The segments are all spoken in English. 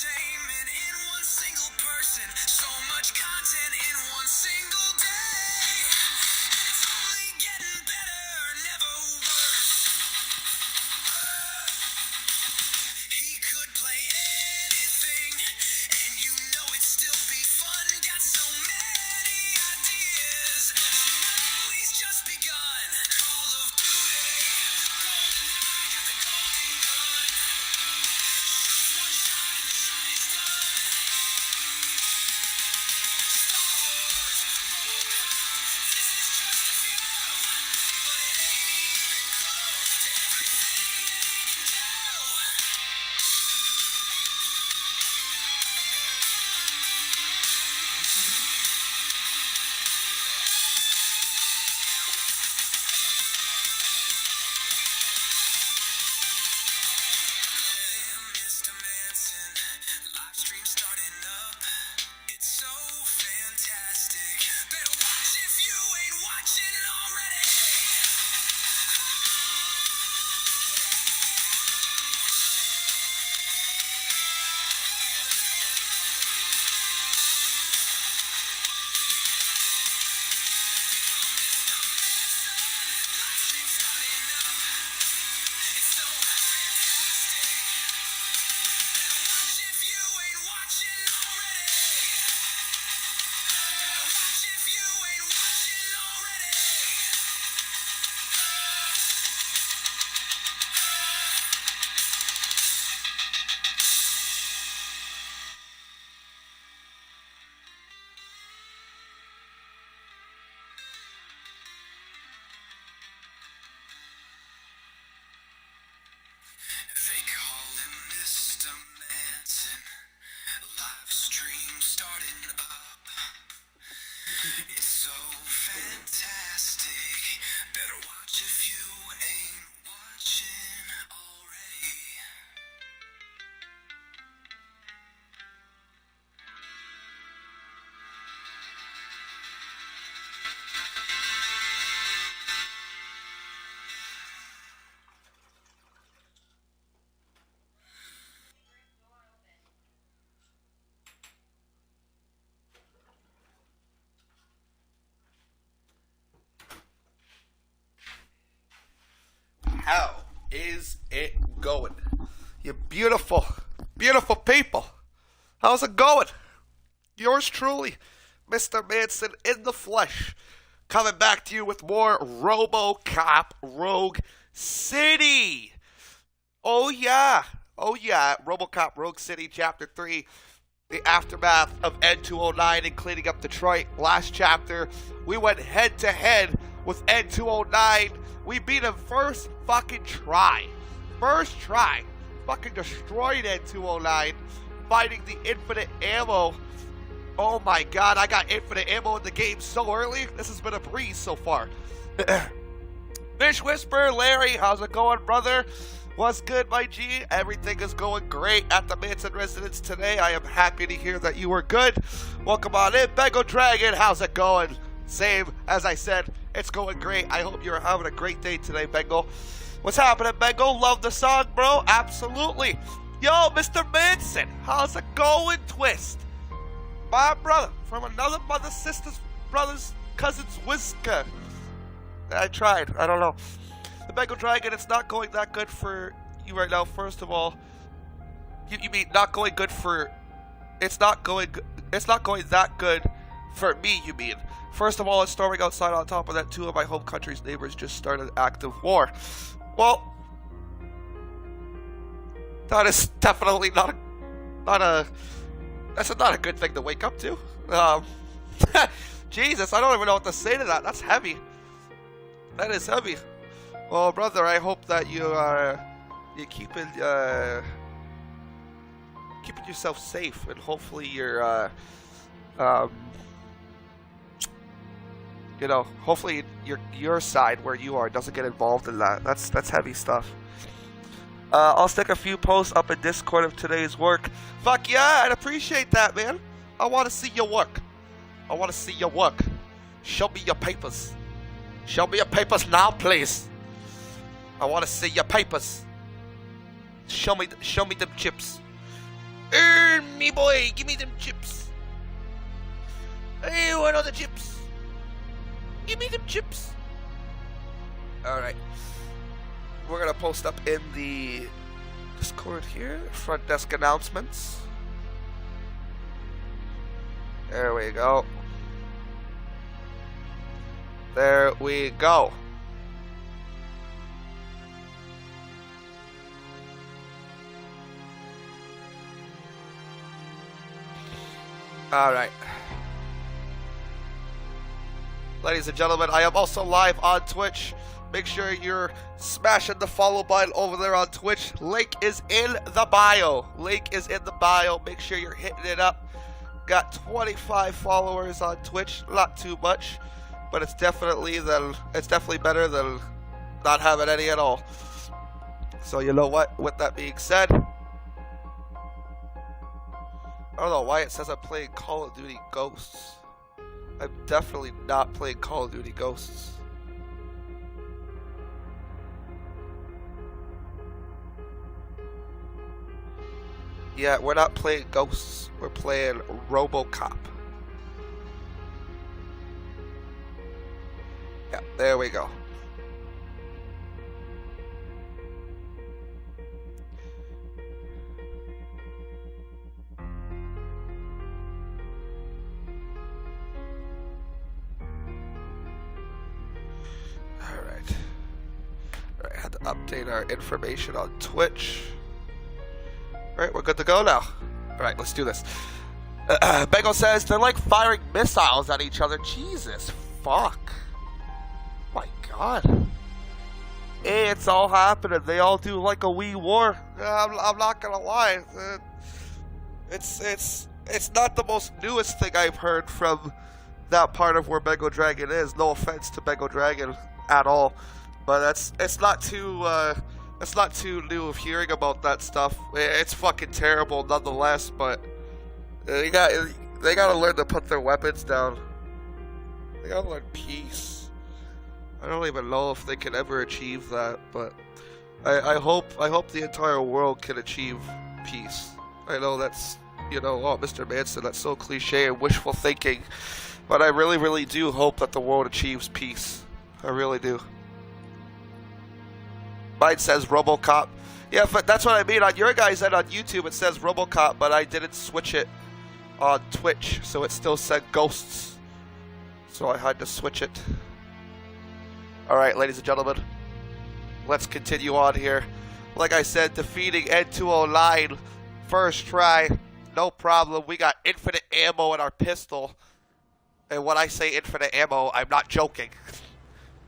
entertainment in one single person. So much content in one single day. And it's only getting better, never worse. He could play anything, and you know it'd still be fun. Got so many ideas. He's just begun. Call of Duty, GoldenEye, got the golden gun. Shoots one shot and the shot is done. Star Wars, Robocop, this is just a few, but it ain't even close to everything that he can do. MrJakeManson, live stream starting up. It's so fantastic. Better watch if you ain't watching already. Live stream starting up. It's so fantastic. Better watch if you ain't watching already. Better watch if you ain't watching already. They call him Mr. Manson. Live stream starting up. It's so fantastic. Better watch if you ain't watching already. How is it going? You beautiful, beautiful people. How's it going? Yours truly, Mr. Manson in the flesh, coming back to you with more Robocop Rogue City. Oh yeah, Robocop Rogue City Chapter 3, the aftermath of ED-209 and cleaning up Detroit. Last chapter, we went head to head with ED-209. We beat him first fucking try. First try. Fucking destroyed ED-209. Fighting the infinite ammo. Oh my god, I got infinite ammo in the game so early. This has been a breeze so far. Fish Whisper, Larry, how's it going, brother? What's good, my G? Everything is going great at the Manson residence today. I am happy to hear that you are good. Welcome on in. Bengal Dragon, how's it going? Same as I said, it's going great. I hope you're having a great day today, Bengal. What's happening, Bengal? Love the song, bro. Absolutely. Yo, Mr. Manson, how's it going, Twist? My brother from another mother, sister's, brother's, cousin's whisker. I tried. I don't know. The Bengal Dragon, it's not going that good for you right now. First of all, you mean not going good for? It's not going that good for me. You mean? First of all, it's storming outside. On top of that, 2 of my home country's neighbors just started active war. Well, that is definitely not a good thing to wake up to. Jesus, I don't even know what to say to that. That's heavy. That is heavy. Well, brother, I hope that you're keeping yourself safe, and hopefully you're hopefully your side where you are doesn't get involved in that. That's heavy stuff. I'll stick a few posts up in Discord of today's work. Fuck yeah, I'd appreciate that, man. I want to see your work. I want to see your work. Show me your papers. Show me your papers now, please. I want to see your papers. Show me them chips. boy, give me them chips. Hey, what are the chips? Give me them chips. Alright. We're gonna post up in the Discord here, front desk announcements. There we go. There we go. Alright. Ladies and gentlemen, I am also live on Twitch. Make sure you're smashing the follow button over there on Twitch. Link is in the bio. Link is in the bio. Make sure you're hitting it up. Got 25 followers on Twitch. Not too much, but it's definitely better than not having any at all. So you know what? With that being said, I don't know why it says I'm playing Call of Duty Ghosts. I'm definitely not playing Call of Duty Ghosts. Yeah, we're not playing Ghosts. We're playing Robocop. Yeah, there we go. Alright, had to update our information on Twitch. Alright, we're good to go now. Alright, let's do this. Bengo says they're like firing missiles at each other. Jesus, fuck. My god. Hey, it's all happening. They all do like a wee war. I'm not gonna lie. It's not the most newest thing I've heard from that part of where Bengo Dragon is. No offense to Bengo Dragon at all, but it's not too new of hearing about that stuff. It's fucking terrible nonetheless, but they gotta learn to put their weapons down. They gotta learn peace. I don't even know if they can ever achieve that, but I hope the entire world can achieve peace. I know that's, you know, oh, MrJakeManson, that's so cliche and wishful thinking, but I really, really do hope that the world achieves peace. I really do. Mine says Robocop. Yeah, but that's what I mean. On your guys' end on YouTube, it says Robocop, but I didn't switch it on Twitch, so it still said Ghosts. So I had to switch it. Alright, ladies and gentlemen. Let's continue on here. Like I said, defeating ED-209. First try. No problem. We got infinite ammo in our pistol. And when I say infinite ammo, I'm not joking.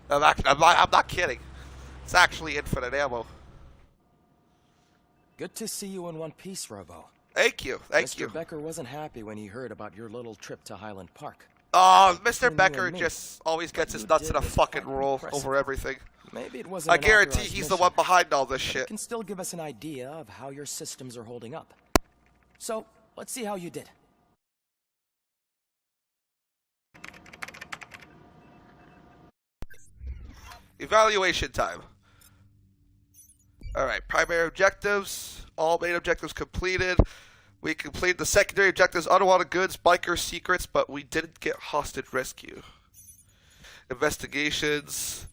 I'm not kidding. It's actually infinite ammo. Good to see you in one piece, Robo. Thank you, thank you. Mr. Becker wasn't happy when he heard about your little trip to Highland Park. Oh, Mr. Becker just always gets his nuts in a fucking roll over everything. Maybe it wasn't. I guarantee he's the one behind all this shit. It can still give us an idea of how your systems are holding up. So, let's see how you did. Evaluation time. Alright, primary objectives. All main objectives completed. We completed the secondary objectives, unwanted goods, biker secrets, but we didn't get hostage rescue. Investigations.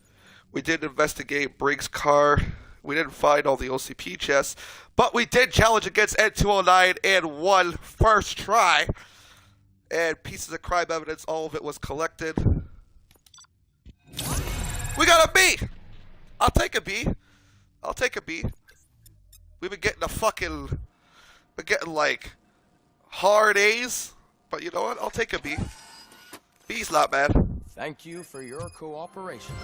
We did investigate Briggs' car. We didn't find all the OCP chests, but we did challenge against ED-209 and won first try. And pieces of crime evidence, all of it was collected. We got a B! I'll take a B. I'll take a B. We've been getting like hard A's, but you know what? I'll take a B. B's not bad. Thank you for your cooperation.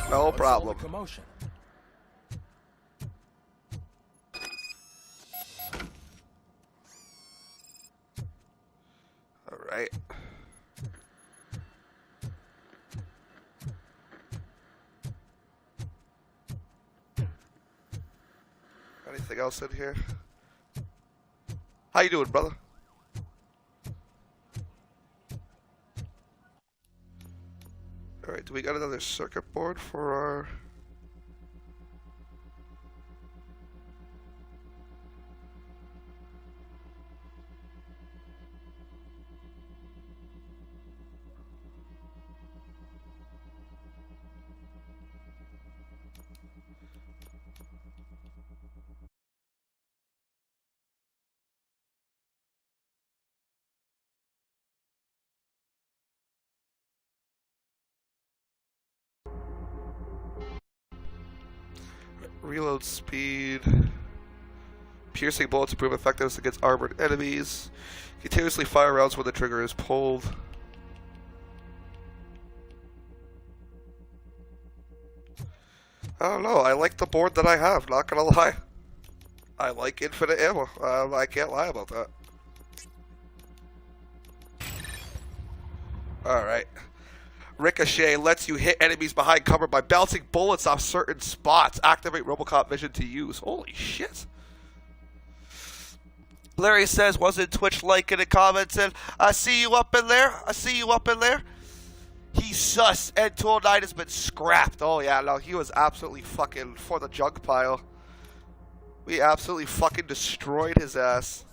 No What's problem. all the commotion? All right. Anything else in here? How you doing, brother? Alright, do we got another circuit board for our... Reload speed. Piercing bullets improve effectiveness against armored enemies. Continuously fire rounds when the trigger is pulled. I don't know. I like the board that I have, not gonna lie. I like infinite ammo. I can't lie about that. Alright. Ricochet lets you hit enemies behind cover by bouncing bullets off certain spots. Activate Robocop vision to use. Holy shit. Larry says, wasn't Twitch liking the comments and I see you up in there. I see you up in there. He's sus. ED-209 has been scrapped. Oh yeah, no, he was absolutely fucking for the junk pile. We absolutely fucking destroyed his ass.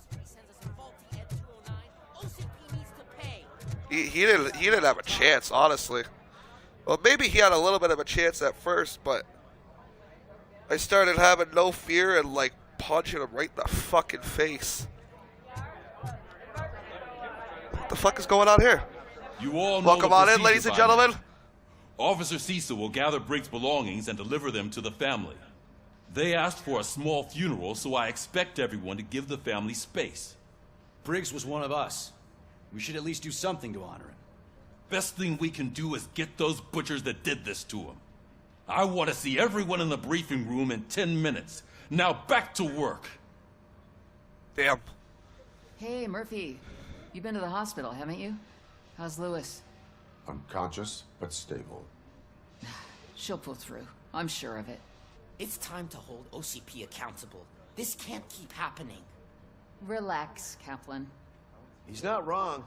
He didn't have a chance, honestly. Well, maybe he had a little bit of a chance at first, but I started having no fear and like punching him right in the fucking face. What the fuck is going on here? You all know Welcome the on in, procedure ladies and by gentlemen. now. Officer Cecil will gather Briggs' belongings and deliver them to the family. They asked for a small funeral, so I expect everyone to give the family space. Briggs was one of us. We should at least do something to honor him. Best thing we can do is get those butchers that did this to him. I want to see everyone in the briefing room in 10 minutes. Now back to work. Damn. Hey, Murphy. You've been to the hospital, haven't you? How's Lewis? Unconscious, but stable. She'll pull through. I'm sure of it. It's time to hold OCP accountable. This can't keep happening. Relax, Kaplan. He's not wrong.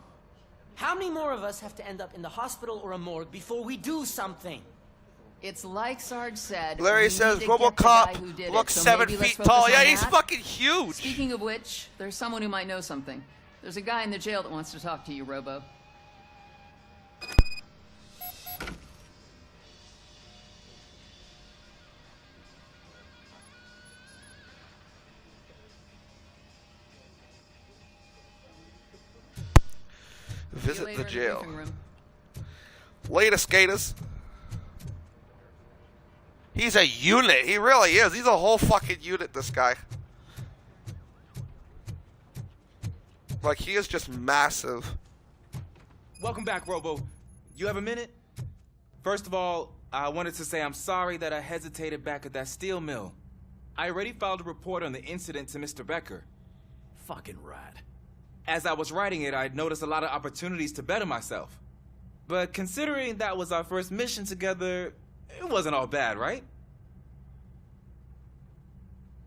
How many more of us have to end up in the hospital or a morgue before we do something? It's like Sarge said. Larry we says need to get the guy who Robocop did looks it, so 7 maybe let's feet focus tall. on Yeah, he's that. fucking huge. Speaking of which, there's someone who might know something. There's a guy in the jail that wants to talk to you, Robo. Visit the jail. briefing room. Later, skaters. He's a unit. He really is. He's a whole fucking unit, this guy. Like, he is just massive. Welcome back, Robo. You have a minute? First of all, I wanted to say I'm sorry that I hesitated back at that steel mill. I already filed a report on the incident to Mr. Becker. Fucking rad. As I was writing it, I'd noticed a lot of opportunities to better myself. But considering that was our first mission together, it wasn't all bad, right?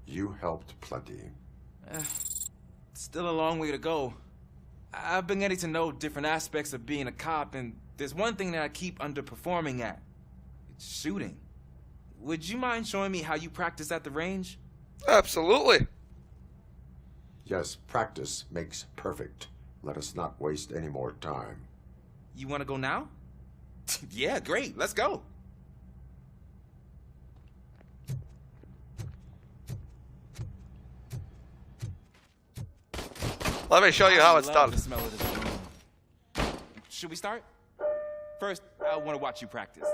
You helped plenty. Still a long way to go. I've been getting to know different aspects of being a cop, and there's one thing that I keep underperforming at. It's shooting. Would you mind showing me how you practice at the range? Absolutely. Yes, practice makes perfect. Let us not waste any more time. You want to go now? Yeah, great. Let's go. Let me show you how it's I done. love the smell of this room. Should we start? First, I want to watch you practice.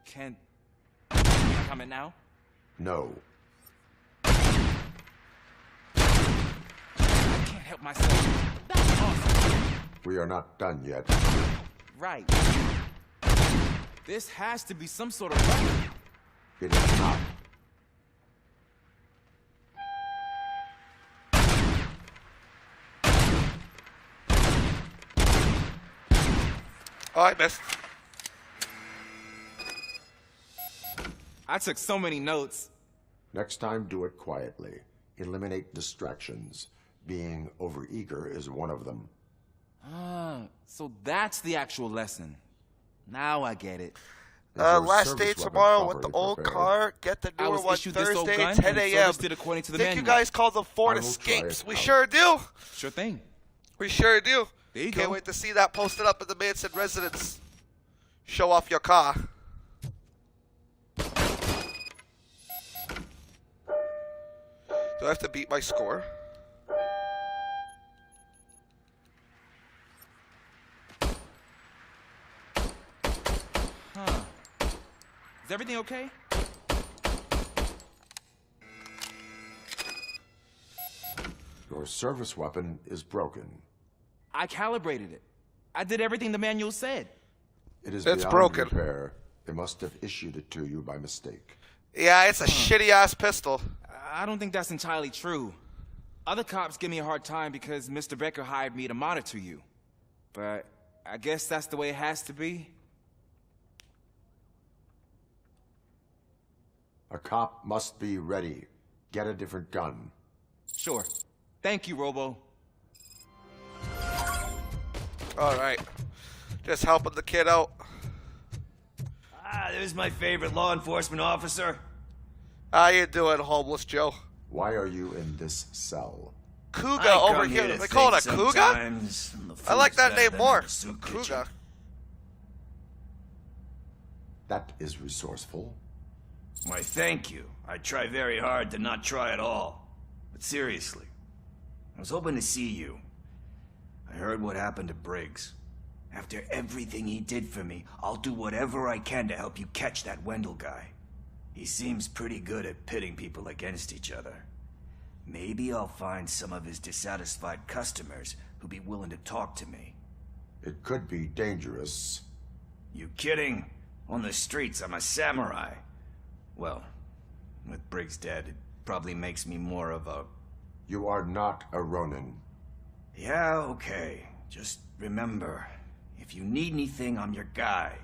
Can I comment now? No. I can't help myself. That's awesome. We are not done yet. Right. This has to be some sort of weapon. It is not. Oh, I missed. I took so many notes. Next time, do it quietly. Eliminate distractions. Being overeager is one of them. Ah, so that's the actual lesson. Now I get it. Is your Last service day weapon tomorrow with the properly old prepared? car. Get the I newer was one issued this old Thursday, gun 10 and a.m. serviced it according to the Think you manual. guys call them Ford I will try Escapes? it We out. sure do. Sure thing. We sure do. There you Can't go. wait to see that posted up in the Manson residence. Show off your car. Do I have to beat my score? Is everything okay? Your service weapon is broken. I calibrated it. I did everything the manual said. It's beyond broken. repair. They must have issued it to you by mistake. Yeah, it's a shitty-ass pistol. I don't think that's entirely true. Other cops give me a hard time because Mr. Becker hired me to monitor you. But I guess that's the way it has to be. A cop must be ready. Get a different gun. Sure. Thank you, Robo. Alright. Just helping the kid out. Ah, there's my favorite law enforcement officer. How you doing, homeless Joe? Why are you in this cell? Cougar I over come here. to They call it a think cougar? sometimes the I like food's that better name than more. in the soup Cougar. kitchen. That is resourceful. Why, thank you. I try very hard to not try at all. But seriously, I was hoping to see you. I heard what happened to Briggs. After everything he did for me, I'll do whatever I can to help you catch that Wendell guy. He seems pretty good at pitting people against each other. Maybe I'll find some of his dissatisfied customers who'd be willing to talk to me. It could be dangerous. You kidding? On the streets, I'm a samurai. Well, with Briggs dead, it probably makes me more of a... You are not a Ronin. Yeah, okay. Just remember, if you need anything, I'm your guy.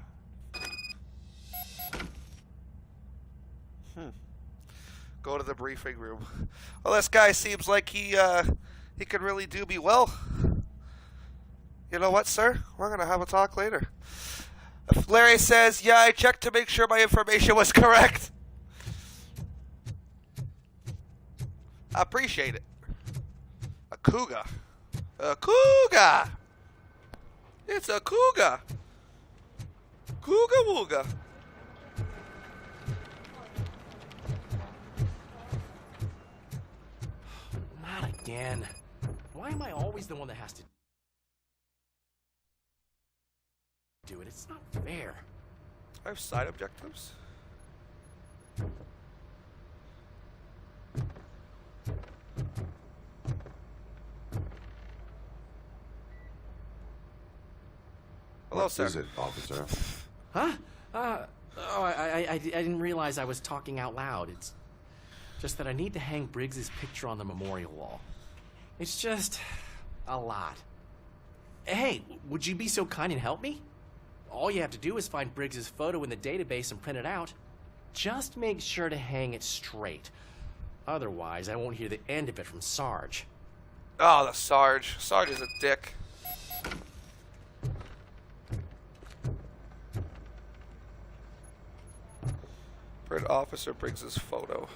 Go to the briefing room. Well, this guy seems like he could really do me well. You know what, sir? We're gonna have a talk later. Larry says, yeah, I checked to make sure my information was correct. I appreciate it. A cougar. A cougar. It's a cougar. Cougar wooga. Not again. Why am I always the one that has to do it? It's not fair. I have side objectives. Hello, What sir. is it, officer? Huh? I didn't realize I was talking out loud. It's just that I need to hang Briggs's picture on the memorial wall. It's just a lot. Hey, would you be so kind and help me? All you have to do is find Briggs's photo in the database and print it out. Just make sure to hang it straight. Otherwise, I won't hear the end of it from Sarge. Oh, the Sarge. Sarge is a dick. Print officer brings his photo.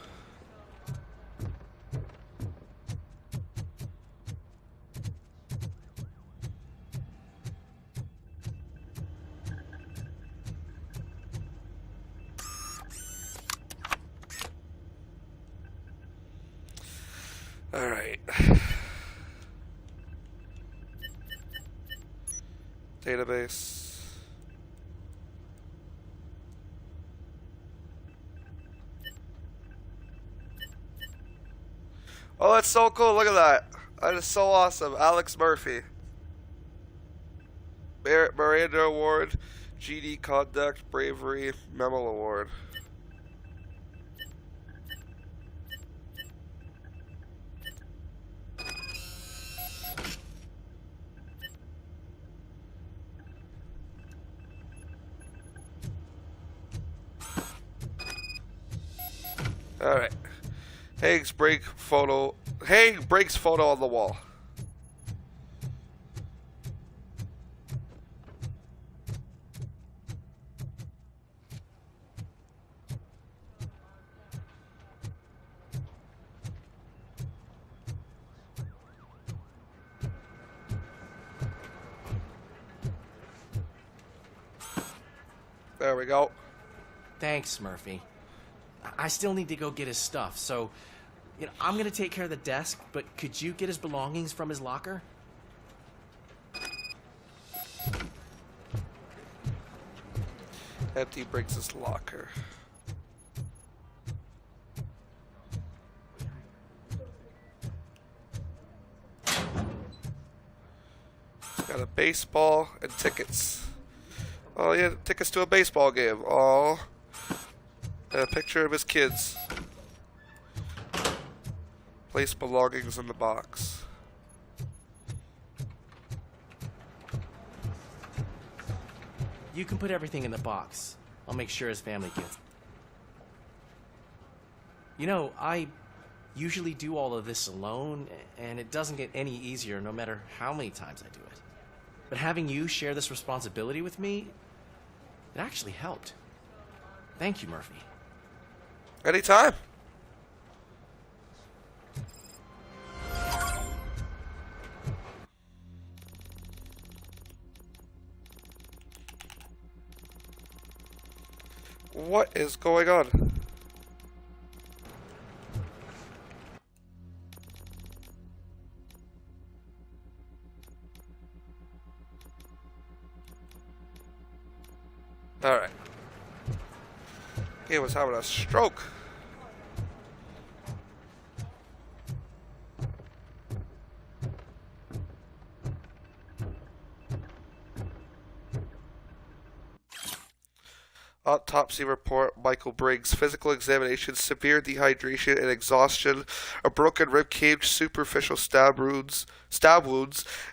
All right. Database. Oh, that's so cool. Look at that. That is so awesome. Alex Murphy. Miranda Award, GD Conduct, Bravery, Memo Award. Alright. Haig's Briggs photo on the wall. There we go. Thanks, Murphy. I still need to go get his stuff, so I'm gonna take care of the desk, but could you get his belongings from his locker? Empty Briggs' locker. Got a baseball and tickets. Oh yeah, tickets to a baseball game. Oh, and a picture of his kids. Place belongings in the box. You can put everything in the box. I'll make sure his family gets it. You know, I usually do all of this alone, and it doesn't get any easier no matter how many times I do it. But having you share this responsibility with me, it actually helped. Thank you, Murphy. Anytime. What is going on? Alright. He was having a stroke. Autopsy report, Michael Briggs. Physical examination, severe dehydration and exhaustion, a broken rib cage, superficial stab wounds,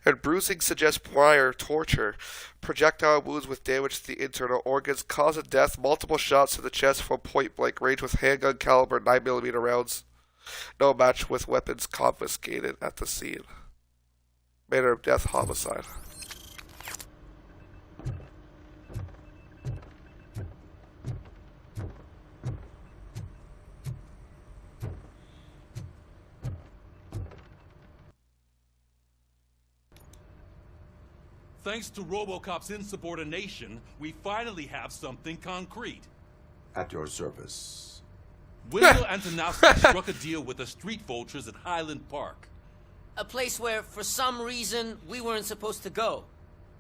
and bruising suggest prior torture. Projectile wounds with damage to the internal organs. Cause of death, multiple shots to the chest from point-blank range with handgun caliber 9mm rounds. No match with weapons confiscated at the scene. Manner of death, homicide. Thanks to Robocop's insubordination, we finally have something concrete. At your service. Wendell Antonowski struck a deal with the street vultures at Highland Park. A place where, for some reason, we weren't supposed to go.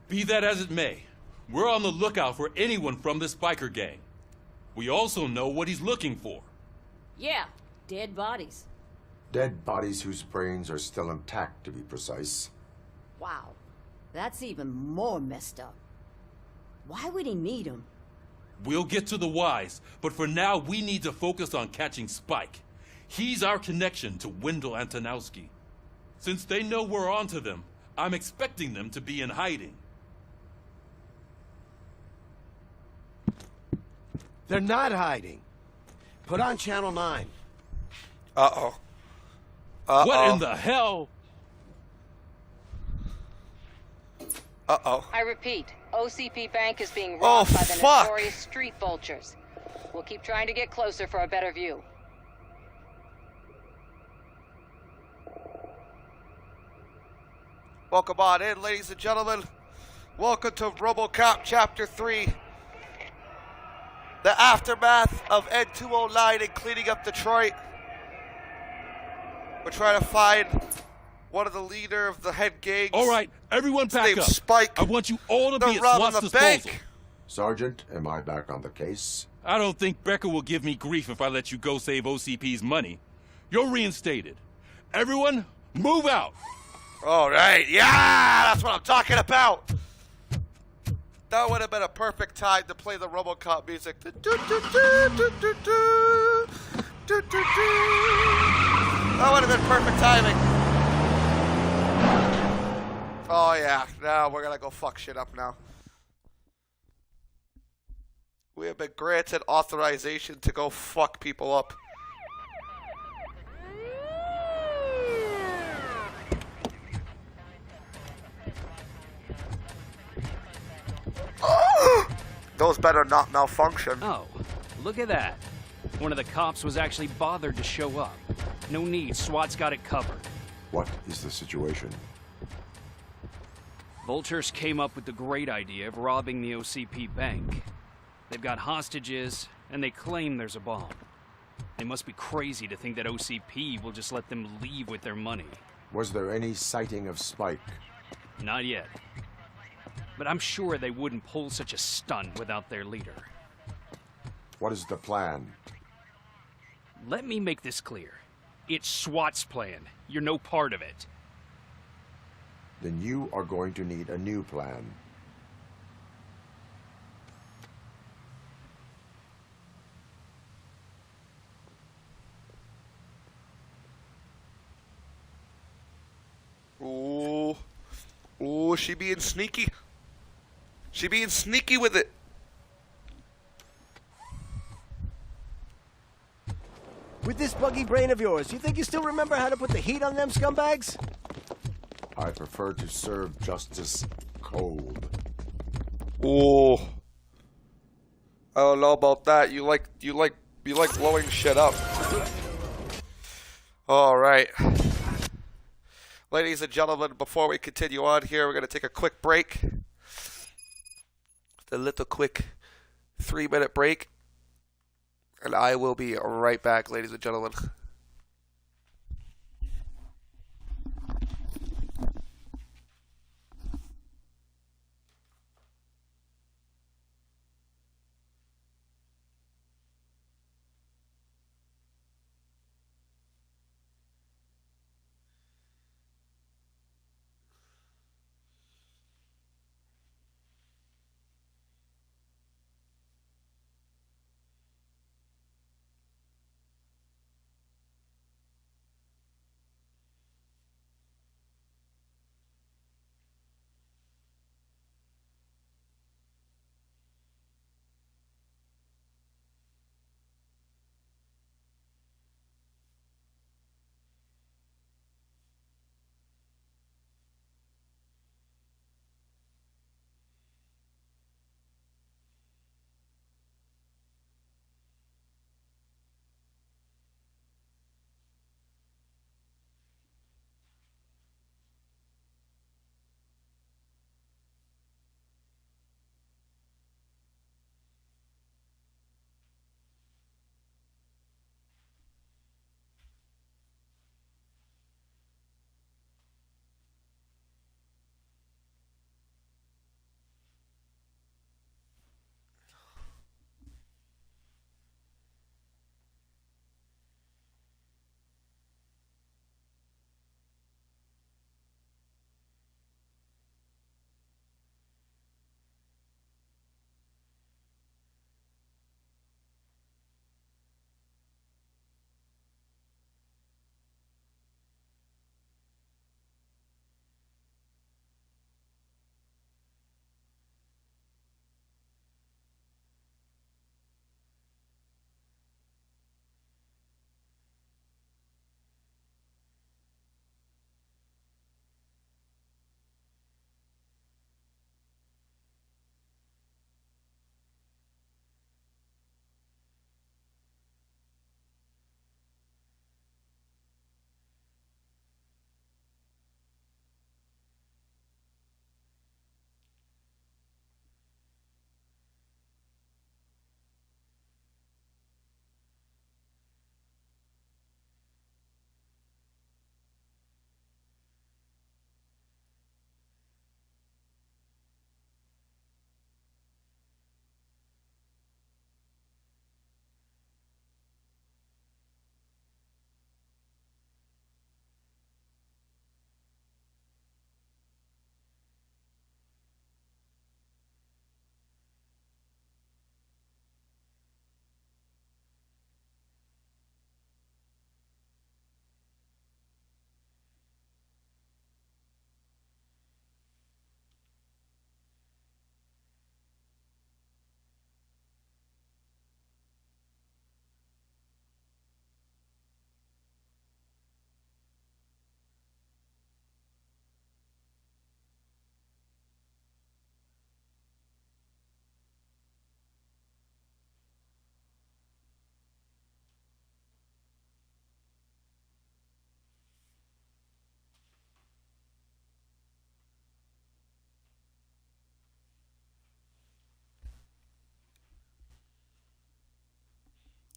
Be that as it may, we're on the lookout for anyone from this biker gang. We also know what he's looking for. Yeah, dead bodies. Dead bodies whose brains are still intact, to be precise. Wow, that's even more messed up. Why would he need them? We'll get to the whys, but for now we need to focus on catching Spike. He's our connection to Wendell Antonowski. Since they know we're onto them, I'm expecting them to be in hiding. They're not hiding. Put on Channel 9. Uh-oh. Uh-oh. What in the hell? Uh-oh. I repeat, OCP Bank is being robbed by the notorious street vultures. We'll keep trying to get closer for a better view. Welcome on in, ladies and gentlemen. Welcome to Robocop Chapter 3. The aftermath of ED-209 and cleaning up Detroit. We're trying to find one of the leader of the head gangs. All right, everyone back up. Spike. I want you all to be at robbing SWAT's the disposal. bank. Sergeant, am I back on the case? I don't think Becker will give me grief if I let you go save OCP's money. You're reinstated. Everyone, move out. All right, yeah, that's what I'm talking about. That would have been a perfect time to play the Robocop music. That would have been perfect timing. Oh yeah, now we're gonna go fuck shit up now. We have been granted authorization to go fuck people up. Those better not malfunction. Oh, look at that. One of the cops was actually bothered to show up. No need, SWAT's got it covered. What is the situation? Vultures came up with the great idea of robbing the OCP bank. They've got hostages, and they claim there's a bomb. They must be crazy to think that OCP will just let them leave with their money. Was there any sighting of Spike? Not yet. But I'm sure they wouldn't pull such a stunt without their leader. What is the plan? Let me make this clear. It's SWAT's plan. You're no part of it. then you are going to need a new plan. Ooh. Ooh, she being sneaky. She being sneaky with it. With this buggy brain of yours, you think you still remember how to put the heat on them scumbags? I prefer to serve justice cold. Ooh. I don't know about that. You like blowing shit up. All right. Ladies and gentlemen, before we continue on here, we're going to take a quick break. A little quick 3-minute break. And I will be right back, ladies and gentlemen.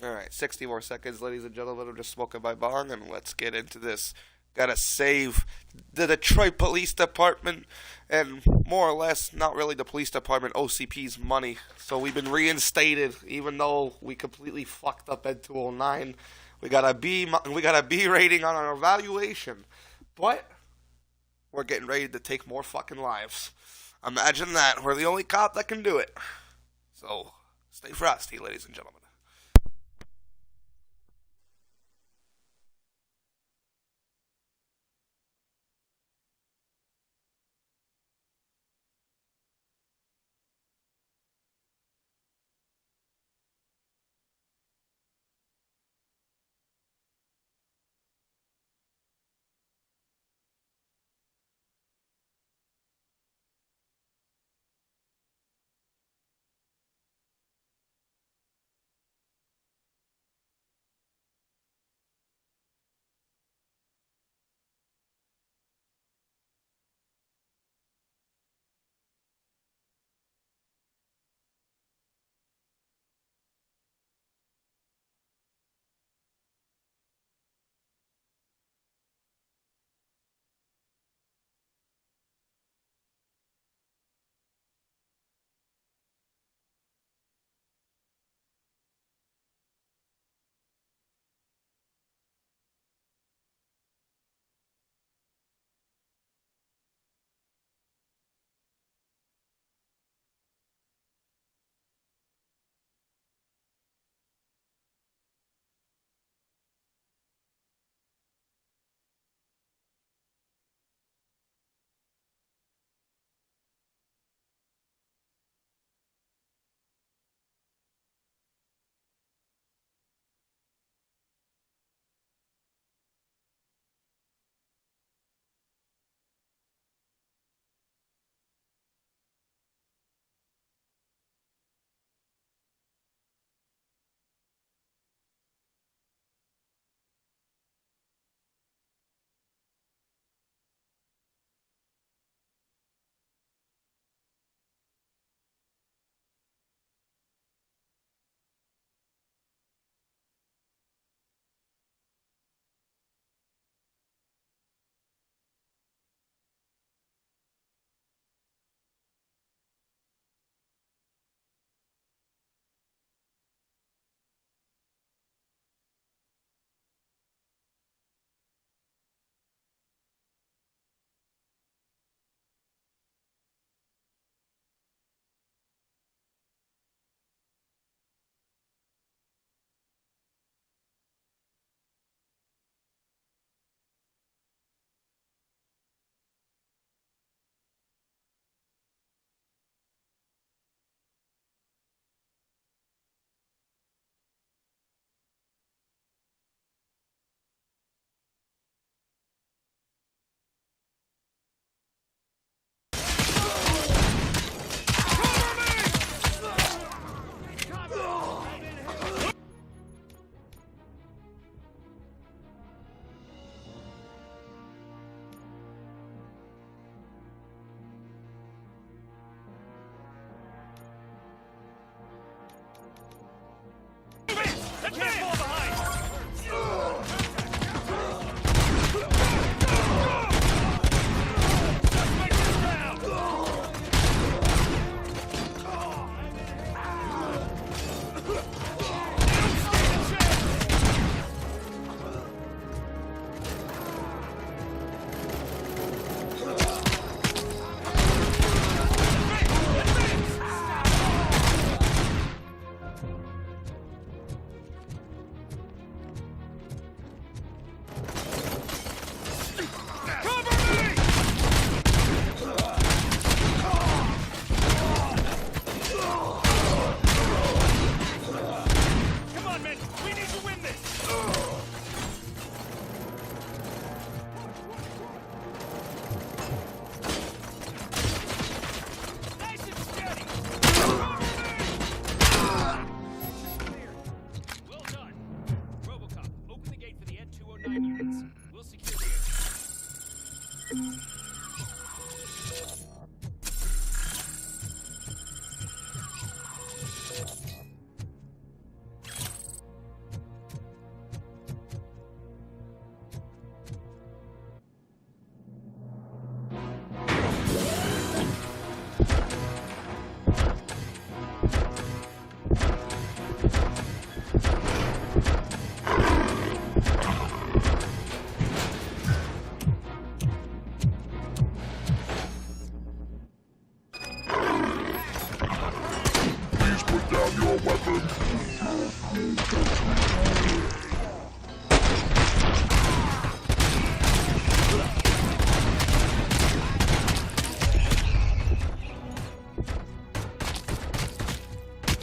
Alright, 60 more seconds, ladies and gentlemen. I'm just smoking my bong, and let's get into this. Gotta save the Detroit Police Department, and more or less, not really the police department, OCP's money. So we've been reinstated, even though we completely fucked up ED-209. We got a B rating on our evaluation. But we're getting ready to take more fucking lives. Imagine that. We're the only cop that can do it. So, stay frosty, ladies and gentlemen.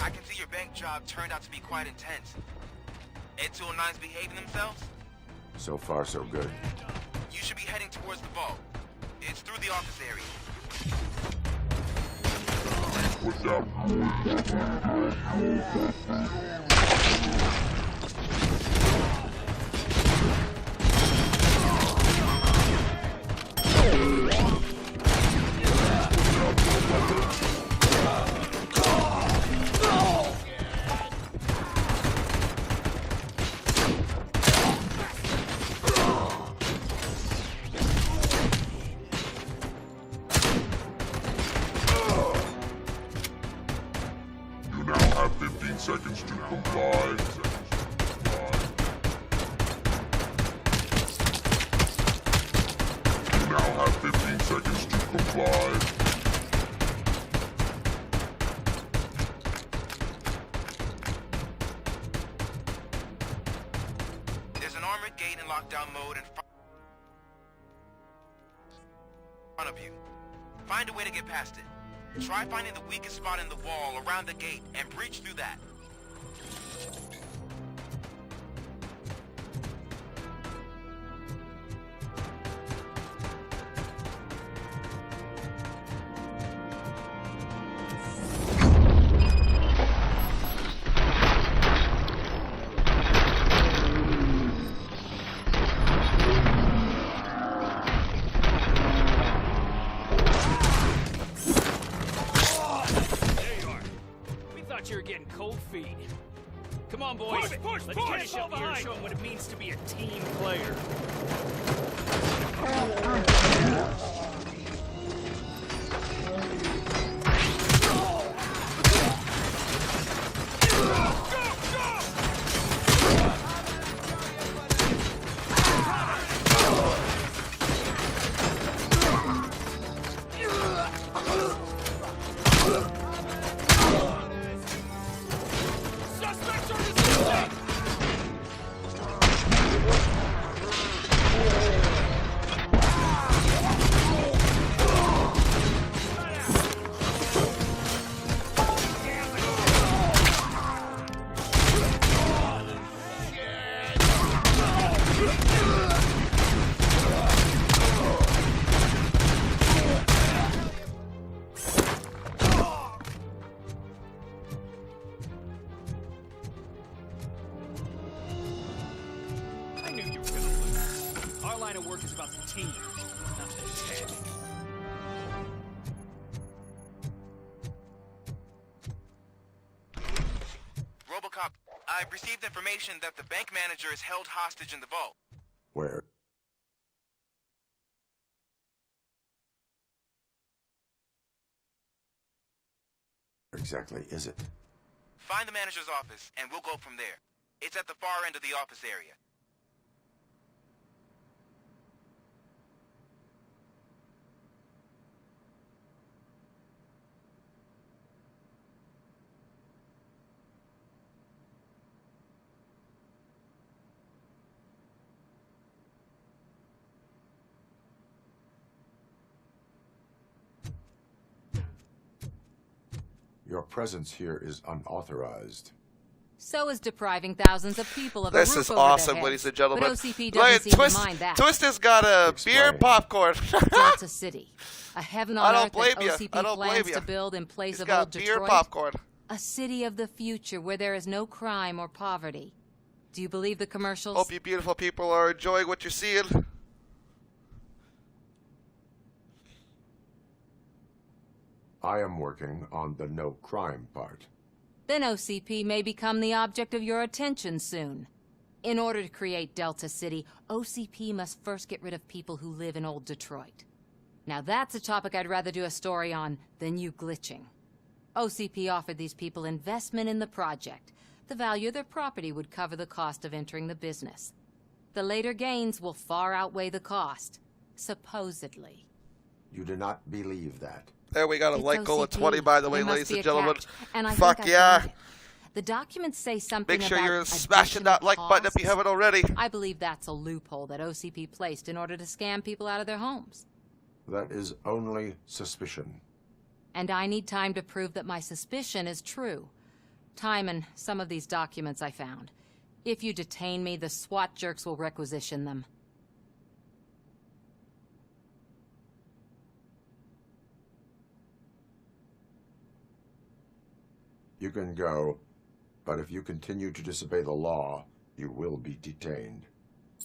I can see your bank job turned out to be quite intense. ED-209's behaving themselves? So far, so good. You should be heading towards the vault. It's through the office area. What's up? Seconds to comply. You now have 15 seconds to comply. There's an armored gate in lockdown mode in front of you. Find a way to get past it. Try finding the weakest spot in the wall around the gate and breach through that. You're getting cold feet. Come on, boys. Let's finish up here and show them what it means to be a team player. Our line of work is about the team, not the tech. Robocop, I've received information that the bank manager is held hostage in the vault. Where? Exactly is it? Find the manager's office, and we'll go from there. It's at the far end of the office area. Your presence here is unauthorized. So is depriving thousands of people of a roof This is over awesome, their ladies heads. and gentlemen. But OCP doesn't seem to mind that. Twisted got a beer and popcorn. Delta City, a heaven on earth that I OCP don't blame plans you. to build in place He's of got old beer Detroit. popcorn. A city of the future where there is no crime or poverty. Do you believe the commercials? Hope you beautiful people are enjoying what you're seeing. I am working on the no crime part. Then OCP may become the object of your attention soon. In order to create Delta City, OCP must first get rid of people who live in old Detroit. Now that's a topic I'd rather do a story on than you glitching. OCP offered these people investment in the project. The value of their property would cover the cost of entering the business. The later gains will far outweigh the cost, supposedly. You do not believe that. There we got a It's light goal of OCP. 20, by the way, There must ladies be and a gentlemen. catch, and I Fuck think I yeah. found it. The documents say something Make sure about you're smashing that like button if you haven't already. I believe that's a loophole that OCP placed in order to scam people out of their homes. That is only suspicion. And I need time to prove that my suspicion is true. Time and some of these documents I found. If you detain me, the SWAT jerks will requisition them. You can go, but if you continue to disobey the law, you will be detained.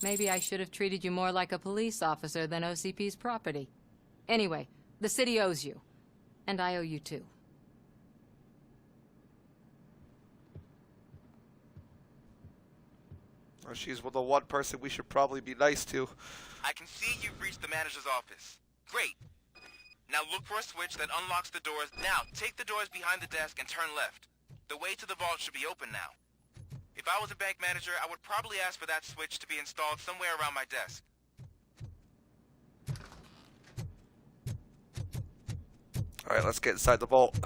Maybe I should have treated you more like a police officer than OCP's property. Anyway, the city owes you. And I owe you too. Oh, she's the one person we should probably be nice to. I can see you've reached the manager's office. Great. Now look for a switch that unlocks the doors. Now, take the doors behind the desk and turn left. The way to the vault should be open now. If I was a bank manager, I would probably ask for that switch to be installed somewhere around my desk. Alright, let's get inside the vault.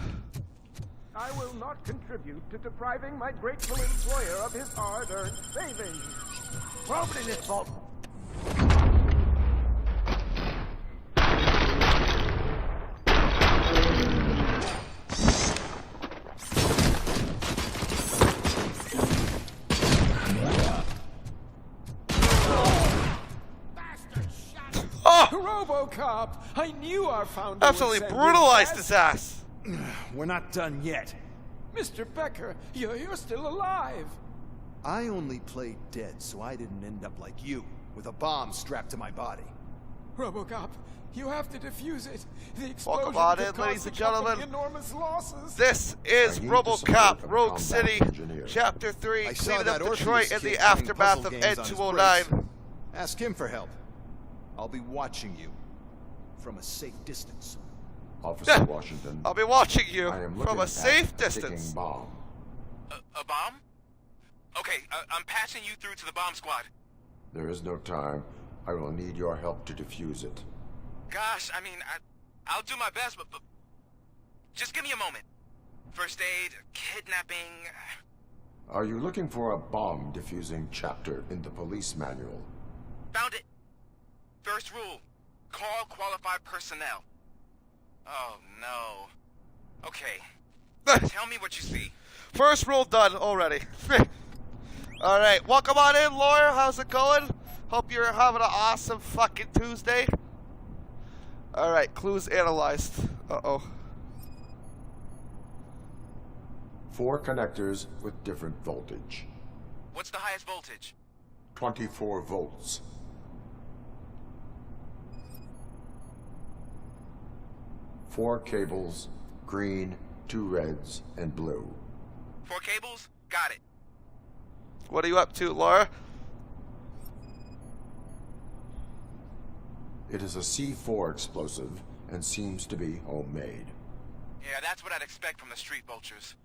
I will not contribute to depriving my grateful employer of his hard-earned savings. Opening this vault. Oh! Robocop! I knew our founder Absolutely would send brutalized his his ass. We're not done yet. Mr. Becker, you're still alive. I only played dead, so I didn't end up like you, with a bomb strapped to my body. Robocop, you have to defuse it. The Welcome explosion on could in, cause ladies the and gentlemen. company enormous losses. This is Robocop, Rogue City, Chapter 3, I saw cleaning that up Detroit Orpheus in the kid playing aftermath puzzle of games on his ED-209. breaks. Ask him for help. I'll be watching you from a safe distance. Officer Washington. I'll be watching you I am from looking a at safe a distance. ticking bomb. A bomb? Okay, I'm passing you through to the bomb squad. There is no time. I will need your help to defuse it. Gosh, I mean, I'll do my best, but just give me a moment. First aid, kidnapping... Are you looking for a bomb defusing chapter in the police manual? Found it. First rule, call qualified personnel. Oh, no. Okay. Tell me what you see. First rule done already. Alright, welcome on in, Laura. How's it going? Hope you're having an awesome fucking Tuesday. Alright, clues analyzed. Uh-oh. 4 connectors with different voltage. What's the highest voltage? 24 volts. 4 cables, green, 2 reds, and blue. 4 cables? Got it. What are you up to, Laura? It is a C4 explosive and seems to be homemade. Yeah, that's what I'd expect from the street vultures.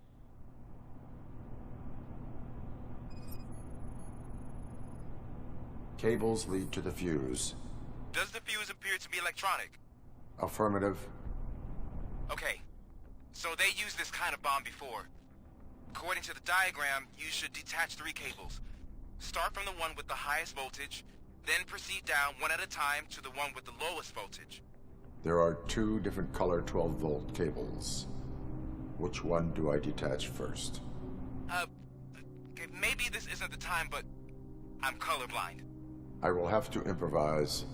Cables lead to the fuse. Does the fuse appear to be electronic? Affirmative. Okay, so they used this kind of bomb before. According to the diagram, you should detach 3 cables. Start from the one with the highest voltage, then proceed down one at a time to the one with the lowest voltage. There are 2 different color 12-volt cables. Which one do I detach first? Okay, maybe this isn't the time, but I'm colorblind. I will have to improvise.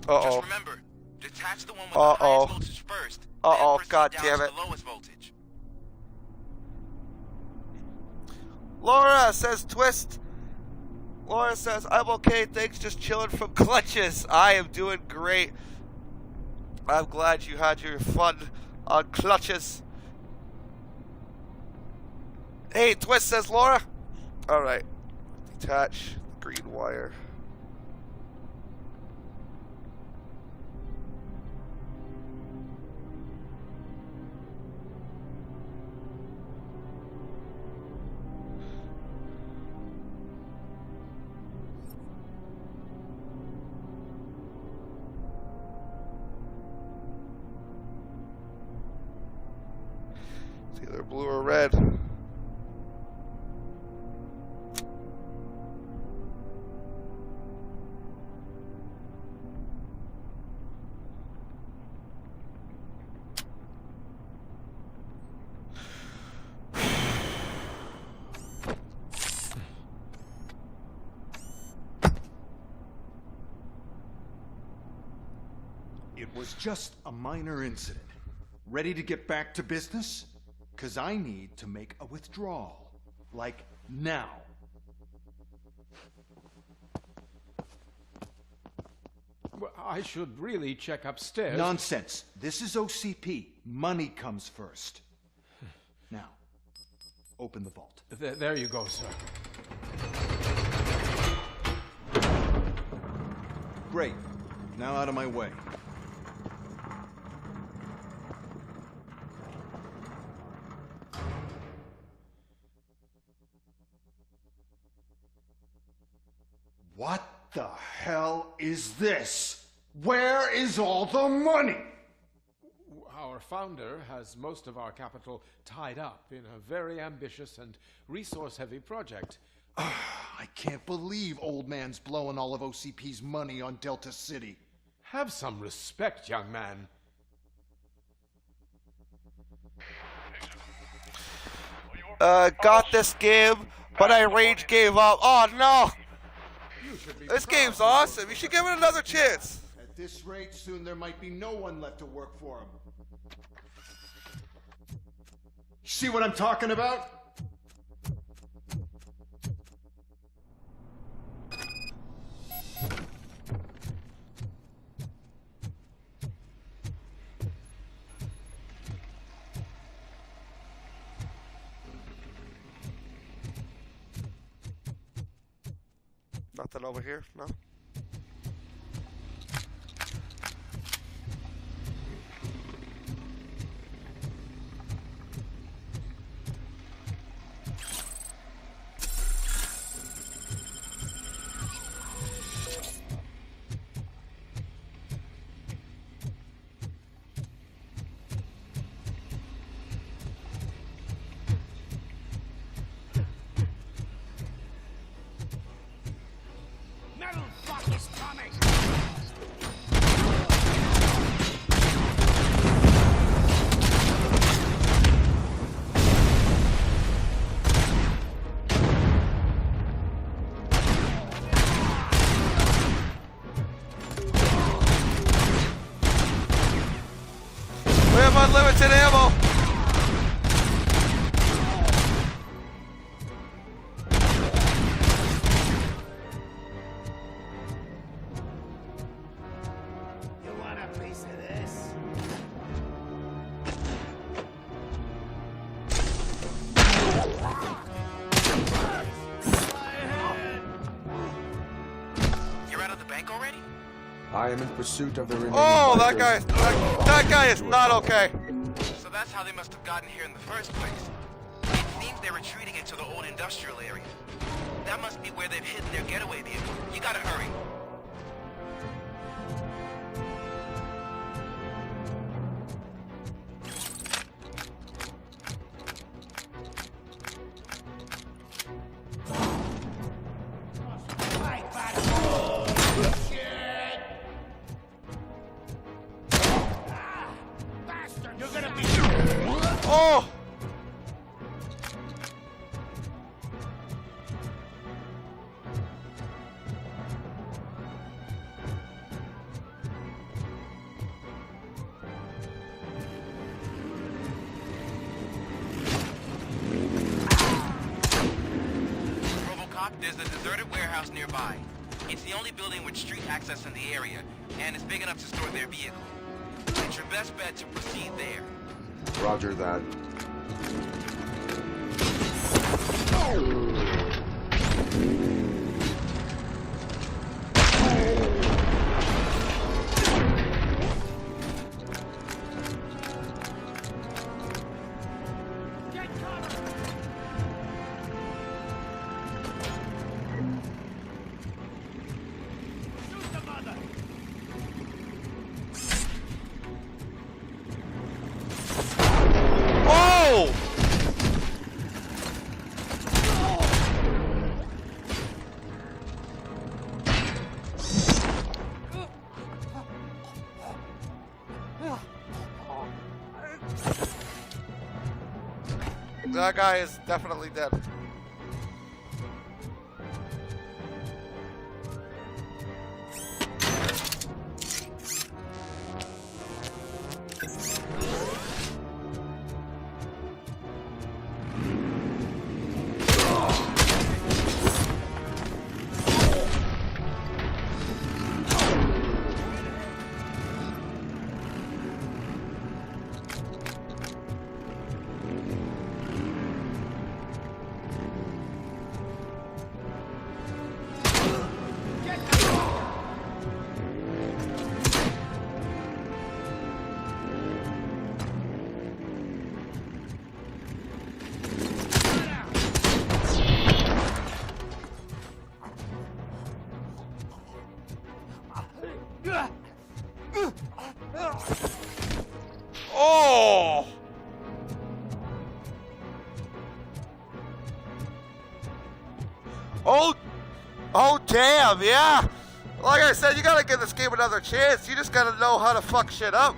Just remember, detach the one with the highest voltage first. God down damn to it. the lowest voltage. Laura says twist. Laura says, I'm okay, thanks, just chilling from clutches. I am doing great. I'm glad you had your fun on clutches. Hey, twist, says Laura. Alright. Detach the green wire. It's either blue or red. It was just a minor incident. Ready to get back to business? 'Cause I need to make a withdrawal. Like, now. Well, I should really check upstairs. Nonsense. This is OCP. Money comes first. Now, open the vault. There you go, sir. Great. Now out of my way. What the hell is this? Where is all the money? Our founder has most of our capital tied up in a very ambitious and resource-heavy project. I can't believe old man's blowing all of OCP's money on Delta City. Have some respect, young man. Got this game, but I rage gave up. Oh no! This game's awesome. You should give it another chance. At this rate, soon there might be no one left to work for him. See what I'm talking about? Nothing over here, no? We have unlimited ammo. You want a piece of this? You're out of the bank already? I am in pursuit of the remaining Oh, that bikers. that guy is not okay. So that's how they must have gotten here in the first place. It seems they're retreating into the old industrial area. That must be where they've hidden their getaway vehicle. You gotta hurry. Oh! Robocop, there's a deserted warehouse nearby. It's the only building with street access in the area, and it's big enough to store their vehicle. It's your best bet to proceed there. Roger that. Oh! That guy is definitely dead. Oh, damn, yeah. Like I said, you gotta give this game another chance. You just gotta know how to fuck shit up.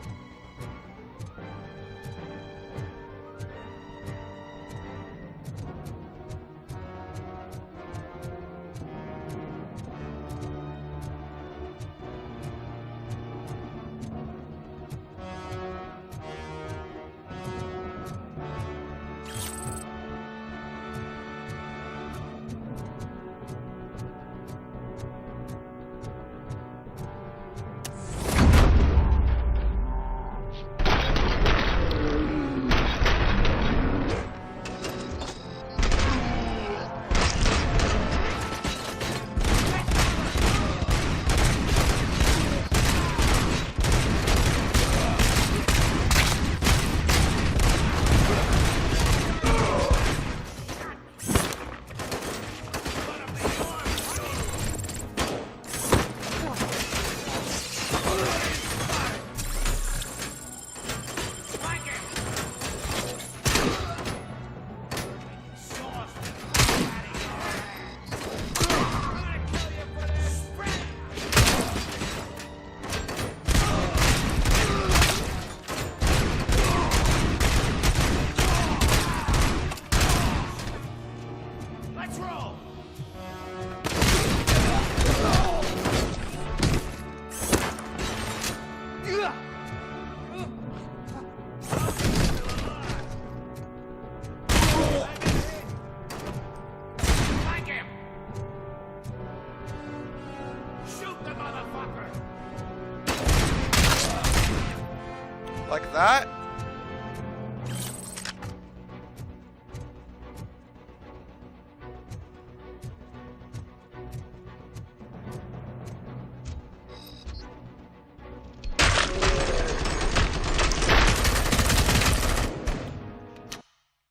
Like that?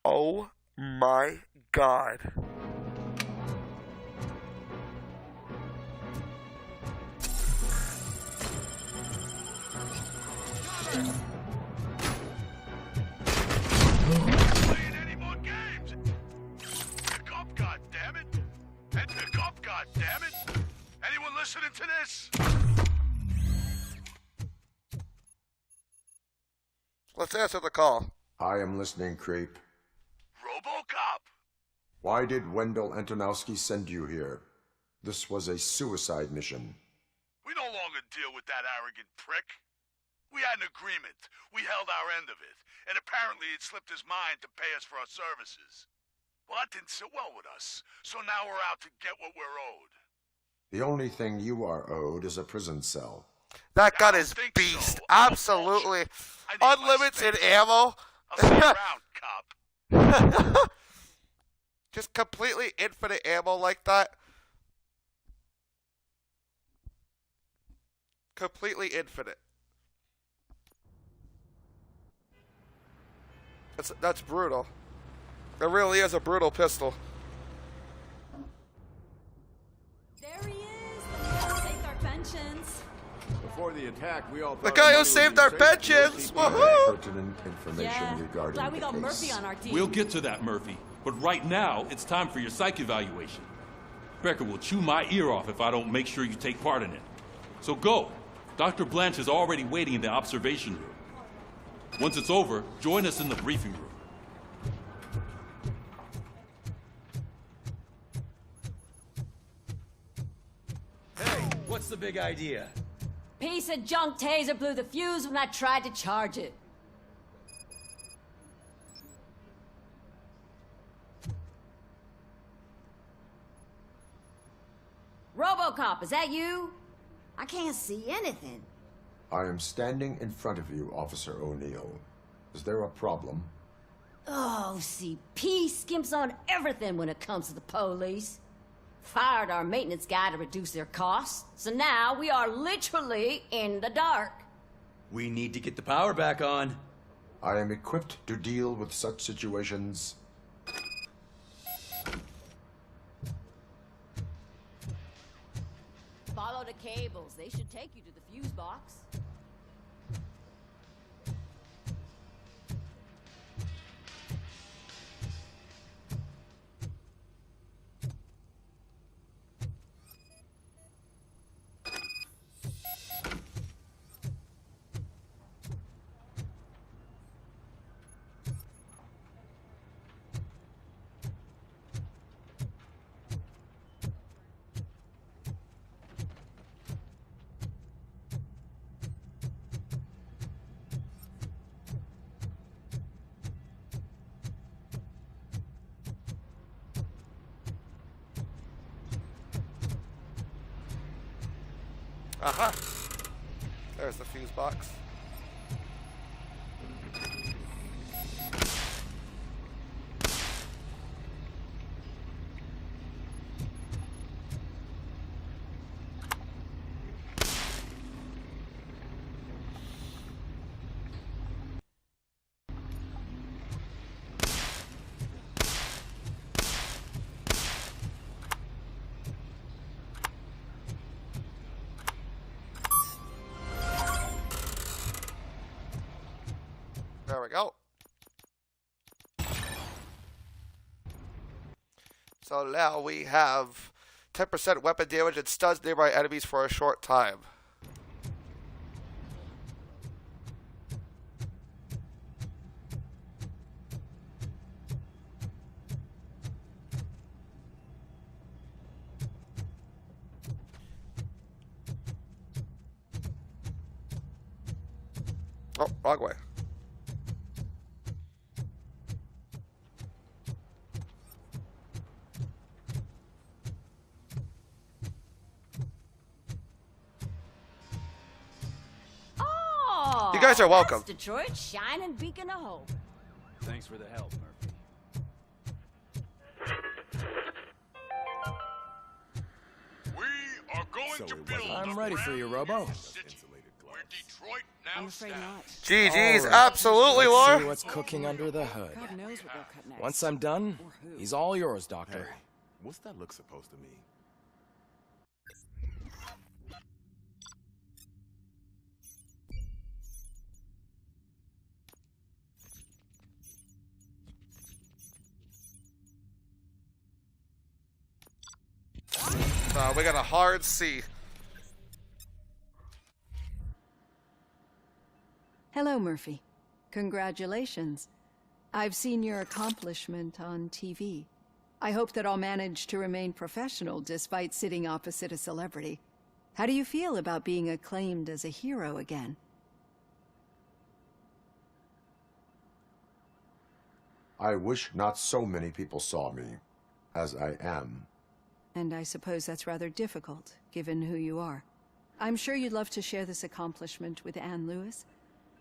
Oh my God. Listening to this? Let's answer the call. I am listening, creep. Robocop! Why did Wendell Antonowski send you here? This was a suicide mission. We no longer deal with that arrogant prick. We had an agreement. We held our end of it. And apparently it slipped his mind to pay us for our services. Well, that didn't sit well with us. So now we're out to get what we're owed. The only thing you are owed is a prison cell. That gun is beast. So. Absolutely. Unlimited ammo. I'll see you around, cop. Just completely infinite ammo like that. Completely infinite. That's brutal. It really is a brutal pistol. There he is. The saved our pensions. Before the attack, we all thought the guy who saved our pensions. Woohoo! Pertinent information regarding glad we got the case. Murphy on our team. We'll get to that, Murphy. But right now, it's time for your psych evaluation. Becker will chew my ear off if I don't make sure you take part in it. So go. Dr. Blanche is already waiting in the observation room. Once it's over, join us in the briefing room. Hey, what's the big idea? Piece of junk taser blew the fuse when I tried to charge it. Robocop, is that you? I can't see anything. I am standing in front of you, Officer O'Neill. Is there a problem? Oh, CP skimps on everything when it comes to the police. Fired our maintenance guy to reduce their costs, so now we are literally in the dark. We need to get the power back on. I am equipped to deal with such situations. Follow the cables. They should take you to the fuse box. Aha! There's the fuse box. There we go. So now we have 10% weapon damage and stuns nearby enemies for a short time. Oh, wrong way. Oh, You guys are welcome. that's Detroit's shining beacon of hope. Thanks for the help, Murphy. We are going to build. I'm ready for you, Robo. Where Detroit now I'm afraid not. GG's, All right. absolutely, Let's Laura. see what's cooking under the hood. God knows what they'll cut next. Once I'm done, he's all yours, Doctor. What's that look supposed to mean? We got a hard C. Hello, Murphy. Congratulations. I've seen your accomplishment on TV. I hope that I'll manage to remain professional despite sitting opposite a celebrity. How do you feel about being acclaimed as a hero again? I wish not so many people saw me as I am. And I suppose that's rather difficult, given who you are. I'm sure you'd love to share this accomplishment with Anne Lewis.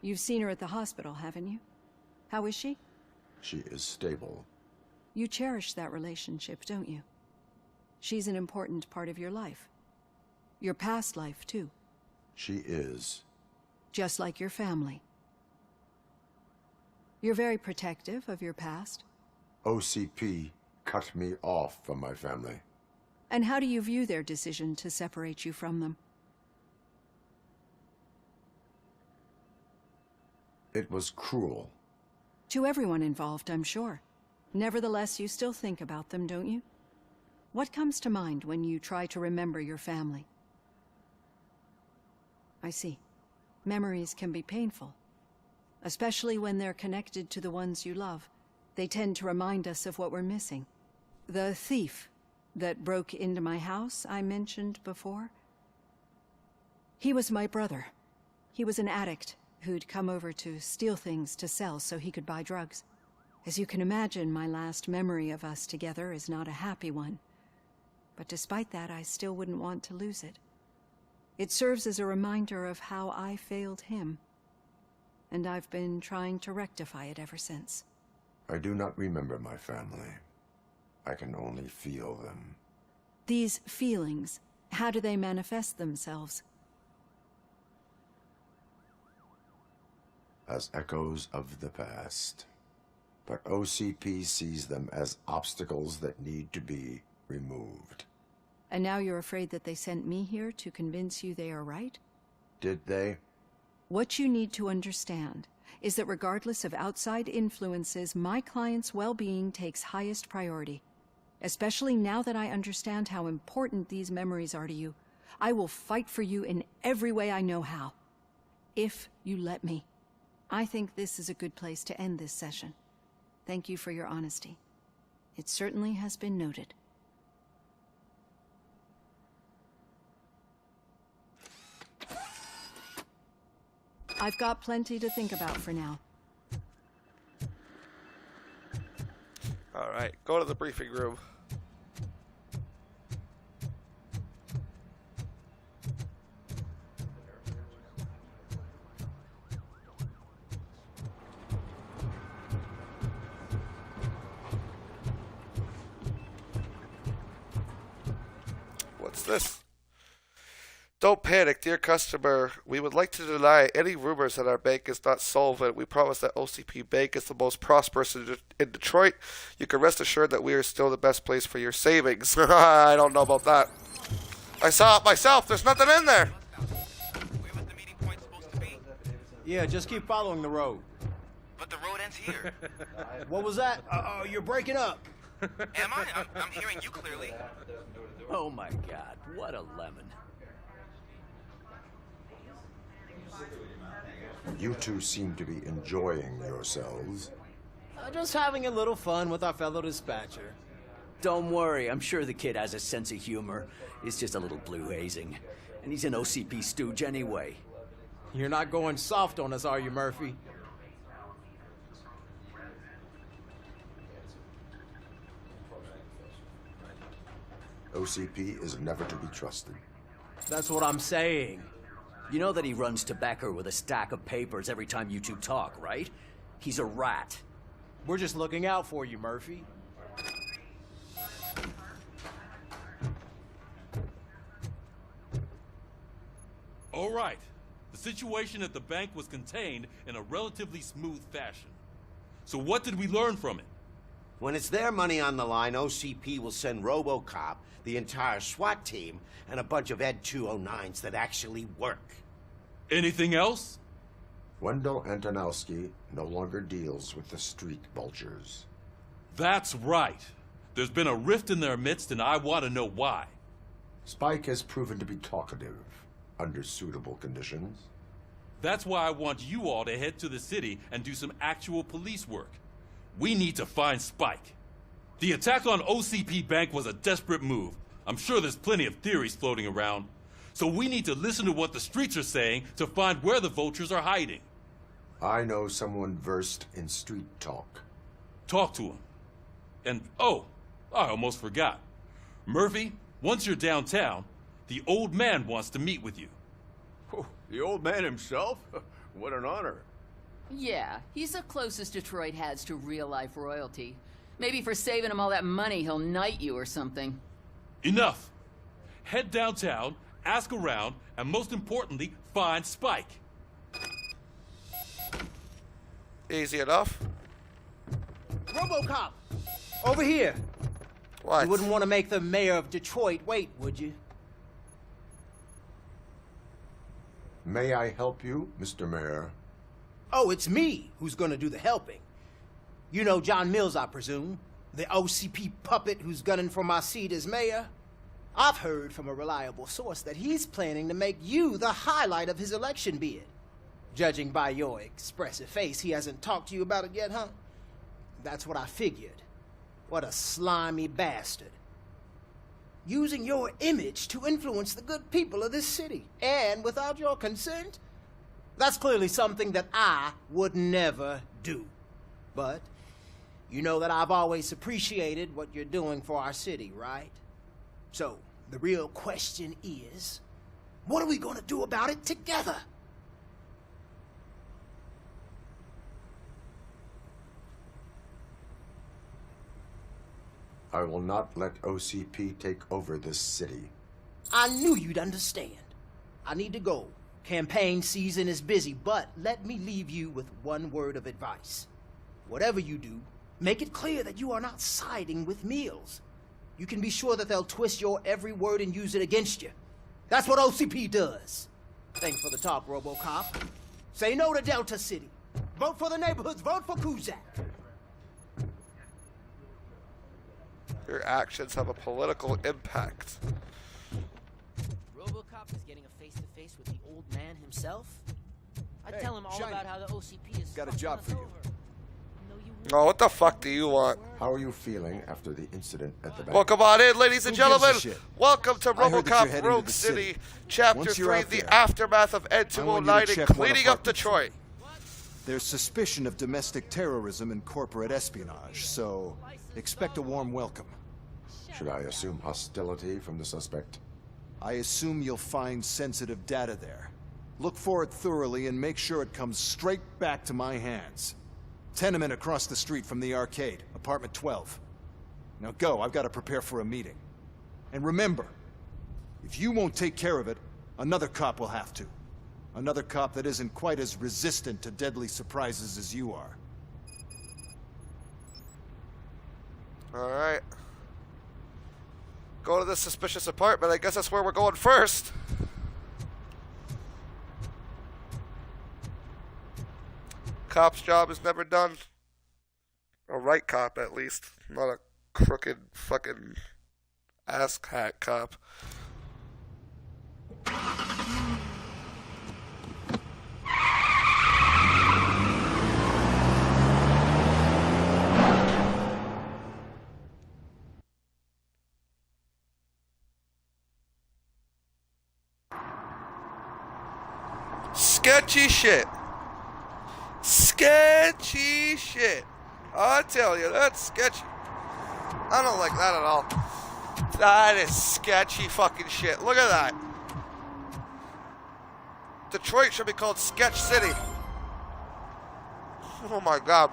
You've seen her at the hospital, haven't you? How is she? She is stable. You cherish that relationship, don't you? She's an important part of your life. Your past life, too. She is. Just like your family. You're very protective of your past. OCP cut me off from my family. And how do you view their decision to separate you from them? It was cruel. To everyone involved, I'm sure. Nevertheless, you still think about them, don't you? What comes to mind when you try to remember your family? I see. Memories can be painful. Especially when they're connected to the ones you love. They tend to remind us of what we're missing. The thief that broke into my house I mentioned before? He was my brother. He was an addict who'd come over to steal things to sell so he could buy drugs. As you can imagine, my last memory of us together is not a happy one. But despite that, I still wouldn't want to lose it. It serves as a reminder of how I failed him. And I've been trying to rectify it ever since. I do not remember my family. I can only feel them. These feelings, how do they manifest themselves? As echoes of the past. But OCP sees them as obstacles that need to be removed. And now you're afraid that they sent me here to convince you they are right? Did they? What you need to understand is that regardless of outside influences, my client's well-being takes highest priority. Especially now that I understand how important these memories are to you. I will fight for you in every way I know how. If you let me. I think this is a good place to end this session. Thank you for your honesty. It certainly has been noted. I've got plenty to think about for now. Alright, go to the briefing room. this? Don't panic, dear customer. We would like to deny any rumors that our bank is not solvent. We promise that OCP Bank is the most prosperous in Detroit. You can rest assured that we are still the best place for your savings. I don't know about that. I saw it myself. There's nothing in there. Yeah, just keep following the road. But the road ends here. What was that? Uh-oh, you're breaking up. Am I? I'm hearing you clearly. Oh my god, what a lemon. You two seem to be enjoying yourselves. Just having a little fun with our fellow dispatcher. Don't worry, I'm sure the kid has a sense of humor. It's just a little blue hazing. And he's an OCP stooge anyway. You're not going soft on us, are you, Murphy? OCP is never to be trusted. That's what I'm saying. You know that he runs tobacco with a stack of papers every time you two talk, right? He's a rat. We're just looking out for you, Murphy. All right. The situation at the bank was contained in a relatively smooth fashion. So what did we learn from it? When it's their money on the line, OCP will send Robocop, the entire SWAT team, and a bunch of ED-209s that actually work. Anything else? Wendell Antonowski no longer deals with the street vultures. That's right. There's been a rift in their midst, and I want to know why. Spike has proven to be talkative under suitable conditions. That's why I want you all to head to the city and do some actual police work. We need to find Spike. The attack on OCP Bank was a desperate move. I'm sure there's plenty of theories floating around. So we need to listen to what the streets are saying to find where the vultures are hiding. I know someone versed in street talk. Talk to him. And, oh, I almost forgot. Murphy, once you're downtown, the old man wants to meet with you. Oh, the old man himself? What an honor. Yeah, he's the closest Detroit has to real-life royalty. Maybe for saving him all that money, he'll knight you or something. Enough. Head downtown, ask around, and most importantly, find Spike. Easy enough. Robocop! Over here! What? You wouldn't want to make the mayor of Detroit wait, would you? May I help you, Mr. Mayor? Oh, it's me who's gonna do the helping. You know John Mills, I presume? The OCP puppet who's gunning for my seat as mayor? I've heard from a reliable source that he's planning to make you the highlight of his election bid. Judging by your expressive face, he hasn't talked to you about it yet, huh? That's what I figured. What a slimy bastard. Using your image to influence the good people of this city. And without your consent? That's clearly something that I would never do. But you know that I've always appreciated what you're doing for our city, right? So, the real question is, what are we gonna do about it together? I will not let OCP take over this city. I knew you'd understand. I need to go. Campaign season is busy, but let me leave you with one word of advice. Whatever you do, make it clear that you are not siding with Mills. You can be sure that they'll twist your every word and use it against you. That's what OCP does. Thanks for the talk, Robocop. Say no to Delta City. Vote for the neighborhoods. Vote for Kuzak. Your actions have a political impact. Robocop is getting a face-to-face with the old man himself? I'd tell him all Shiny. about how the OCP is Got a job for you. Oh, what the fuck do you want? How are you feeling after the incident at the bank? Welcome on in, ladies and Who gives a gentlemen. shit? Welcome to I heard that you're Robocop heading to Rogue the City, city. Chapter Once you're 3, out the there, aftermath of I want you to ED-209 check and one cleaning up apartment. Detroit. There's suspicion of domestic terrorism and corporate espionage, so expect a warm welcome. Should I assume hostility from the suspect? I assume you'll find sensitive data there. Look for it thoroughly and make sure it comes straight back to my hands. Tenement across the street from the arcade, apartment 12. Now go, I've got to prepare for a meeting. And remember, If you won't take care of it, another cop will have to. Another cop that isn't quite as resistant to deadly surprises as you are. Alright. Go to this suspicious apartment. I guess that's where we're going first. Cop's job is never done. A right cop, at least. Not a crooked fucking ass hat cop. Sketchy shit. Sketchy shit. I tell you, that's sketchy. I don't like that at all. That is sketchy fucking shit. Look at that. Detroit should be called Sketch City. Oh my god.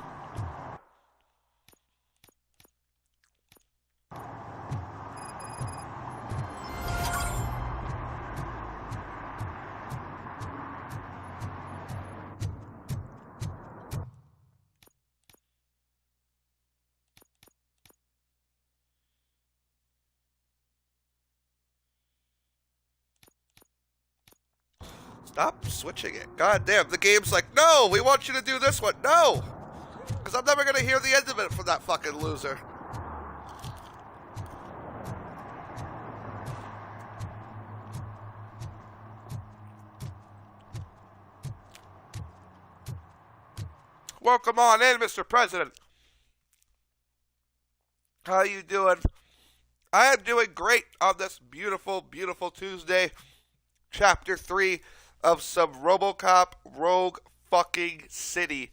Stop switching it. God damn, the game's like, no, we want you to do this one. No! Because I'm never going to hear the end of it from that fucking loser. Welcome on in, Mr. President. How you doing? I am doing great on this beautiful, beautiful Tuesday. Chapter 3 of some Robocop Rogue fucking City.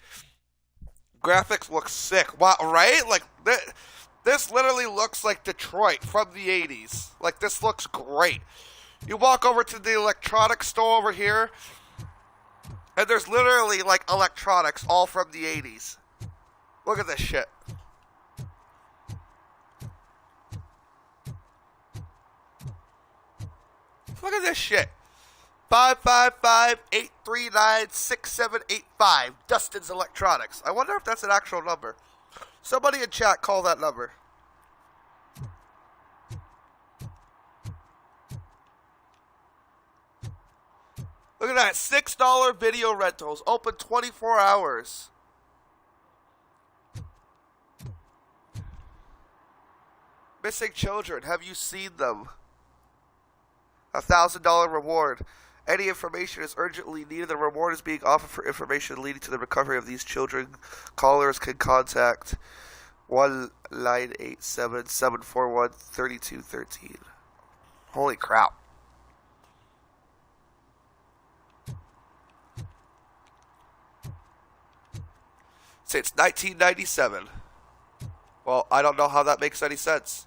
Graphics look sick. Wow, right? Like, this literally looks like Detroit from the 80s. Like, this looks great. You walk over to the electronics store over here, and there's literally, like, electronics all from the 80s. Look at this shit. Look at this shit. 555-839-6785. Dustin's Electronics. I wonder if that's an actual number. Somebody in chat call that number. Look at that. $6 video rentals. Open 24 hours. Missing children. Have you seen them? $1,000 reward. Any information is urgently needed. The reward is being offered for information leading to the recovery of these children. Callers can contact 1-987-741-3213. Holy crap. Since 1997. Well, I don't know how that makes any sense.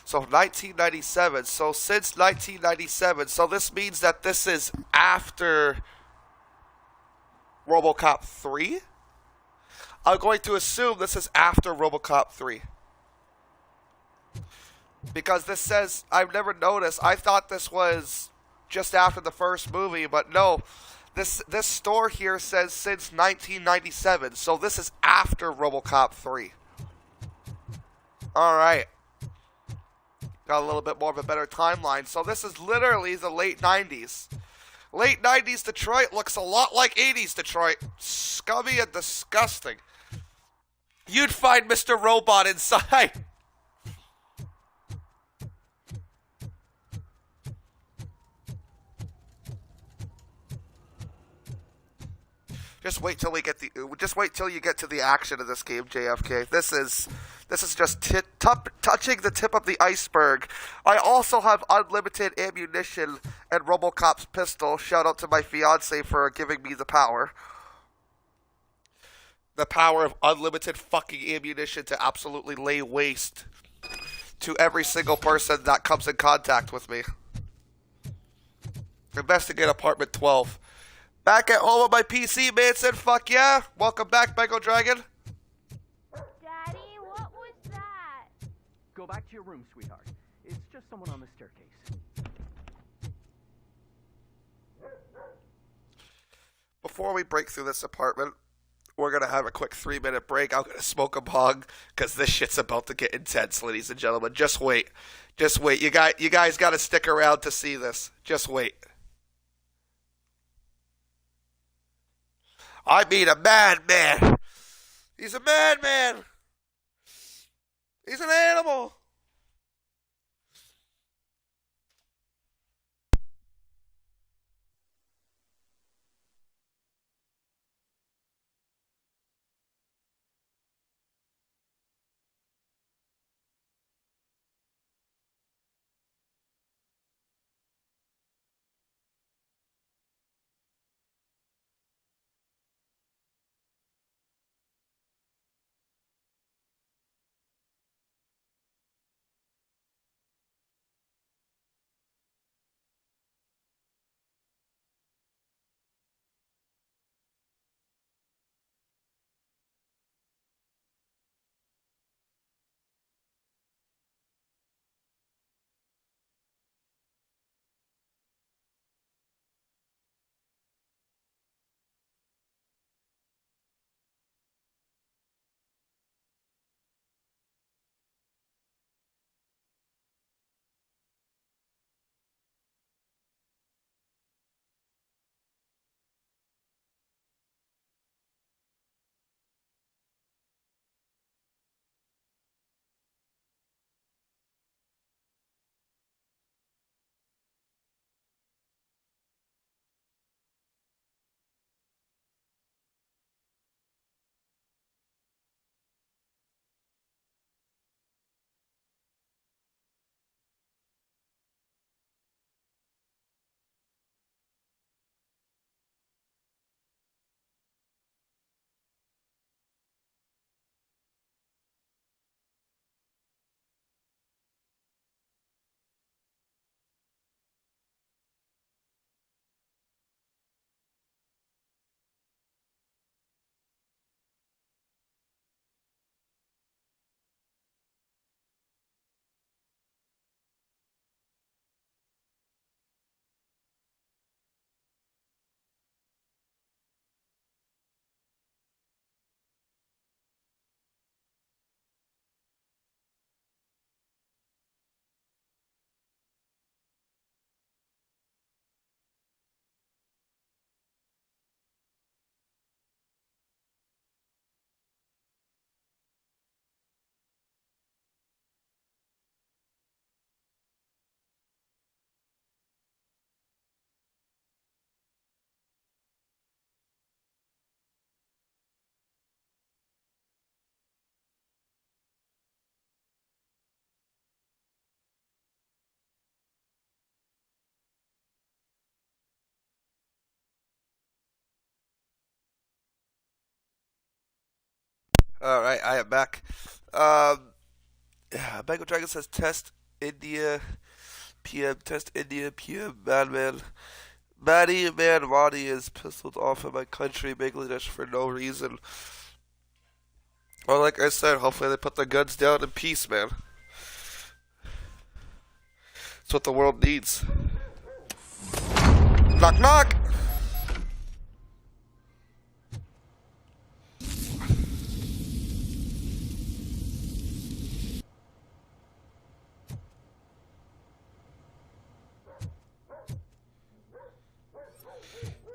So 1997, so since 1997, so this means that this is after Robocop 3? I'm going to assume this is after Robocop 3. Because this says, I've never noticed, I thought this was just after the first movie, but no. This store here says since 1997, so this is after Robocop 3. Alright. Got a little bit more of a better timeline. So this is literally the late 90s. Late 90s Detroit looks a lot like 80s Detroit. Scummy and disgusting. You'd find Mr. Robot inside. Just wait till you get to the action of this game, JFK. This is just touching the tip of the iceberg. I also have unlimited ammunition and Robocop's pistol. Shout out to my fiance for giving me the power. The power of unlimited fucking ammunition to absolutely lay waste to every single person that comes in contact with me. Investigate apartment 12. Back at home on my PC, Manson. Fuck yeah. Welcome back, Mango Dragon. Daddy, what was that? Go go back to your room, sweetheart. It's just someone on the staircase. Before we break through this apartment, we're going to have a quick 3-minute break. I'm going to smoke a bong because this shit's about to get intense, ladies and gentlemen. Just wait. Just wait. You guys got to stick around to see this. Just wait. I mean a madman. He's a madman. He's an animal. Alright, I am back. Bango Dragon says test India PM, test India PM, madman. Maddie, man, Ronnie is pistoled off in my country, Bangladesh for no reason. Well, like I said, hopefully they put the guns down in peace, man. That's what the world needs. Knock, knock!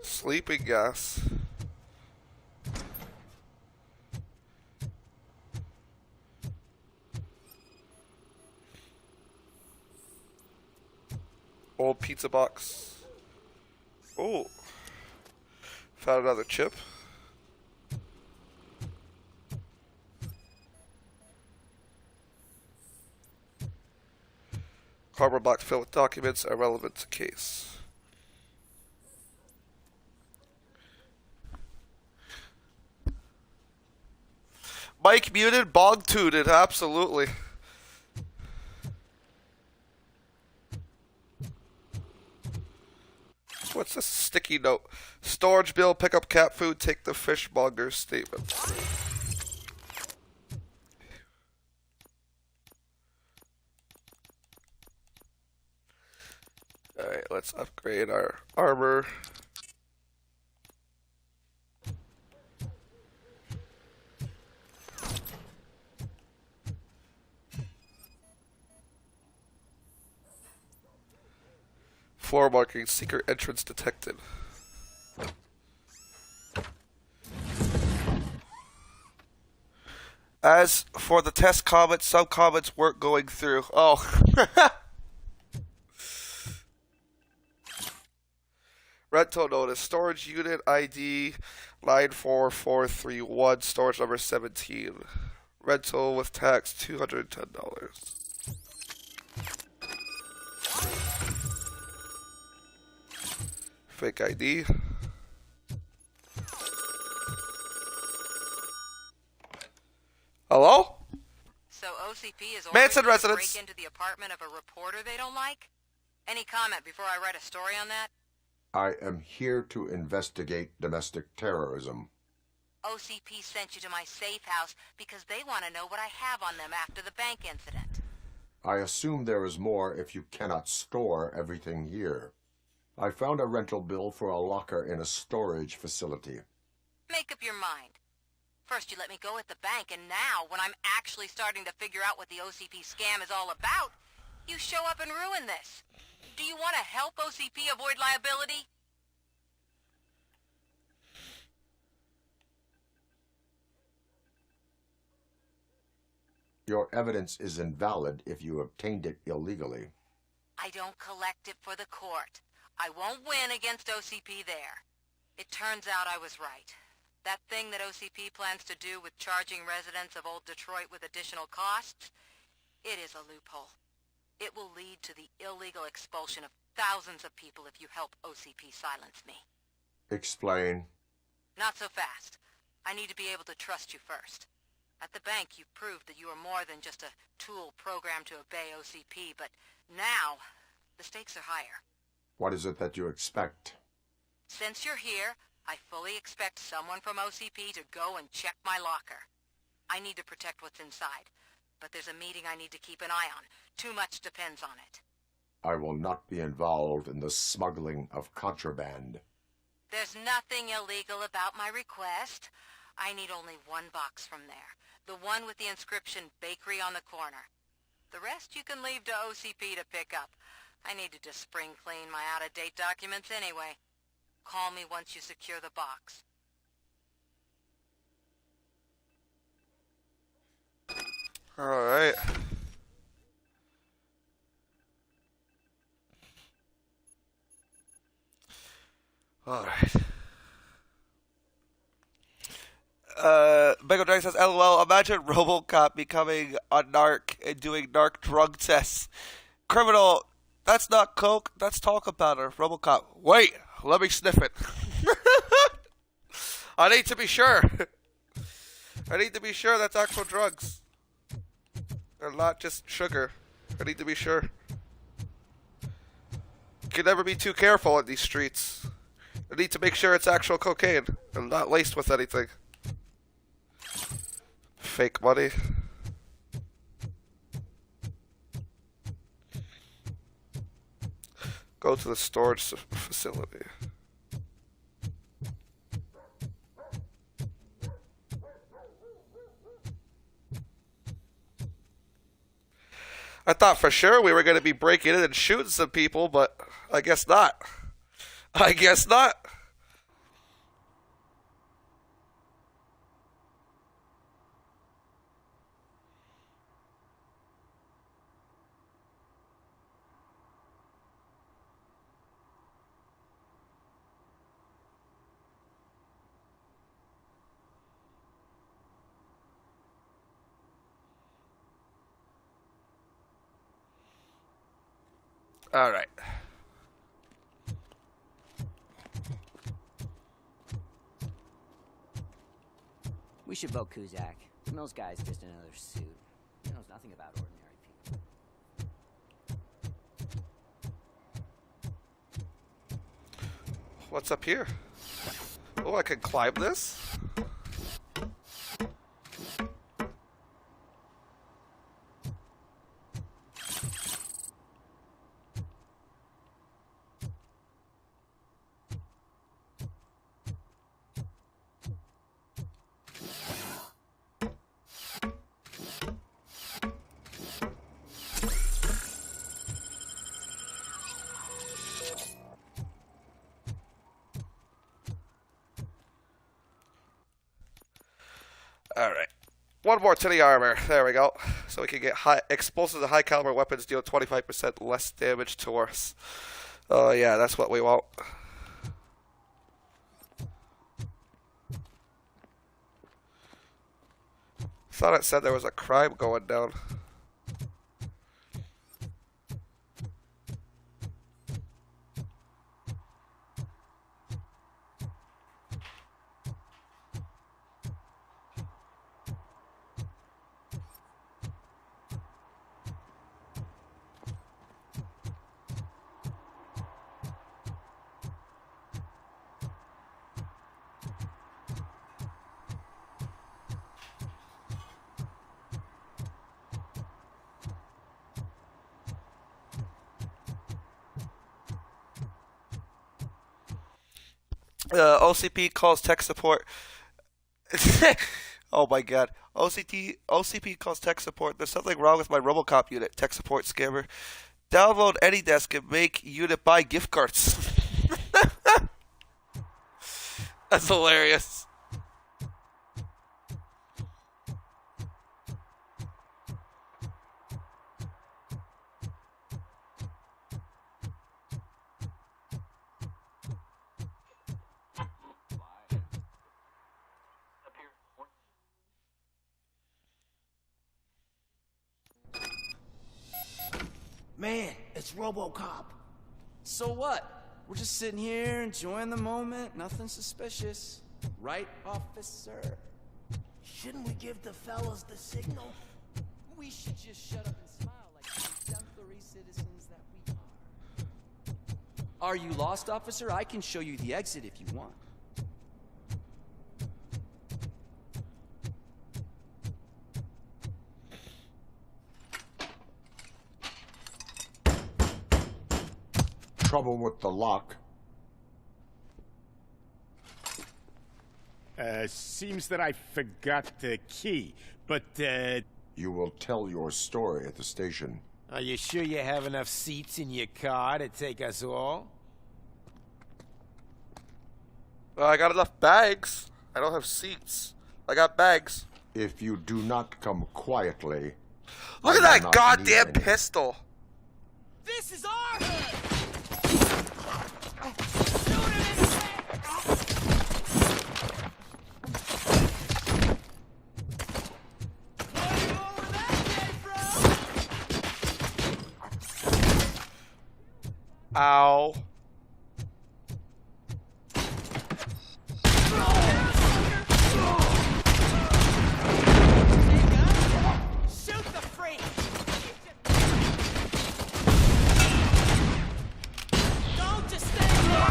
Sleeping gas. Old pizza box. Oh. Found another chip. Cardboard box filled with documents irrelevant to case. Mike muted, bog tooted, absolutely. What's this sticky note? Storage bill, pick up cat food, take the fishmonger's statement. Alright, let's upgrade our armor. Floor marking, secret entrance detected. As for the test comments, some comments weren't going through. Oh. Rental notice. Storage unit ID 94431. Storage number 17. Rental with tax $210. Fake ID. Hello? So OCP is Manson ordering you to residence. break into the apartment of a reporter they don't like? Any comment before I write a story on that? I am here to investigate domestic terrorism. OCP sent you to my safe house because they want to know what I have on them after the bank incident. I assume there is more if you cannot store everything here. I found a rental bill for a locker in a storage facility. Make up your mind. First you let me go at the bank, and now, when I'm actually starting to figure out what the OCP scam is all about, you show up and ruin this. Do you want to help OCP avoid liability? Your evidence is invalid if you obtained it illegally. I don't collect it for the court. I won't win against OCP there. It turns out I was right. That thing that OCP plans to do with charging residents of Old Detroit with additional costs, it is a loophole. It will lead to the illegal expulsion of thousands of people if you help OCP silence me. Explain. Not so fast. I need to be able to trust you first. At the bank, you proved that you are more than just a tool programmed to obey OCP, but now, the stakes are higher. What is it that you expect? Since you're here, I fully expect someone from OCP to go and check my locker. I need to protect what's inside, but there's a meeting I need to keep an eye on. Too much depends on it. I will not be involved in the smuggling of contraband. There's nothing illegal about my request. I need only one box from there. The one with the inscription Bakery on the corner. The rest you can leave to OCP to pick up. I needed to spring clean my out-of-date documents anyway. Call me once you secure the box. Alright. Alright. Mego Dragon says, LOL, imagine Robocop becoming a narc and doing narc drug tests. Criminal, that's not coke, that's talcum powder. Robocop, wait, let me sniff it. I need to be sure. I need to be sure that's actual drugs. And not just sugar. I need to be sure. You can never be too careful in these streets. I need to make sure it's actual cocaine and not laced with anything. Fake money. Go to the storage facility. I thought for sure we were going to be breaking in and shooting some people, but I guess not. I guess not. All right. We should vote Kuzak. Mills guy's just another suit. He knows nothing about ordinary people. What's up here? Oh, I can climb this? Alright. One more to the armor. There we go. So we can get explosives and high caliber weapons deal 25% less damage to us. Oh yeah, that's what we want. Thought it said there was a crime going down. OCP calls tech support. Oh my god. OCP calls tech support. There's something wrong with my Robocop unit. Tech support scammer. Download AnyDesk and make unit buy gift cards. That's hilarious. Man, it's Robocop. So what? We're just sitting here enjoying the moment. Nothing suspicious. Right, officer? Shouldn't we give the fellas the signal? We should just shut up and smile like the exemplary citizens that we are. Are you lost, officer? I can show you the exit if you want. Trouble with the lock. Seems that I forgot the key, but, You will tell your story at the station. Are you sure you have enough seats in your car to take us all? I got enough bags. I don't have seats. I got bags. If you do not come quietly... Look at that goddamn pistol! This is our hood! Ow. Shoot the freak! Don't just stand there!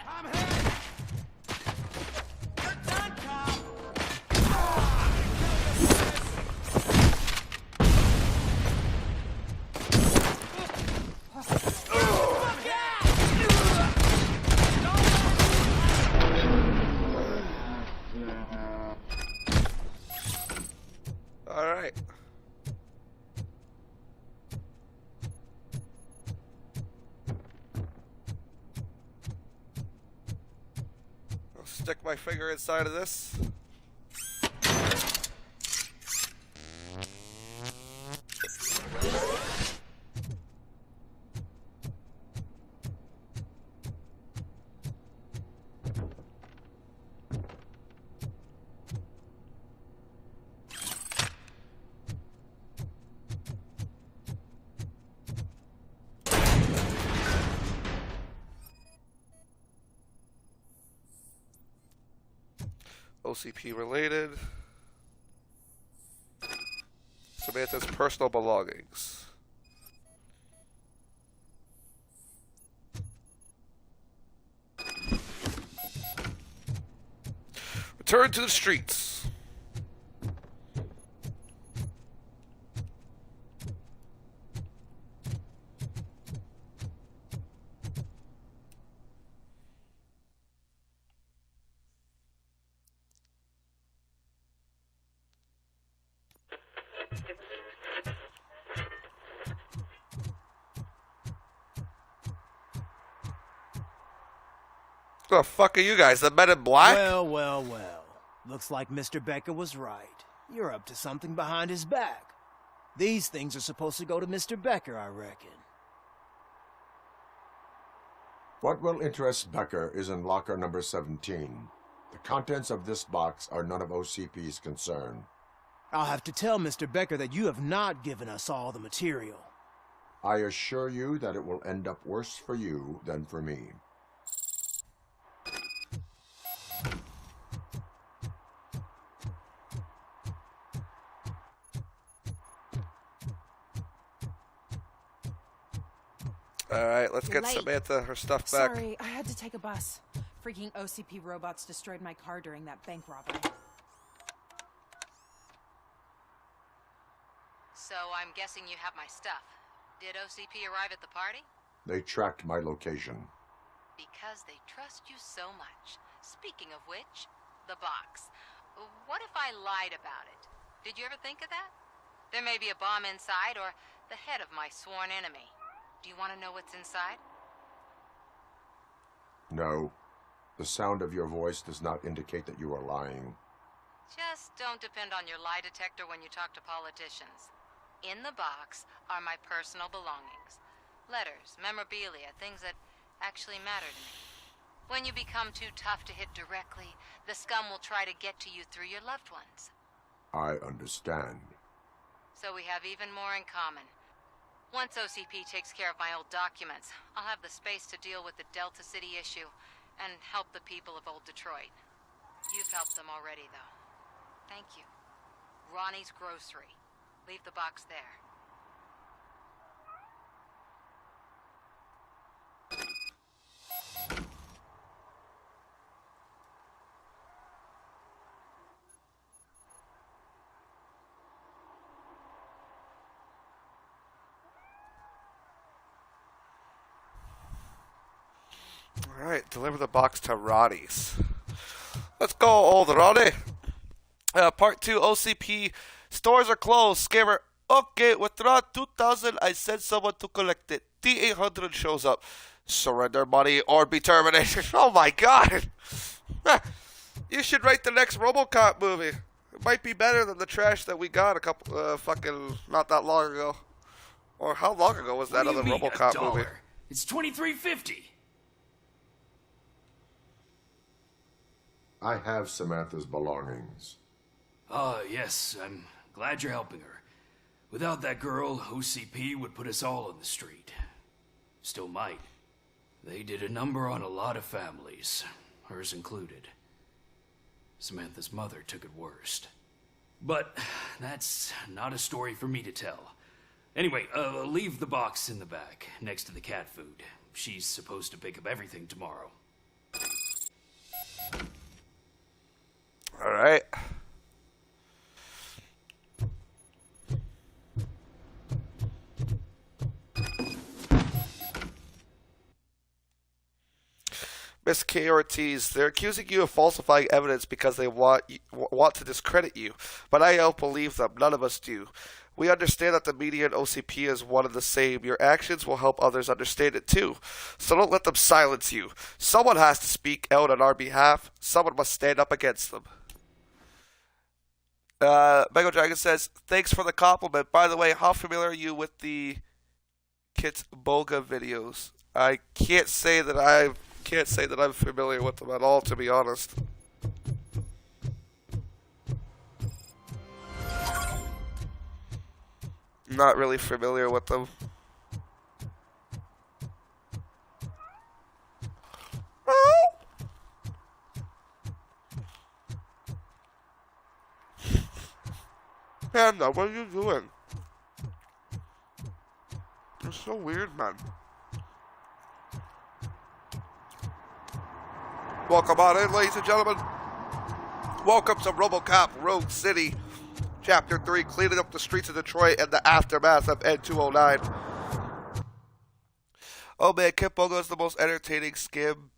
I'm hit! You're done, cop! Alright. I'll stick my finger inside of this. OCP related. Samantha's personal belongings. Return to the streets. The fuck are you guys, the Men in Black? Well, well, well. Looks like Mr. Becker was right. You're up to something behind his back. These things are supposed to go to Mr. Becker, I reckon. What will interest Becker is in locker number 17. The contents of this box are none of OCP's concern. I'll have to tell Mr. Becker that you have not given us all the material. I assure you that it will end up worse for you than for me. Alright, let's get Late. Samantha her stuff back. Sorry, I had to take a bus. Freaking OCP robots destroyed my car during that bank robbery. So I'm guessing you have my stuff. Did OCP arrive at the party? They tracked my location. Because they trust you so much. Speaking of which, the box. What if I lied about it? Did you ever think of that? There may be a bomb inside or the head of my sworn enemy. Do you want to know what's inside? No. The sound of your voice does not indicate that you are lying. Just don't depend on your lie detector when you talk to politicians. In the box are my personal belongings. Letters, memorabilia, things that actually matter to me. When you become too tough to hit directly, the scum will try to get to you through your loved ones. I understand. So we have even more in common. Once OCP takes care of my old documents, I'll have the space to deal with the Delta City issue and help the people of Old Detroit. You've helped them already, though. Thank you. Ronnie's Grocery. Leave the box there. Alright, deliver the box to Ronnie's. Let's go, old Ronnie. Part 2, OCP. Stores are closed. Scammer. Okay, withdraw 2,000. I sent someone to collect it. T-800 shows up. Surrender money or be terminated. Oh my god. You should write the next Robocop movie. It might be better than the trash that we got a couple, fucking, not that long ago. Or how long ago was that What do other you mean, Robocop $1? movie? It's $23.50. I have Samantha's belongings. Yes, I'm glad you're helping her. Without that girl, OCP would put us all on the street. Still might. They did a number on a lot of families, hers included. Samantha's mother took it worst. But that's not a story for me to tell. Anyway, leave the box in the back, next to the cat food. She's supposed to pick up everything tomorrow. Alright. Miss K. Ortiz, they're accusing you of falsifying evidence because they want to discredit you, but I don't believe them. None of us do. We understand that the media and OCP is one and the same. Your actions will help others understand it too. So don't let them silence you. Someone has to speak out on our behalf. Someone must stand up against them. Mego Dragon says, thanks for the compliment. By the way, how familiar are you with the Kit Boga videos? I can't say that I'm familiar with them at all, to be honest. Not really familiar with them. Panda, what are you doing? You're so weird, man. Welcome on in, ladies and gentlemen. Welcome to Robocop Rogue City, Chapter 3, cleaning up the streets of Detroit and the aftermath of ED-209. Oh man, Kit Bogo is the most entertaining scam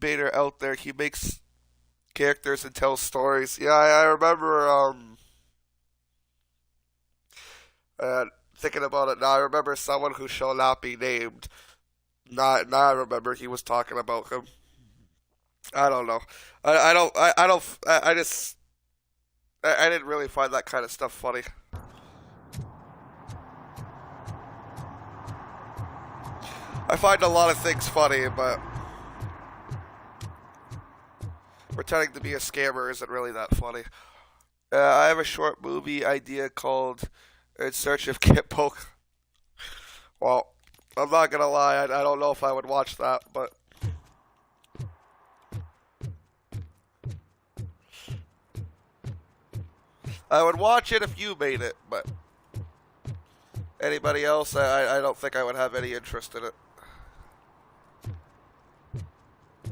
baiter out there. He makes characters and tells stories. Yeah, I remember, thinking about it now, I remember someone who shall not be named. Now I remember he was talking about him. I don't know. I didn't really find that kind of stuff funny. I find a lot of things funny, but pretending to be a scammer isn't really that funny. I have a short movie idea called In Search of Kit Poke. Well, I'm not gonna lie, I don't know if I would watch that, but I would watch it if you made it, but anybody else, I don't think I would have any interest in it.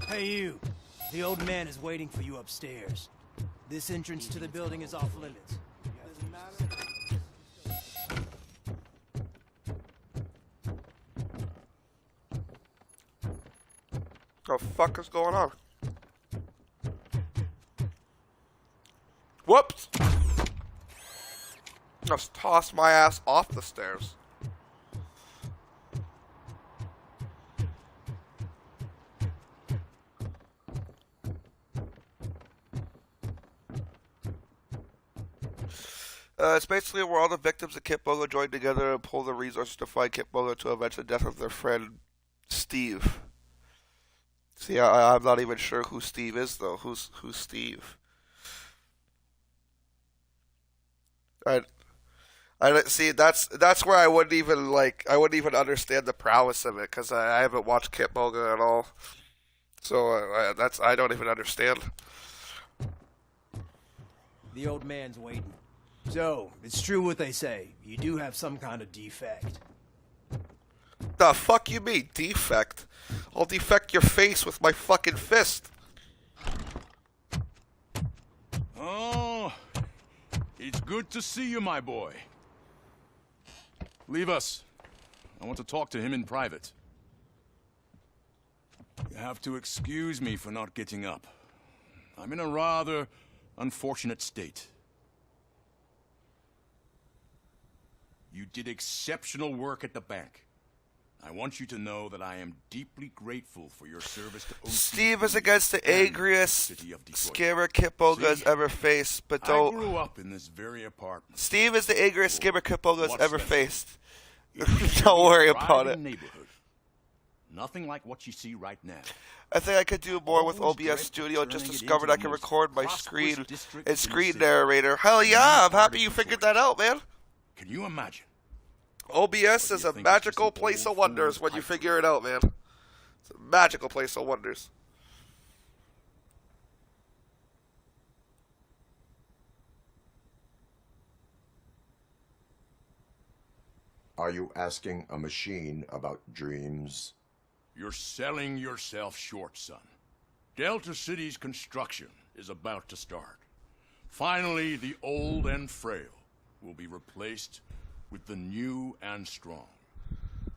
Hey, you. The old man is waiting for you upstairs. This entrance to the building is off limits. Doesn't matter. What the fuck is going on? Whoops! Just tossed my ass off the stairs. It's basically where all the victims of Kit Bogo join together and pull the resources to find Kit Bogo to avenge the death of their friend, Steve. See, I'm not even sure who Steve is, though. Who's Steve? I see. That's where I wouldn't even understand the prowess of it, because I haven't watched Kit Bogo at all. So I don't even understand. The old man's waiting. So, it's true what they say. You do have some kind of defect. The fuck you mean, defect? I'll defect your face with my fucking fist. Oh, it's good to see you, my boy. Leave us. I want to talk to him in private. You have to excuse me for not getting up. I'm in a rather unfortunate state. You did exceptional work at the bank. I want you to know that I am deeply grateful for your service to OCP. Steve is against the angriest scammer Kit Bogo has ever faced, but don't. I grew up in this very apartment. Steve is the angriest scammer Kit Bogo has ever faced. Don't worry about it. Nothing like what you see right now. I think I could do more with OBS Studio. Just discovered I can record my screen and screen narrator. Hell yeah, I'm happy you figured that out, man. Can you imagine? OBS is a magical place of wonders when you figure it out, man. It's a magical place of wonders. Are you asking a machine about dreams? You're selling yourself short, son. Delta City's construction is about to start. Finally, the old and frail will be replaced with the new and strong.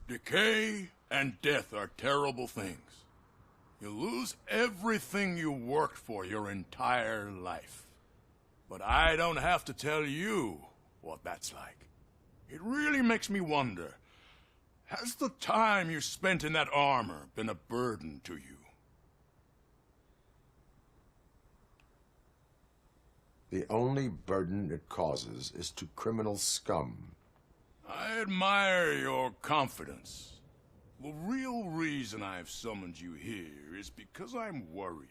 Decay and death are terrible things. You lose everything you worked for your entire life. But I don't have to tell you what that's like. It really makes me wonder, has the time you spent in that armor been a burden to you? The only burden it causes is to criminal scum. I admire your confidence. The real reason I've summoned you here is because I'm worried.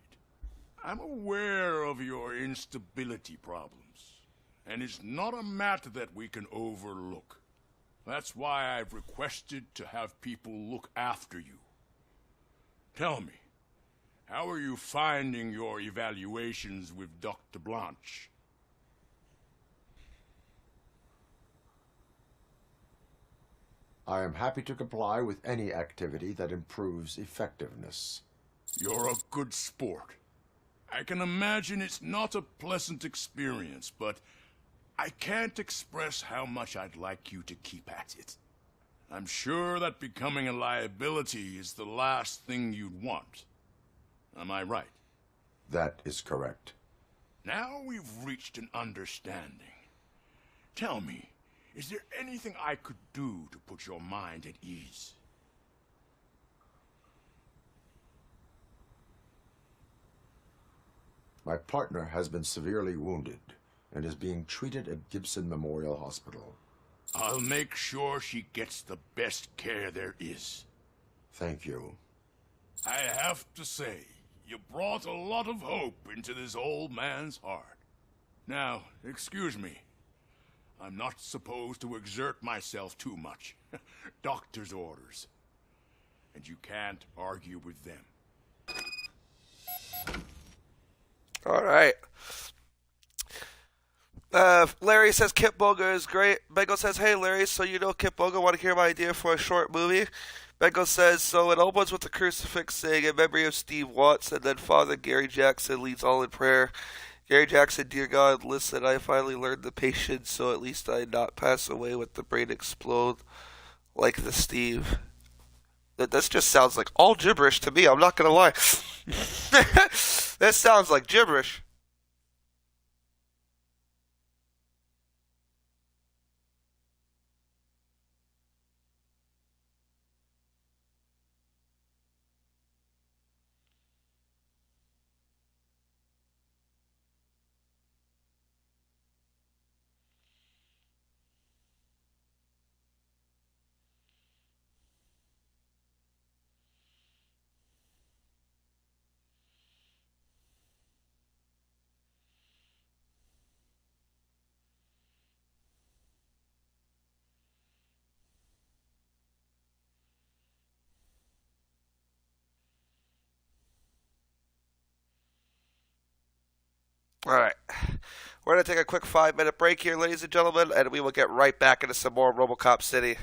I'm aware of your instability problems, and it's not a matter that we can overlook. That's why I've requested to have people look after you. Tell me, how are you finding your evaluations with Dr. Blanche? I am happy to comply with any activity that improves effectiveness. You're a good sport. I can imagine it's not a pleasant experience, but I can't express how much I'd like you to keep at it. I'm sure that becoming a liability is the last thing you'd want. Am I right? That is correct. Now we've reached an understanding. Tell me, is there anything I could do to put your mind at ease? My partner has been severely wounded and is being treated at Gibson Memorial Hospital. I'll make sure she gets the best care there is. Thank you. I have to say, you brought a lot of hope into this old man's heart. Now, excuse me. I'm not supposed to exert myself too much. Doctor's orders. And you can't argue with them. Alright. Larry says Kip Boga is great. Bengal says, hey Larry, so you know Kip Boga, want to hear my idea for a short movie? Bengal says, so it opens with the crucifix saying in memory of Steve Watts, and then Father Gary Jackson leads all in prayer. Gary Jackson, dear God, listen, I finally learned the patience, so at least I not pass away with the brain explode like the Steve. This just sounds like all gibberish to me, I'm not gonna lie. This sounds like gibberish. Alright, we're going to take a quick 5-minute break here, ladies and gentlemen, and we will get right back into some more Robocop City.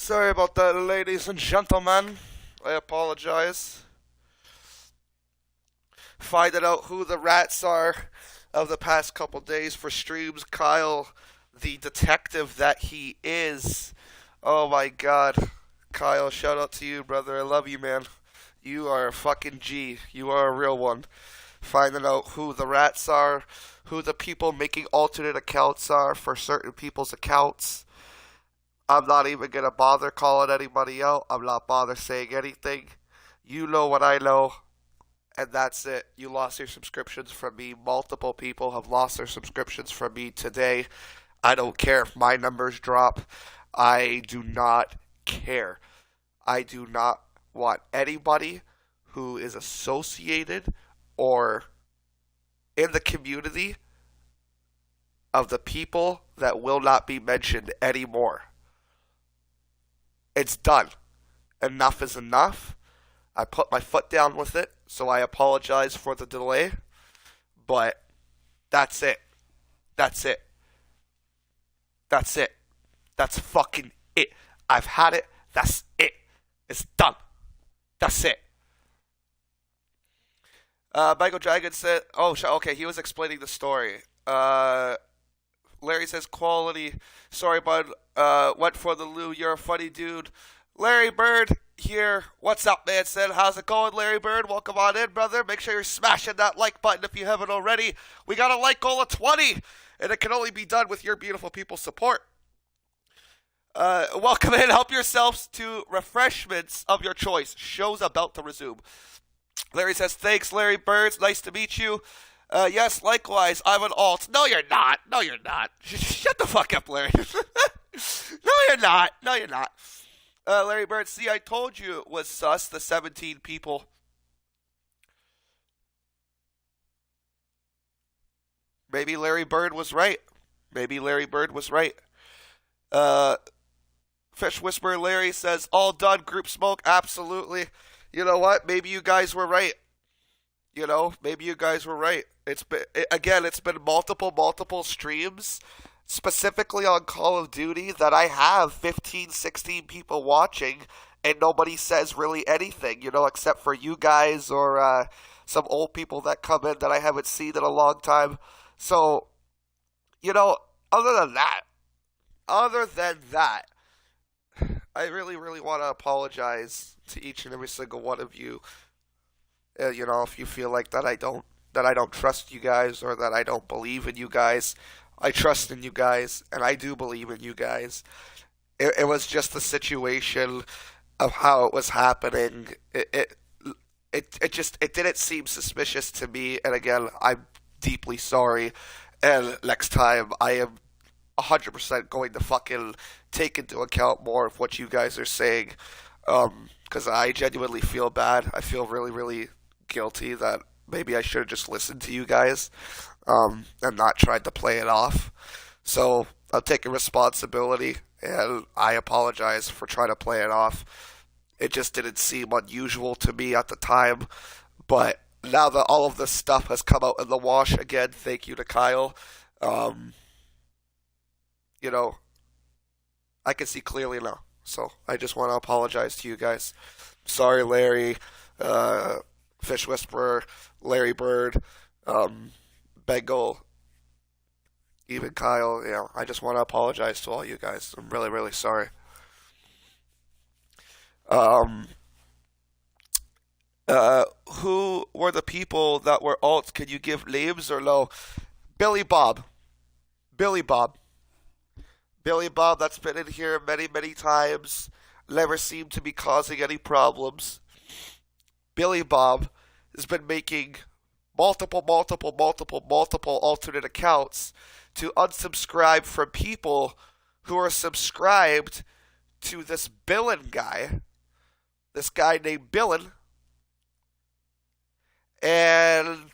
Sorry about that, ladies and gentlemen. I apologize. Finding out who the rats are of the past couple days for streams. Kyle, the detective that he is. Oh my god. Kyle, shout out to you, brother. I love you, man. You are a fucking G. You are a real one. Finding out who the rats are, who the people making alternate accounts are for certain people's accounts. I'm not even going to bother calling anybody out. I'm not bother saying anything. You know what I know. And that's it. You lost your subscriptions from me. Multiple people have lost their subscriptions from me today. I don't care if my numbers drop. I do not care. I do not want anybody who is associated or in the community of the people that will not be mentioned anymore. It's done. Enough is enough. I put my foot down with it, so I apologize for the delay. But that's it. That's it. That's it. That's fucking it. I've had it. That's it. It's done. That's it. Michael Dragon said, okay, he was explaining the story. Larry says, quality. Sorry, bud. Went for the loo. You're a funny dude. Larry Bird here. What's up, Manson? How's it going, Larry Bird? Welcome on in, brother. Make sure you're smashing that like button if you haven't already. We got a like goal of 20, and it can only be done with your beautiful people's support. Welcome in. Help yourselves to refreshments of your choice. Show's about to resume. Larry says, thanks, Larry Birds. Nice to meet you. Yes, likewise. I'm an alt. No, you're not. No, you're not. Shut the fuck up, Larry. No, you're not. No, you're not. Larry Bird, see, I told you it was sus, the 17 people. Maybe Larry Bird was right. Maybe Larry Bird was right. Fish Whisperer Larry says, all done, group smoke. Absolutely. You know what? Maybe you guys were right. You know, maybe you guys were right. It's been multiple streams, specifically on Call of Duty, that I have 15, 16 people watching, and nobody says really anything, you know, except for you guys or some old people that come in that I haven't seen in a long time. So, you know, other than that, I really, really want to apologize to each and every single one of you. You know, if you feel like that I don't trust you guys or that I don't believe in you guys. I trust in you guys, and I do believe in you guys. It was just the situation of how it was happening. It didn't seem suspicious to me, and again, I'm deeply sorry. And next time, I am 100% going to fucking take into account more of what you guys are saying, because I genuinely feel bad. I feel really, really guilty that maybe I should have just listened to you guys and not tried to play it off. So I'm taking responsibility, and I apologize for trying to play it off. It just didn't seem unusual to me at the time, but now that all of this stuff has come out in the wash again, thank you to Kyle. You know, I can see clearly now. So I just want to apologize to you guys. Sorry, Larry, Fish Whisperer, Larry Bird, Bengal, even Kyle. You know, I just want to apologize to all you guys. I'm really, really sorry. Who were the people that were alts? Can you give names or no? Billy Bob, that's been in here many, many times. Never seemed to be causing any problems. Billy Bob has been making multiple alternate accounts to unsubscribe from people who are subscribed to this Billin guy. This guy named Billin. And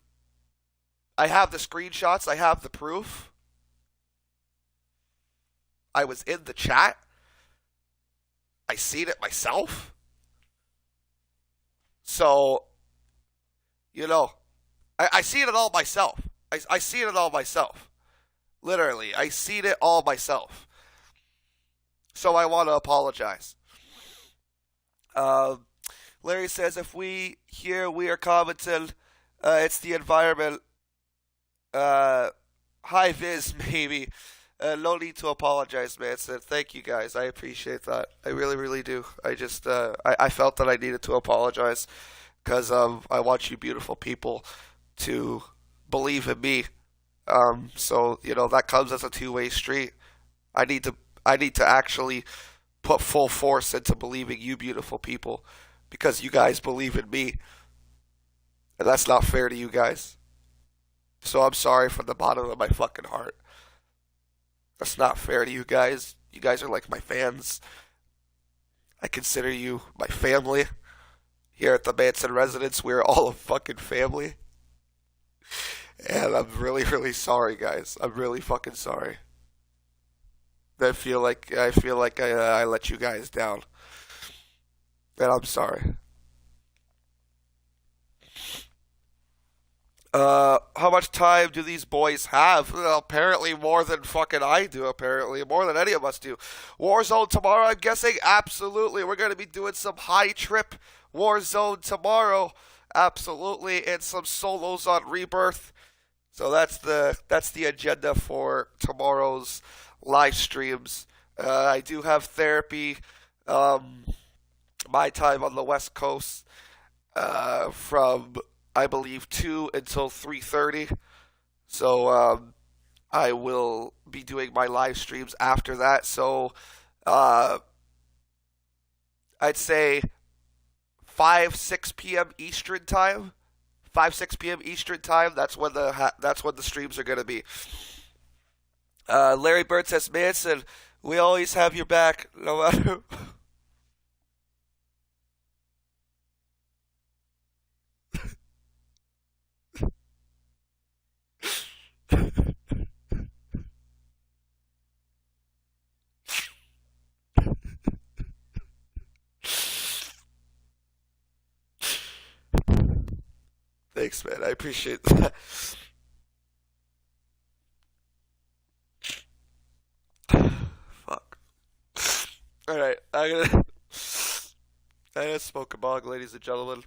I have the screenshots. I have the proof. I was in the chat. I seen it myself. So, you know, I seen it all myself. I seen it all myself. Literally, I seen it all myself. So I want to apologize. Larry says, if we here we are commenting, it's the environment. High vis, maybe. No need to apologize, Manson. Thank you guys. I appreciate that. I really, really do. I just, I felt that I needed to apologize because I want you beautiful people to believe in me. So that comes as a two-way street. I need to actually put full force into believing you beautiful people because you guys believe in me. And that's not fair to you guys. So I'm sorry from the bottom of my fucking heart. That's not fair to you guys. You guys are like my fans. I consider you my family. Here at the Manson residence, we're all a fucking family. And I'm really, really sorry, guys. I'm really fucking sorry. I feel like I let you guys down. And I'm sorry. How much time do these boys have? Well, apparently more than fucking I do, apparently. More than any of us do. Warzone tomorrow, I'm guessing? Absolutely. We're going to be doing some high trip Warzone tomorrow. Absolutely. And some solos on Rebirth. So that's the agenda for tomorrow's live streams. I do have therapy. My time on the West Coast from, I believe, 2 until 3:30. So I will be doing my live streams after that. So I'd say 5-6 p.m. Eastern time. 5-6 p.m. Eastern time. That's when the streams are gonna be. Larry Bird says, Manson, we always have your back, no matter. Thanks, man. I appreciate that. Fuck. Alright, I gotta smoke a bong, ladies and gentlemen.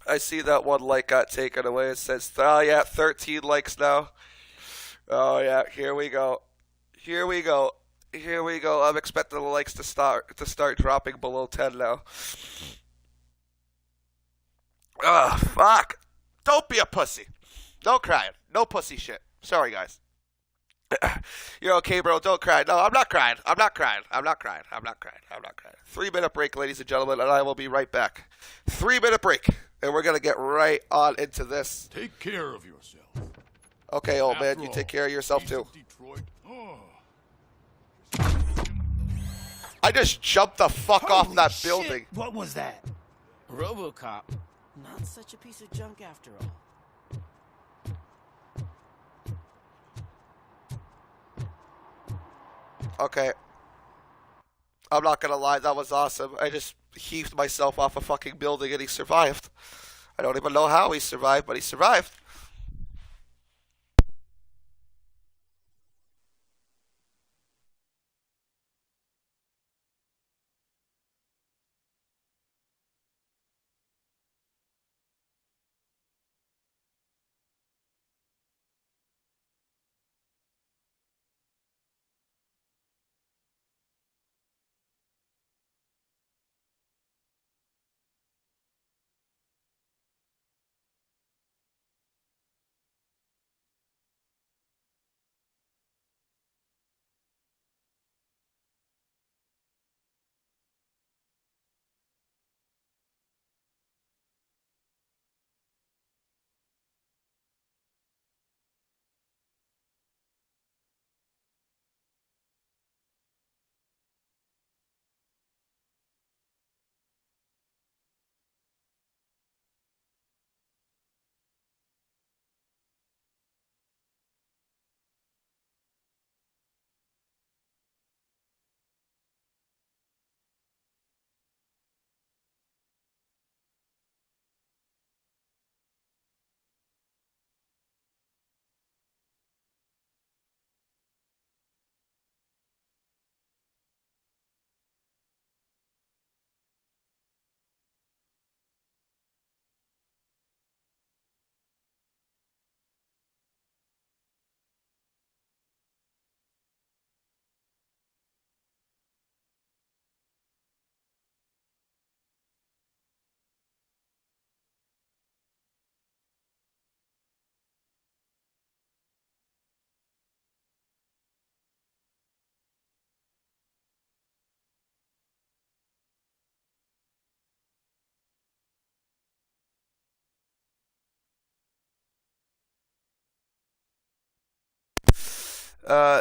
I see that one like got taken away. It says, oh yeah, 13 likes now. Oh yeah, here we go. Here we go. Here we go. I'm expecting the likes to start dropping below 10 now. Ugh, fuck. Don't be a pussy. No crying. No pussy shit. Sorry, guys. You're okay, bro. Don't cry. No, I'm not crying. I'm not crying. I'm not crying. I'm not crying. I'm not crying. 3-minute break, ladies and gentlemen, and I will be right back. 3-minute break, and we're going to get right on into this. Take care of yourself. Okay, old man, you take care of yourself, too. I just jumped the fuck off that building. What was that? Robocop. Not such a piece of junk after all. Okay. I'm not gonna lie, that was awesome. I just heaved myself off a fucking building and he survived. I don't even know how he survived, but he survived.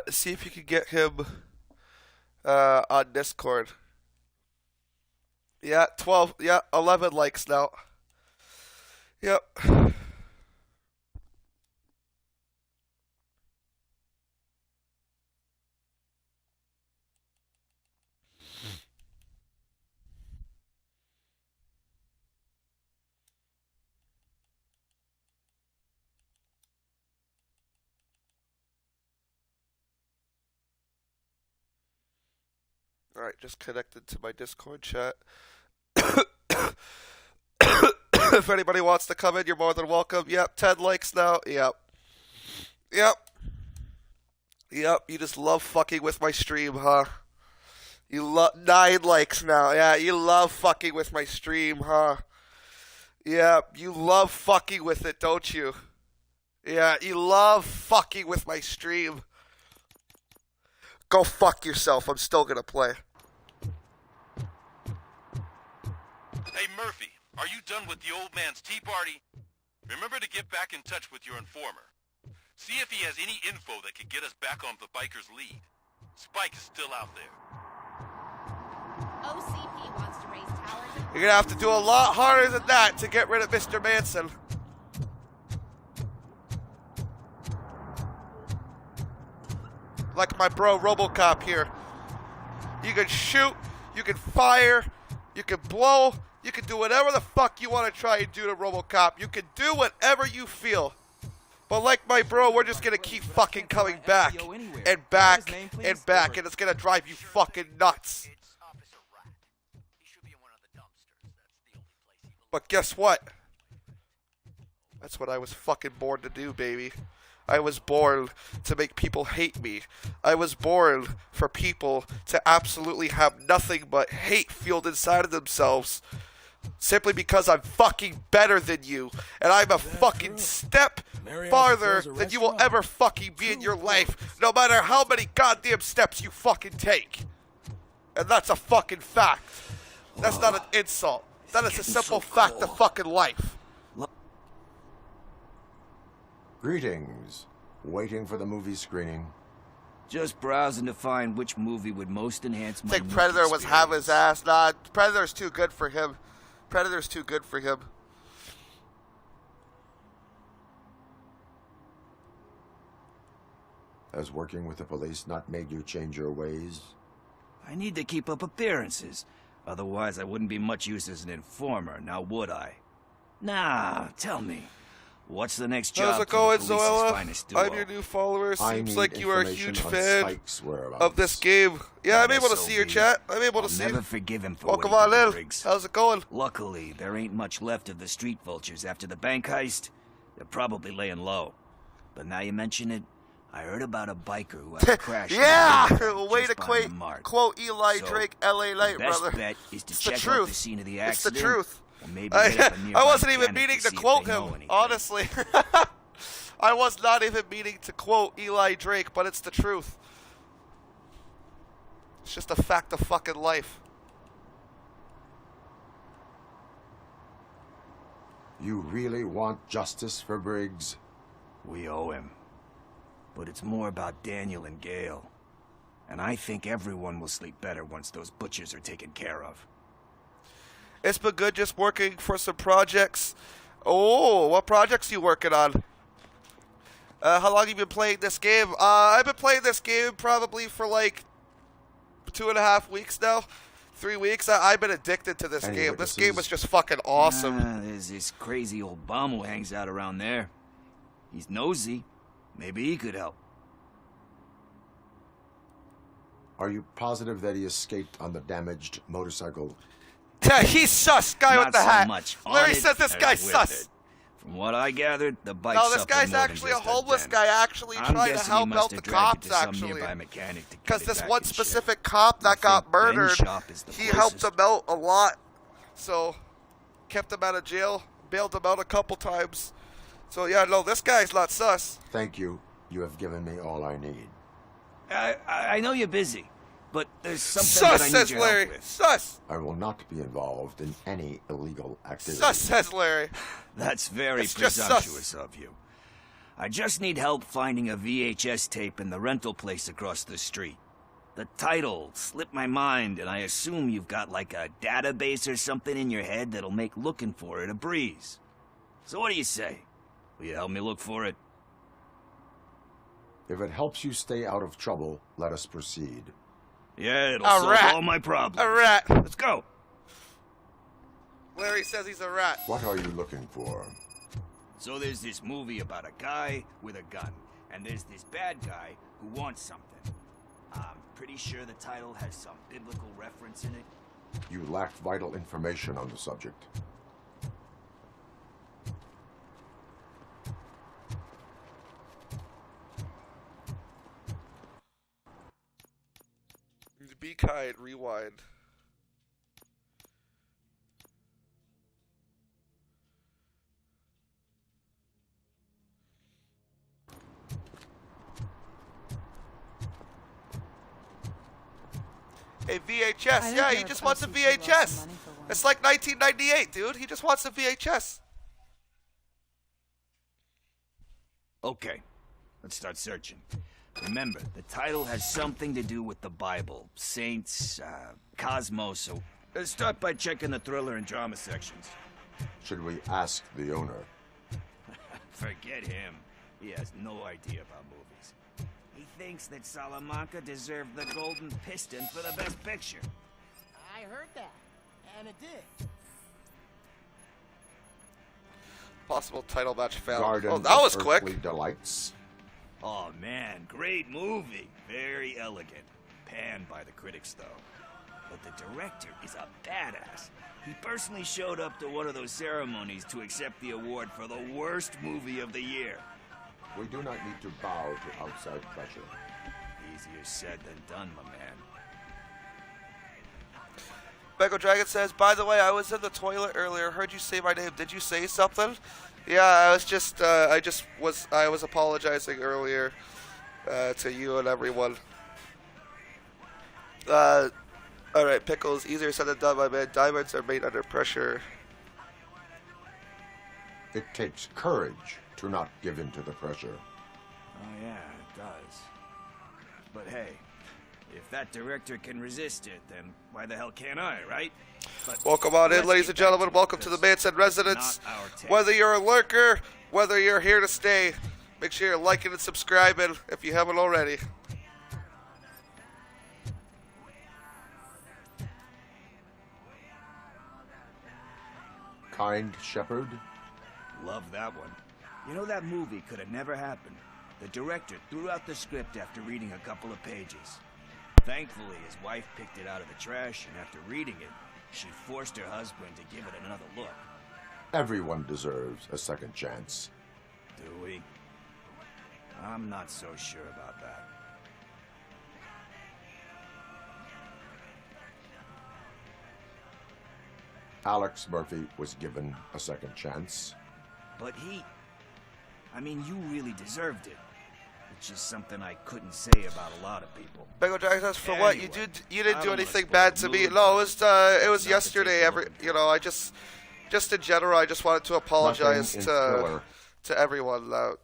See if you can get him on Discord. Yeah, 12. Yeah, 11 likes now. Yep. Alright, just connected to my Discord chat. If anybody wants to come in, you're more than welcome. Yep, 10 likes now. Yep. Yep. Yep, you just love fucking with my stream, huh? You love 9 likes now. Yeah, you love fucking with my stream, huh? Yeah, you love fucking with it, don't you? Yeah, you love fucking with my stream. Go fuck yourself. I'm still gonna play. Hey, Murphy, are you done with the old man's tea party? Remember to get back in touch with your informer. See if he has any info that could get us back on the biker's lead. Spike is still out there. OCP wants to raise towers. You're gonna have to do a lot harder than that to get rid of MrJakeManson. Like my bro Robocop here. You can shoot, you can fire, you can blow, you can do whatever the fuck you want to try and do to Robocop. You can do whatever you feel. But like my bro, we're just gonna keep fucking coming back and back and back, and it's gonna drive you fucking nuts. But guess what? That's what I was fucking born to do, baby. I was born to make people hate me. I was born for people to absolutely have nothing but hate fueled inside of themselves. Simply because I'm fucking better than you. And I'm a fucking step farther than you will ever fucking be in your life. No matter how many goddamn steps you fucking take. And that's a fucking fact. That's not an insult. That is a simple fact of fucking life. Greetings. Waiting for the movie screening. Just browsing to find which movie would most enhance my I think Predator was have his ass. Nah, Predator's too good for him. Predator's too good for him. Has working with the police not made you change your ways? I need to keep up appearances. Otherwise, I wouldn't be much use as an informer, now would I? Nah, tell me. What's the next job? How's it going, Zoella? I'm your new follower. Seems like you are a huge fan of this game. Yeah, I'm able to see your chat. I'm able to see. Never forgive him for welcome on in. How's it going? Luckily, there ain't much left of the street vultures after the bank heist. They're probably laying low. But now you mention it, I heard about a biker who had a crash. Yeah, way to quote Eli Drake, L.A. Light, brother. Bet is to check out the scene of the accident. It's the truth. Maybe I wasn't even meaning to quote him, honestly. I was not even meaning to quote Eli Drake, but it's the truth. It's just a fact of fucking life. You really want justice for Briggs? We owe him. But it's more about Daniel and Gale. And I think everyone will sleep better once those butchers are taken care of. It's been good just working for some projects. Oh, what projects you working on? How long have you been playing this game? I've been playing this game probably for like 2.5 weeks now. 3 weeks. I've been addicted to this game. This game was just fucking awesome. There's this crazy old bum who hangs out around there. He's nosy. Maybe he could help. Are you positive that he escaped on the damaged motorcycle? Yeah, he's sus. Guy Not with the so hat. much Larry says this guy's sus. From what I gathered, the bike. No, this guy's actually a homeless guy, actually trying to help out the cops, actually. Because this one specific cop that got murdered, he helped him out a lot. So, kept him out of jail, bailed him out a couple times. So yeah, no, this guy's not sus. Thank you. You have given me all I need. I know you're busy, but there's something sus, that I need says your Larry. help with. Sus. I will not be involved in any illegal activity. Sus, says Larry. That's very It's just presumptuous of you. I just need help finding a VHS tape in the rental place across the street. The title slipped my mind, and I assume you've got like a database or something in your head that'll make looking for it a breeze. So what do you say? Will you help me look for it? If it helps you stay out of trouble, let us proceed. Yeah, it'll solve all my problems. A rat. Let's go. Larry says he's a rat. What are you looking for? So there's this movie about a guy with a gun, and there's this bad guy who wants something. I'm pretty sure the title has some biblical reference in it. You lack vital information on the subject. Be kind, rewind. Hey, VHS. Yeah, he just wants a VHS. It's like 1998, dude. He just wants a VHS. Okay, let's start searching. Remember, the title has something to do with the Bible, saints, cosmos, so let's start by checking the thriller and drama sections. Should we ask the owner? Forget him. He has no idea about movies. He thinks that Salamanca deserved the Golden Piston for the Best Picture. I heard that, and it did. Possible title match found. Garden Oh, that was of quick. Earthly Delights. Oh man, great movie. Very elegant. Panned by the critics though. But the director is a badass. He personally showed up to one of those ceremonies to accept the award for the worst movie of the year. We do not need to bow to outside pressure. Easier said than done, my man. Bego Dragon says, by the way, I was in the toilet earlier. Heard you say my name. Did you say something? Yeah, I was just, I was apologizing earlier to you and everyone. Alright, Pickles, easier said than done, my man. Diamonds are made under pressure. It takes courage to not give in to the pressure. Oh yeah, it does. But hey, if that director can resist it, then why the hell can't I, right? But welcome on in, ladies and gentlemen. Welcome to the Manson residence. Whether you're a lurker, whether you're here to stay, make sure you're liking and subscribing if you haven't already. Kind Shepherd? Love that one. You know, that movie could have never happened. The director threw out the script after reading a couple of pages. Thankfully, his wife picked it out of the trash, and after reading it, she forced her husband to give it another look. Everyone deserves a second chance. Do we? I'm not so sure about that. Alex Murphy was given a second chance. But I mean, you really deserved it. Which is something I couldn't say about a lot of people. Bego Dragon says, for what? You didn't do anything bad to me. No, it was yesterday. I just in general, I just wanted to apologize to everyone that,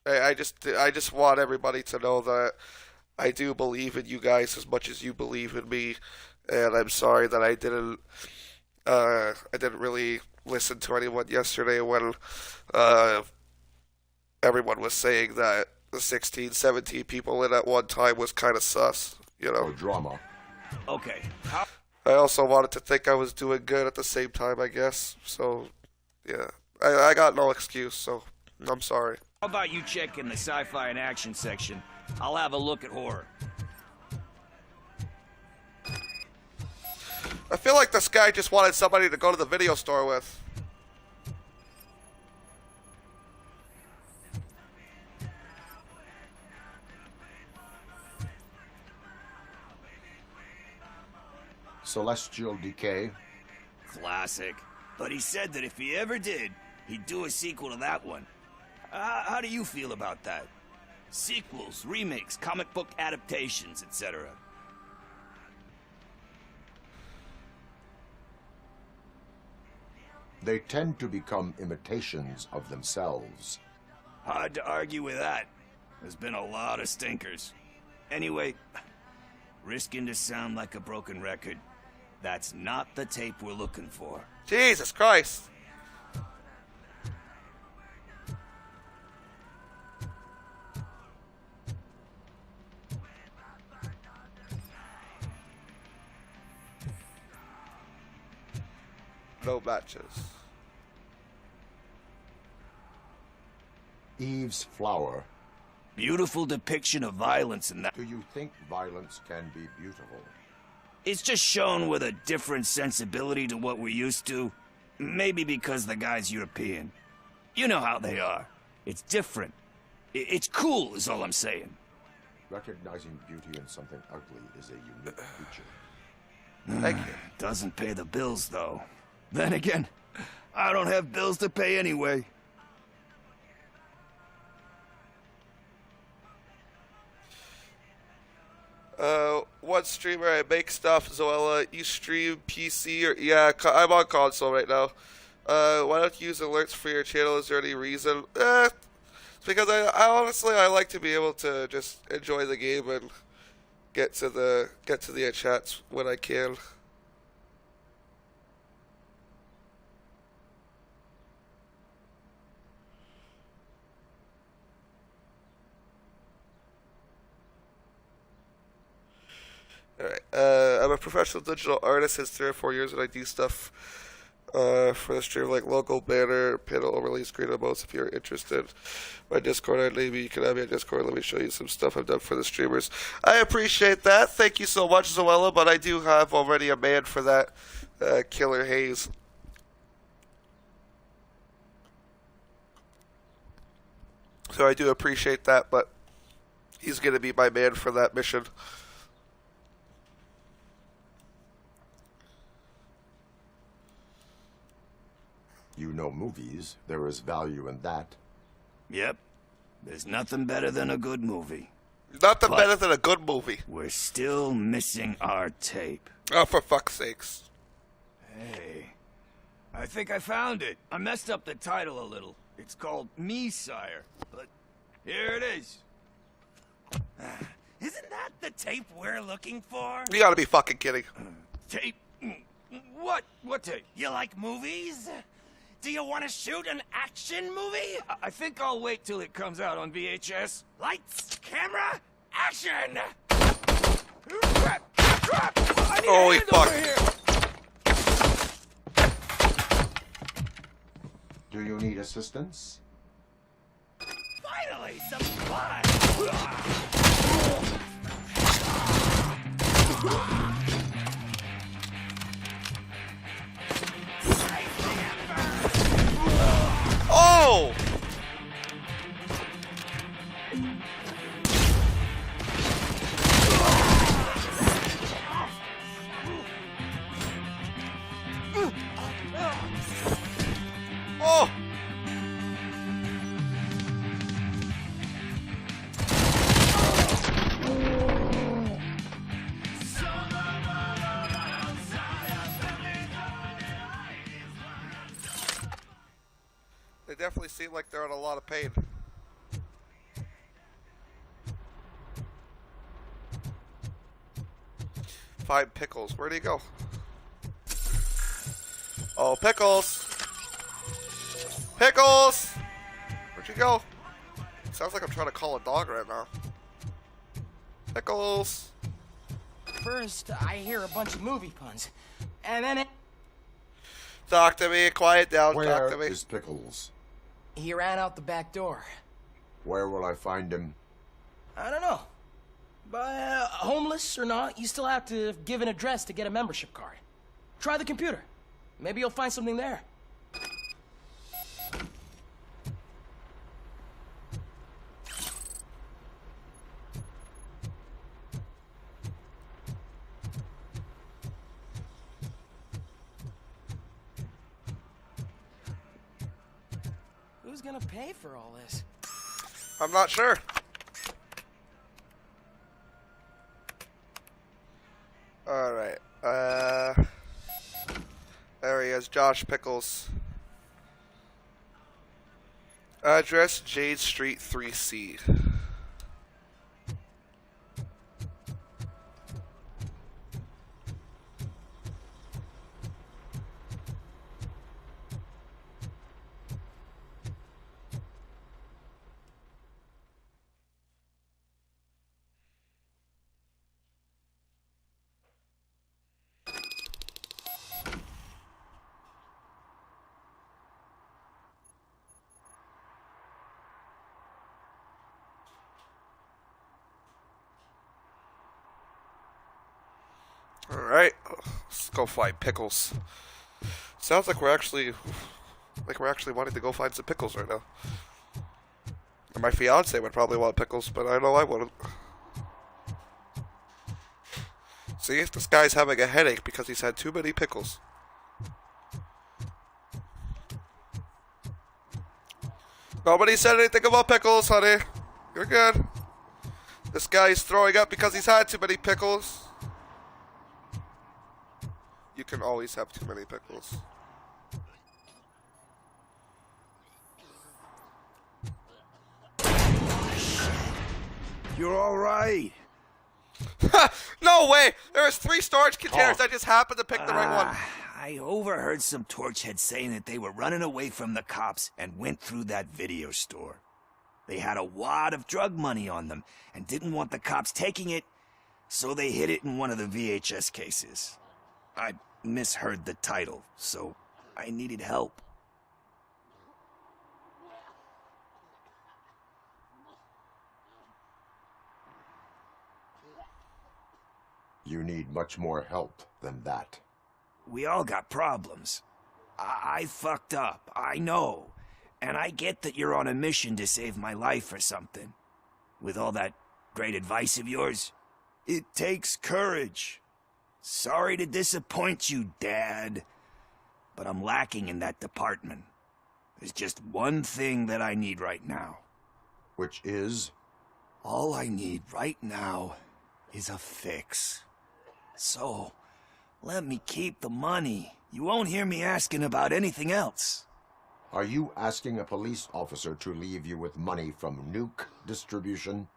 I just want everybody to know that I do believe in you guys as much as you believe in me, and I'm sorry that I didn't really listen to anyone yesterday when everyone was saying that the 16, 17 people in at one time was kind of sus, Or drama. Okay. I also wanted to think I was doing good at the same time, I guess. So, yeah. I got no excuse, so I'm sorry. How about you check in the sci-fi and action section? I'll have a look at horror. I feel like this guy just wanted somebody to go to the video store with. Celestial Decay. Classic. But he said that if he ever did, he'd do a sequel to that one. How do you feel about that? Sequels, remakes, comic book adaptations, etc. They tend to become imitations of themselves. Hard to argue with that. There's been a lot of stinkers. Anyway, risking to sound like a broken record, that's not the tape we're looking for. Jesus Christ. No matches. Eve's flower. Beautiful depiction of violence in that. Do you think violence can be beautiful? It's just shown with a different sensibility to what we're used to. Maybe because the guy's European. You know how they are. It's different. It's cool, is all I'm saying. Recognizing beauty in something ugly is a unique feature. Thank you. Doesn't pay the bills, though. Then again, I don't have bills to pay anyway. One streamer, I make stuff, Zoella. You stream PC or... Yeah, I'm on console right now. Why don't you use alerts for your channel? Is there any reason? It's because I honestly, I like to be able to just enjoy the game and get to the chats when I can. Alright, I'm a professional digital artist since 3 or 4 years, and I do stuff for the stream, like local banner, panel, release screen emotes. If you're interested, my Discord, maybe you can have me on Discord. Let me show you some stuff I've done for the streamers. I appreciate that. Thank you so much, Zoella, but I do have already a man for that, Killer Hayes. So I do appreciate that, but he's going to be my man for that mission. You know movies. There is value in that. Yep. There's nothing better than a good movie. Nothing better than a good movie. We're still missing our tape. Oh, for fuck's sakes. Hey, I think I found it. I messed up the title a little. It's called Me, Sire. But here it is. Isn't that the tape we're looking for? You gotta be fucking kidding. Tape? What? What tape? You like movies? Do you want to shoot an action movie? I think I'll wait till it comes out on VHS. Lights, camera, action! Holy fuck. Do you need assistance? Finally, some fun! Oh! Oh! They definitely seem like they're in a lot of pain. Find Pickles. Where'd he go? Oh, Pickles! Pickles! Where'd you go? Sounds like I'm trying to call a dog right now. Pickles! First, I hear a bunch of movie puns, and then Talk to me. Quiet down. Talk to me. Where is Pickles? he ran out the back door. Where will I find him? I don't know. But homeless or not, you still have to give an address to get a membership card. Try the computer. Maybe you'll find something there. Who's gonna pay for all this? I'm not sure. Alright, there he is, Josh Pickles. Address Jade Street 3C. Alright, let's go find pickles. Sounds like we're actually wanting to go find some pickles right now. And my fiance would probably want pickles, but I know I wouldn't. See, this guy's having a headache because he's had too many pickles. Nobody said anything about pickles, honey. You're good. This guy's throwing up because he's had too many pickles. You can always have too many pickles. You're all right. No way! There was 3 storage containers. I just happened to pick the right one. I overheard some torchheads saying that they were running away from the cops and went through that video store. They had a wad of drug money on them and didn't want the cops taking it, so they hid it in one of the VHS cases. I misheard the title, so I needed help. You need much more help than that. We all got problems. I fucked up, I know. And I get that you're on a mission to save my life or something. With all that great advice of yours, it takes courage. Sorry to disappoint you, Dad. But I'm lacking in that department. There's just one thing that I need right now. Which is? All I need right now is a fix. So, let me keep the money. You won't hear me asking about anything else. Are you asking a police officer to leave you with money from nuke distribution?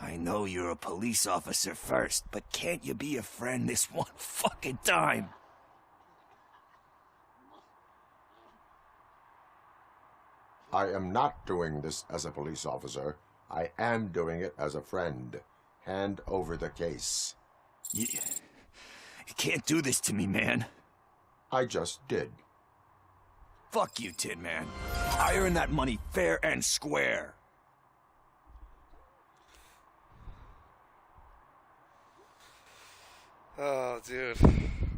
I know you're a police officer first, but can't you be a friend this one fucking time? I am not doing this as a police officer. I am doing it as a friend. Hand over the case. You can't do this to me, man. I just did. Fuck you, Tin Man. I earned that money fair and square. Oh, dude.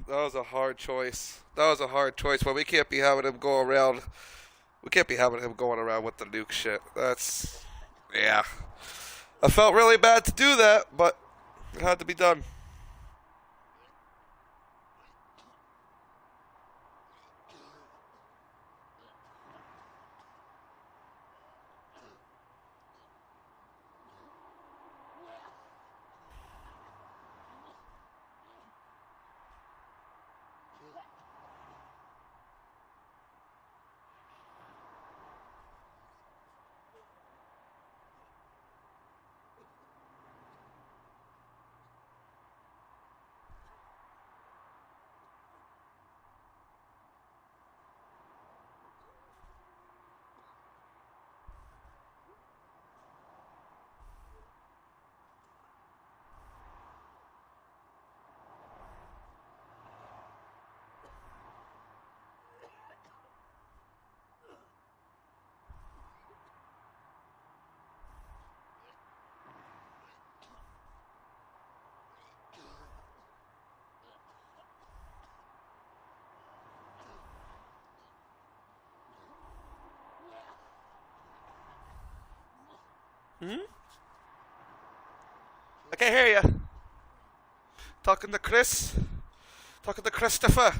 That was a hard choice. That was a hard choice, but we can't be having him go around. We can't be having him going around with the nuke shit. That's... yeah. I felt really bad to do that, but it had to be done. I can't hear you. Talking to Chris. Talking to Christopher.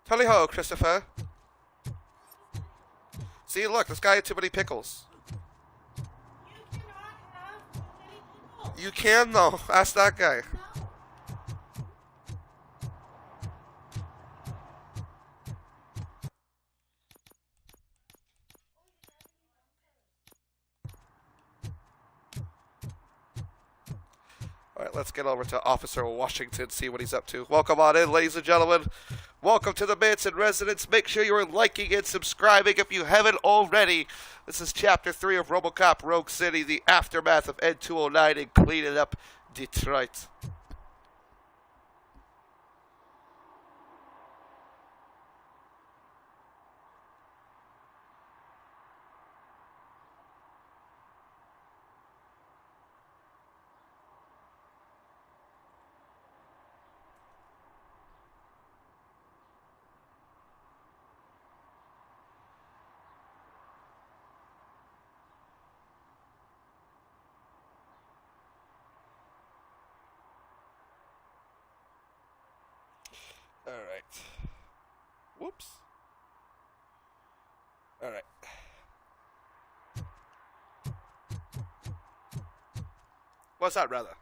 Tally ho, Christopher. See, look, this guy had too many pickles. You can, though. Ask that guy. All right, let's get over to Officer Washington, see what he's up to. Welcome on in, ladies and gentlemen. Welcome to the Manson residence. Make sure you're liking and subscribing if you haven't already. This is Chapter 3 of Robocop Rogue City, the aftermath of ED-209 and cleaning up Detroit. All right. Whoops. All right. What's that, brother?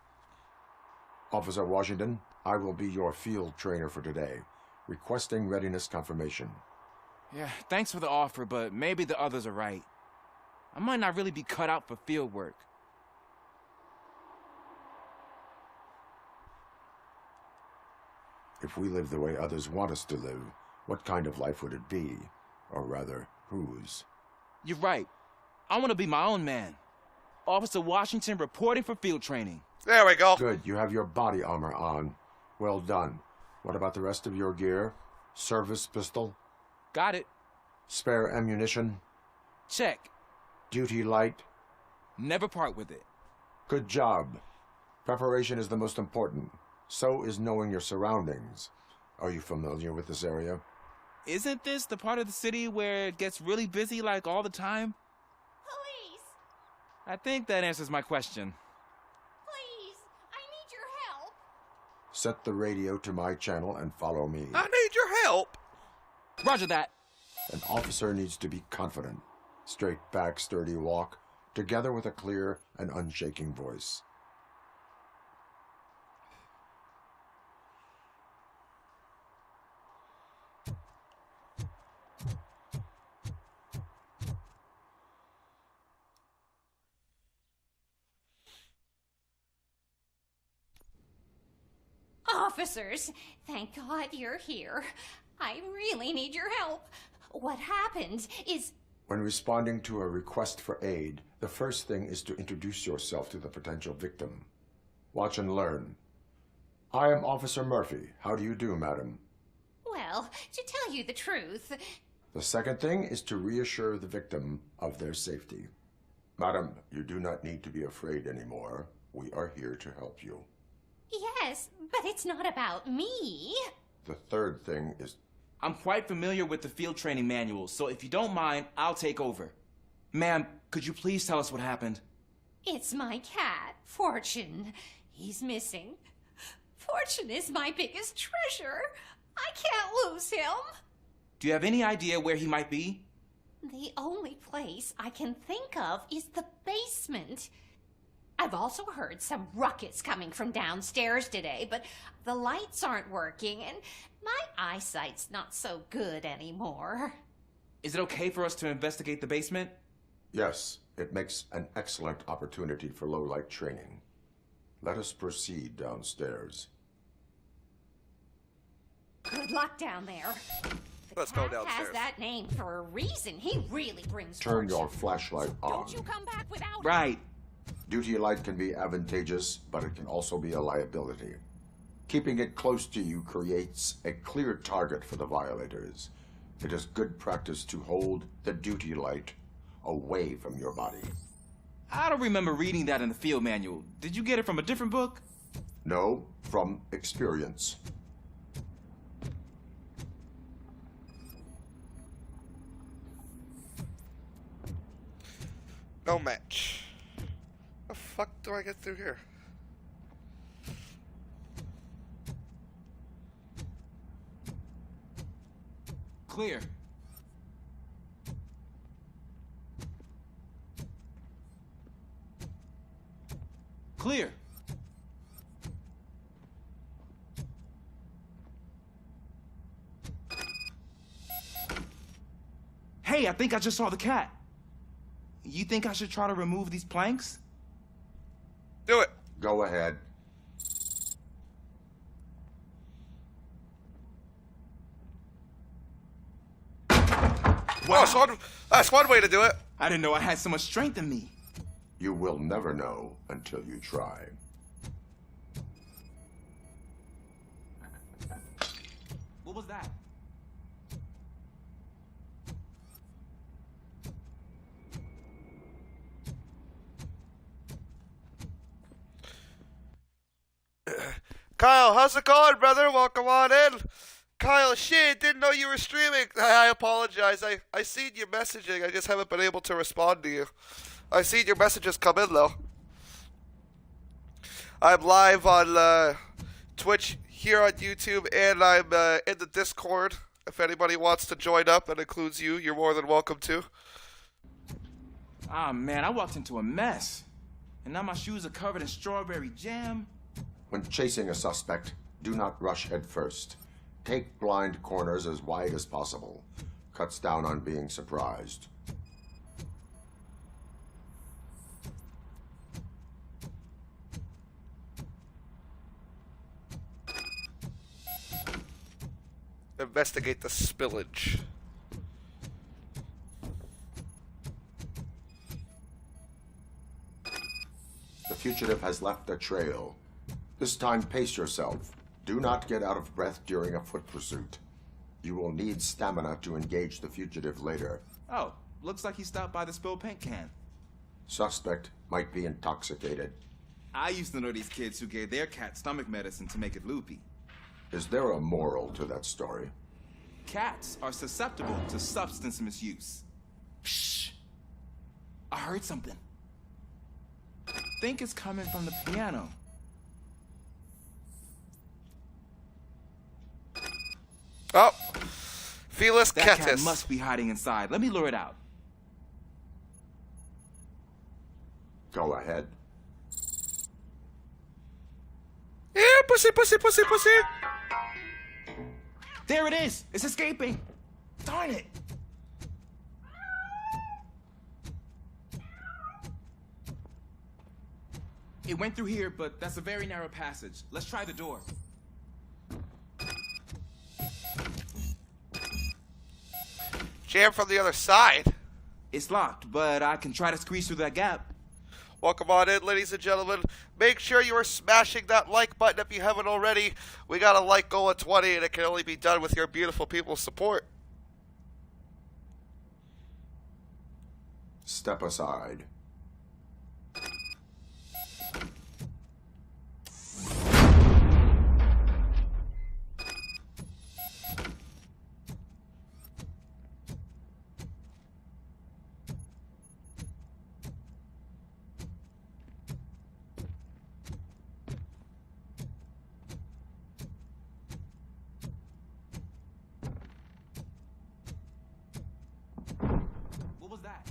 Officer Washington, I will be your field trainer for today. Requesting readiness confirmation. Yeah, thanks for the offer, but maybe the others are right. I might not really be cut out for field work. If we live the way others want us to live, what kind of life would it be? Or rather, whose? You're right. I want to be my own man. Officer Washington reporting for field training. There we go. Good, you have your body armor on. Well done. What about the rest of your gear? Service pistol? Got it. Spare ammunition? Check. Duty light? Never part with it. Good job. Preparation is the most important. So is knowing your surroundings. Are you familiar with this area? Isn't this the part of the city where it gets really busy like all the time? Police! I think that answers my question. Please! I need your help! Set the radio to my channel and follow me. I need your help! Roger that. An officer needs to be confident. Straight back, sturdy walk, together with a clear and unshaking voice. Officers, thank God you're here. I really need your help. What happened is... When responding to a request for aid, the first thing is to introduce yourself to the potential victim. Watch and learn. I am Officer Murphy. How do you do, madam? Well, to tell you the truth... The second thing is to reassure the victim of their safety. Madam, you do not need to be afraid anymore. We are here to help you. Yes, but it's not about me. The third thing is... I'm quite familiar with the field training manual, so if you don't mind, I'll take over. Ma'am, could you please tell us what happened? It's my cat, Fortune. He's missing. Fortune is my biggest treasure. I can't lose him. Do you have any idea where he might be? The only place I can think of is the basement. I've also heard some ruckus coming from downstairs today, but the lights aren't working, and my eyesight's not so good anymore. Is it okay for us to investigate the basement? Yes, it makes an excellent opportunity for low-light training. Let us proceed downstairs. Good luck down there. Let's go downstairs. Has that name for a reason. He really brings Turn fortune. your flashlight on. Don't you come back without him. Right. Duty light can be advantageous, but it can also be a liability. Keeping it close to you creates a clear target for the violators. It is good practice to hold the duty light away from your body. I don't remember reading that in the field manual. Did you get it from a different book? No, from experience. No match. The fuck do I get through here? Clear. Clear. Hey, I think I just saw the cat. You think I should try to remove these planks? Do it. Go ahead. Wow. That's one way to do it. I didn't know I had so much strength in me. You will never know until you try. What was that? Kyle, how's it going, brother? Welcome on in. Kyle, shit, didn't know you were streaming. I apologize. I seen your messaging. I just haven't been able to respond to you. I seen your messages come in, though. I'm live on Twitch, here on YouTube, and I'm in the Discord. If anybody wants to join up, that includes you, you're more than welcome to. Ah, man, I walked into a mess. And now my shoes are covered in strawberry jam. When chasing a suspect, do not rush head first. Take blind corners as wide as possible. Cuts down on being surprised. Investigate the spillage. The fugitive has left a trail. This time, pace yourself. Do not get out of breath during a foot pursuit. You will need stamina to engage the fugitive later. Oh, looks like he stopped by the spilled paint can. Suspect might be intoxicated. I used to know these kids who gave their cat stomach medicine to make it loopy. Is there a moral to that story? Cats are susceptible to substance misuse. Shh! I heard something. I think it's coming from the piano. Oh! Felis That cat Catus. must be hiding inside. Let me lure it out. Go ahead. Yeah, pussy, pussy, pussy, pussy. There it is! It's escaping! Darn it! It went through here, but that's a very narrow passage. Let's try the door. Jam from the other side. It's locked, but I can try to squeeze through that gap. Welcome on in, ladies and gentlemen. Make sure you are smashing that like button if you haven't already. We got a like goal of 20, and it can only be done with your beautiful people's support. Step aside. What was that?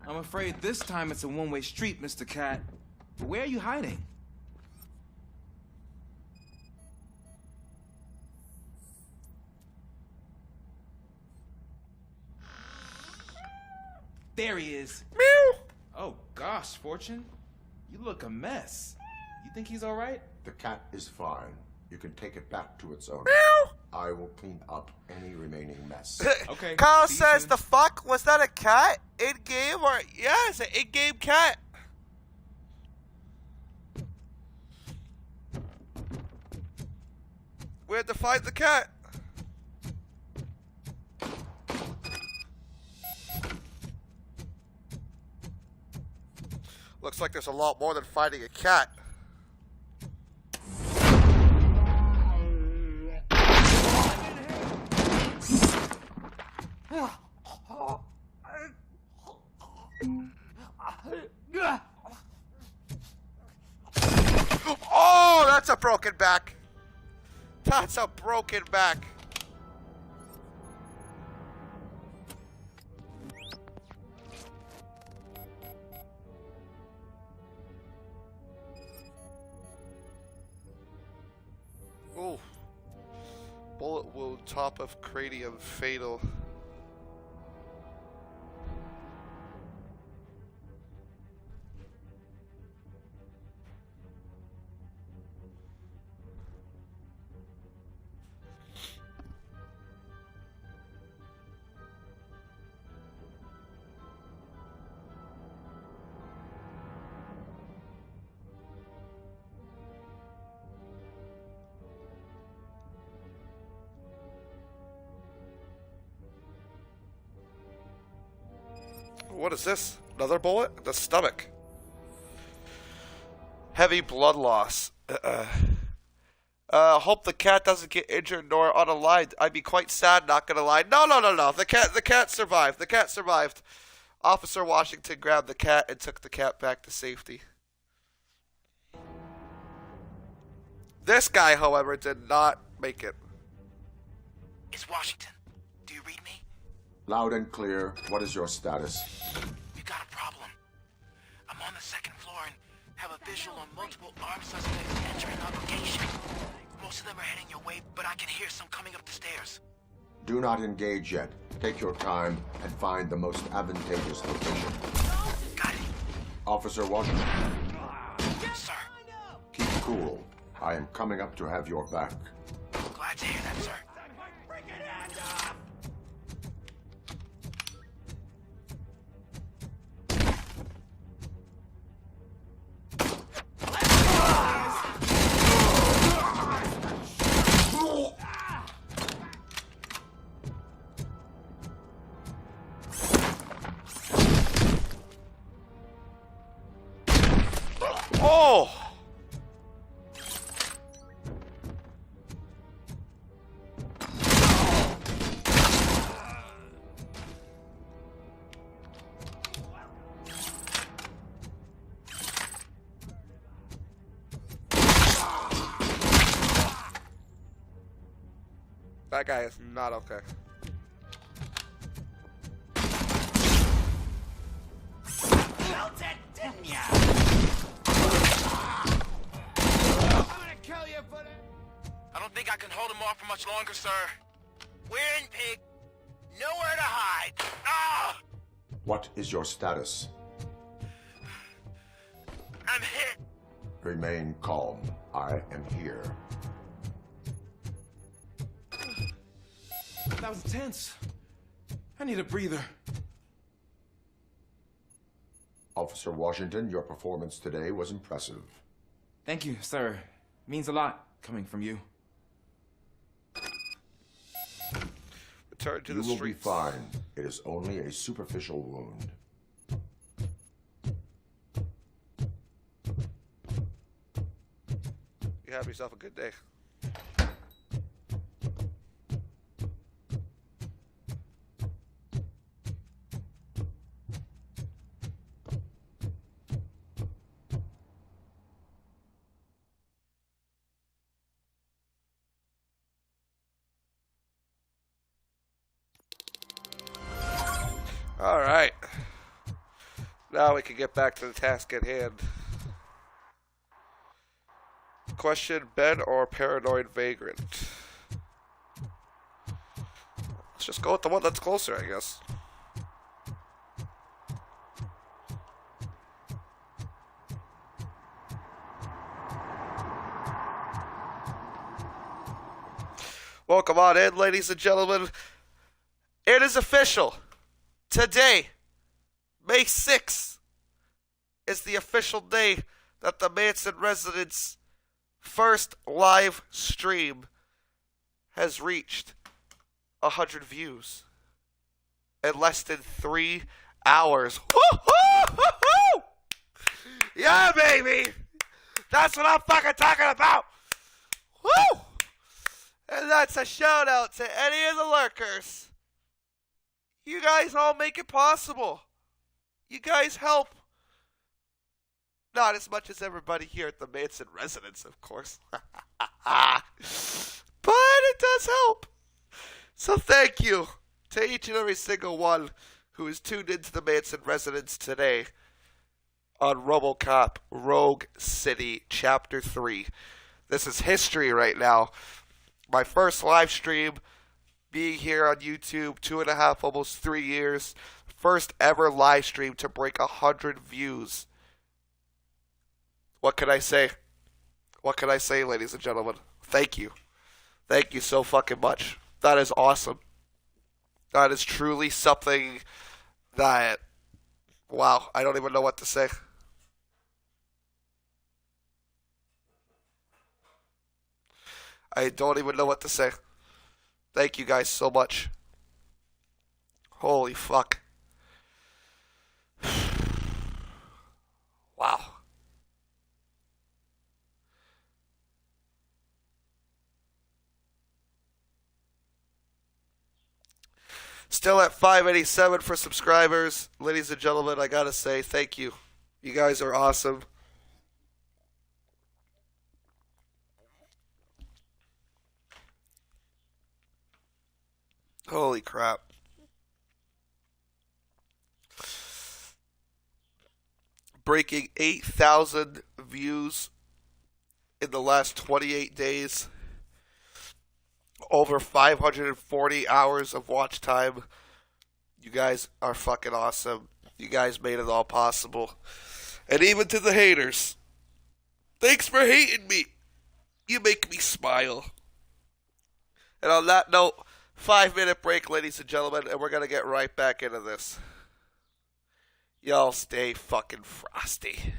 I'm afraid this time it's a one-way street, Mr. Cat. Where are you hiding? There he is. Meow. Oh gosh, Fortune. You look a mess. You think he's all right? The cat is fine. You can take it back to its owner. Meow. I will clean up any remaining mess. Okay. Kyle says, the fuck? Was that a cat? In-game or... Yeah, it's an in-game cat. We had to find the cat. Looks like there's a lot more than finding a cat. Oh, that's a broken back. That's a broken back. Ooh. Bullet wound, top of cranium, fatal. What is this? Another bullet? The stomach. Heavy blood loss. Hope the cat doesn't get injured nor unaligned. I'd be quite sad, not gonna lie. No. The cat survived. The cat survived. Officer Washington grabbed the cat and took the cat back to safety. This guy, however, did not make it. It's Washington. Do you read me? Loud and clear. What is your status? We got a problem. I'm on the second floor and have a visual on multiple armed suspects entering our location. Most of them are heading your way, but I can hear some coming up the stairs. Do not engage yet. Take your time and find the most advantageous location. Got it. Officer Washington. Sir. Keep cool. I am coming up to have your back. Glad to hear that, sir. Oh! That guy is not okay. Felt it, didn't ya? I'm gonna kill you for that. I don't think I can hold him off for much longer, sir. We're in, pig. Nowhere to hide. Ah! What is your status? I'm hit. Remain calm. I am here. That was tense. I need a breather. Officer Washington, your performance today was impressive. Thank you, sir. Means a lot coming from you. Return to You the will streets. be fine. It is only a superficial wound. You have yourself a good day. All right. Now we can get back to the task at hand. Question: Ben or paranoid vagrant? Let's just go with the one that's closer, I guess. Welcome on in, ladies and gentlemen. It is official. Today, May 6th, is the official day that the Manson residence first live stream has reached 100 views in less than 3 hours. Woo-hoo-hoo-hoo! Yeah, baby! That's what I'm fucking talking about! Woo! And that's a shout out to any of the lurkers. You guys all make it possible. You guys help. Not as much as everybody here at the Manson residence, of course. But it does help. So thank you to each and every single one who is tuned into the Manson residence today on Robocop Rogue City Chapter 3. This is history right now. My first live stream being here on YouTube, 2.5, almost 3 years. First ever live stream to break 100 views. What can I say? What can I say, ladies and gentlemen? Thank you. Thank you so fucking much. That is awesome. That is truly something that, wow, I don't even know what to say. I don't even know what to say. Thank you guys so much. Holy fuck. Still at 587 for subscribers. Ladies and gentlemen, I gotta say thank you. You guys are awesome. Holy crap. Breaking 8,000 views in the last 28 days. Over 540 hours of watch time. You guys are fucking awesome. You guys made it all possible. And even to the haters, thanks for hating me. You make me smile. And on that note, 5-minute break, ladies and gentlemen, and we're going to get right back into this. Y'all stay fucking frosty.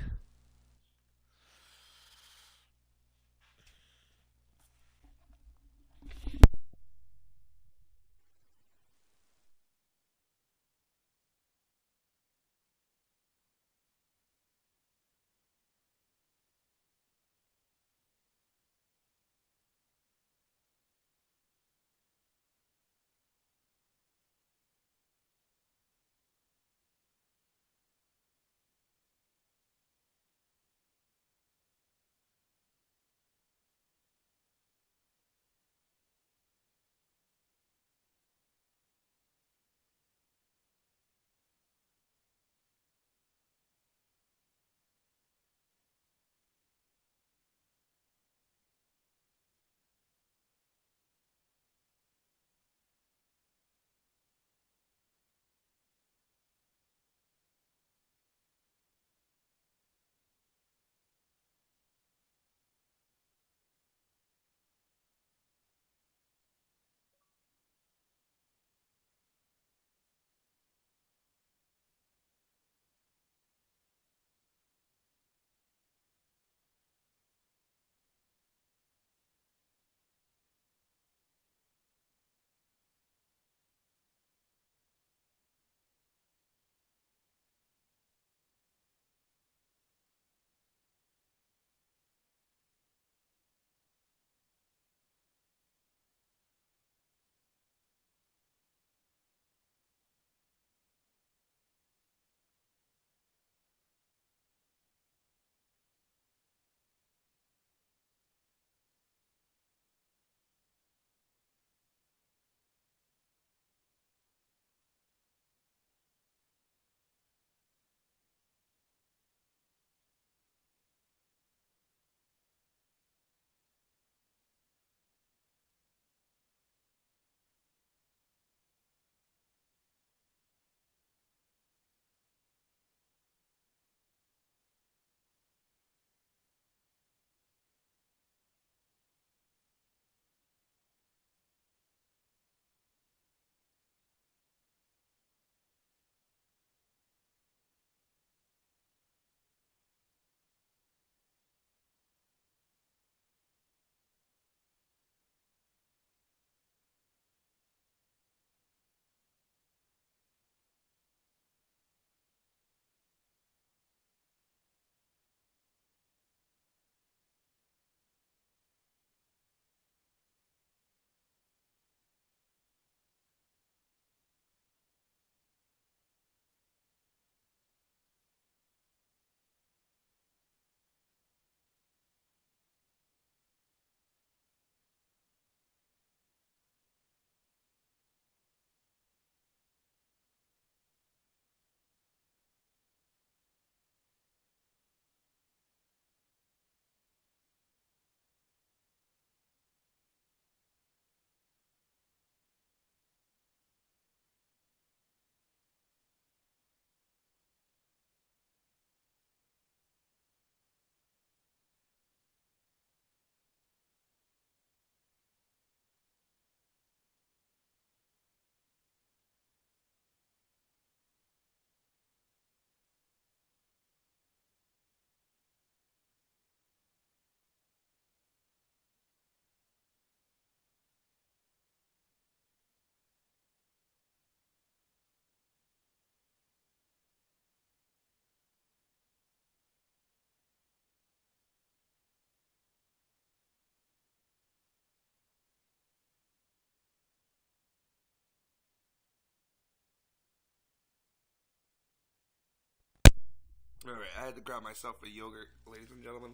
Alright, I had to grab myself a yogurt, ladies and gentlemen.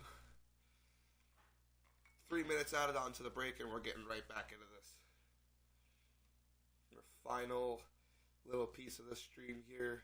3 minutes added on to the break, and we're getting right back into this. Our final little piece of the stream here.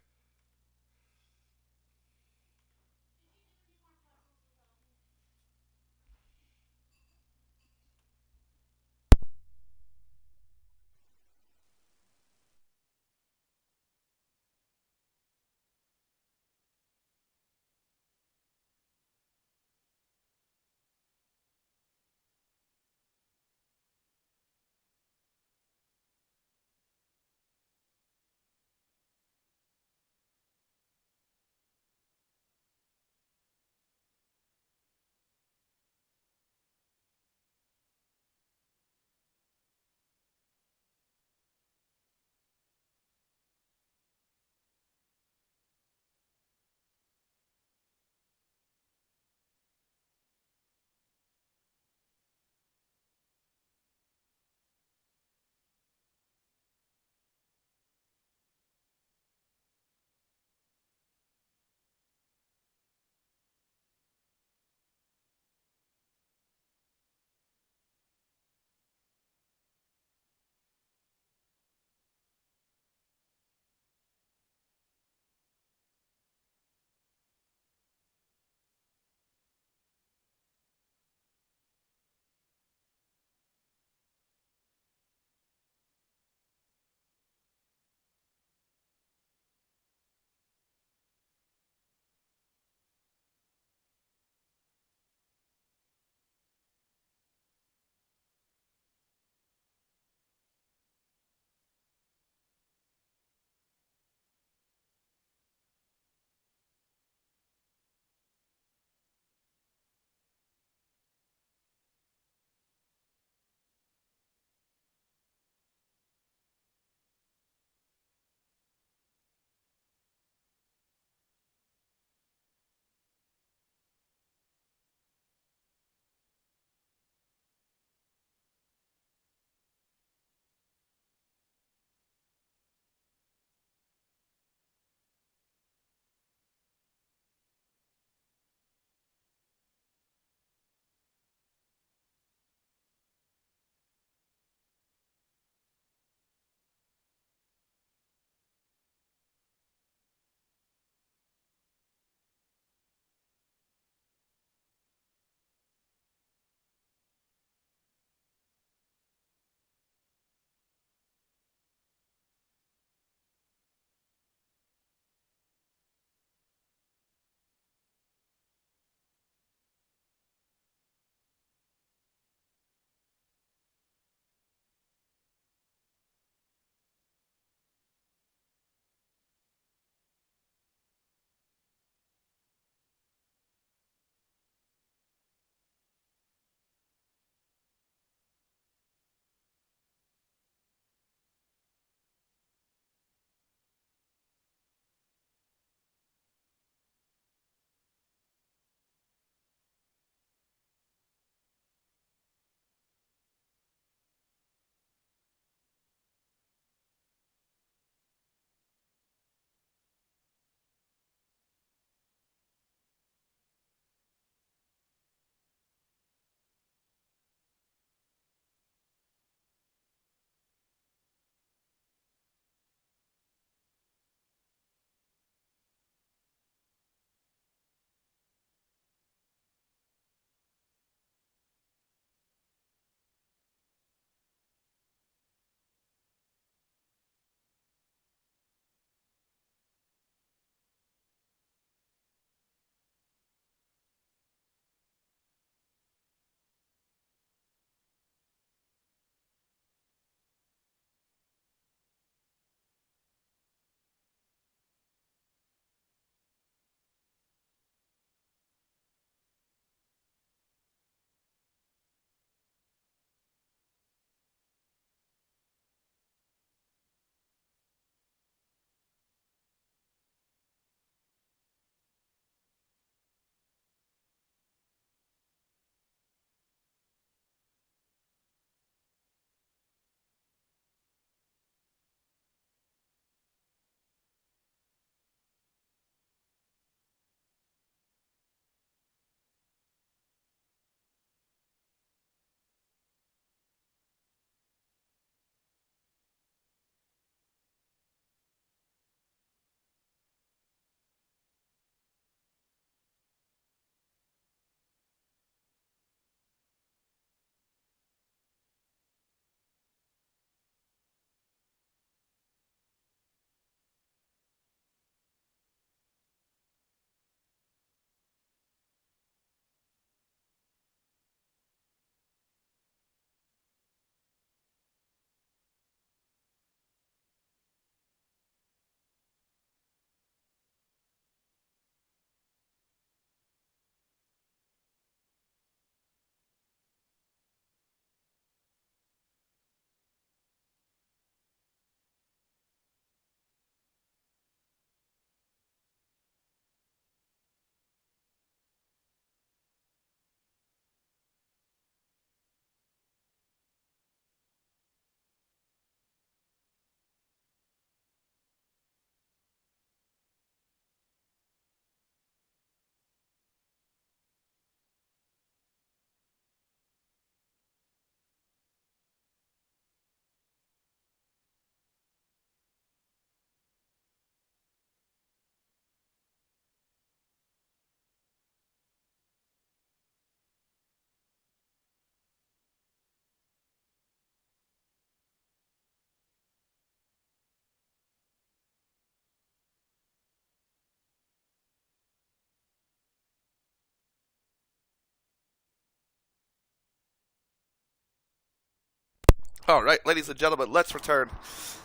Alright, ladies and gentlemen, let's return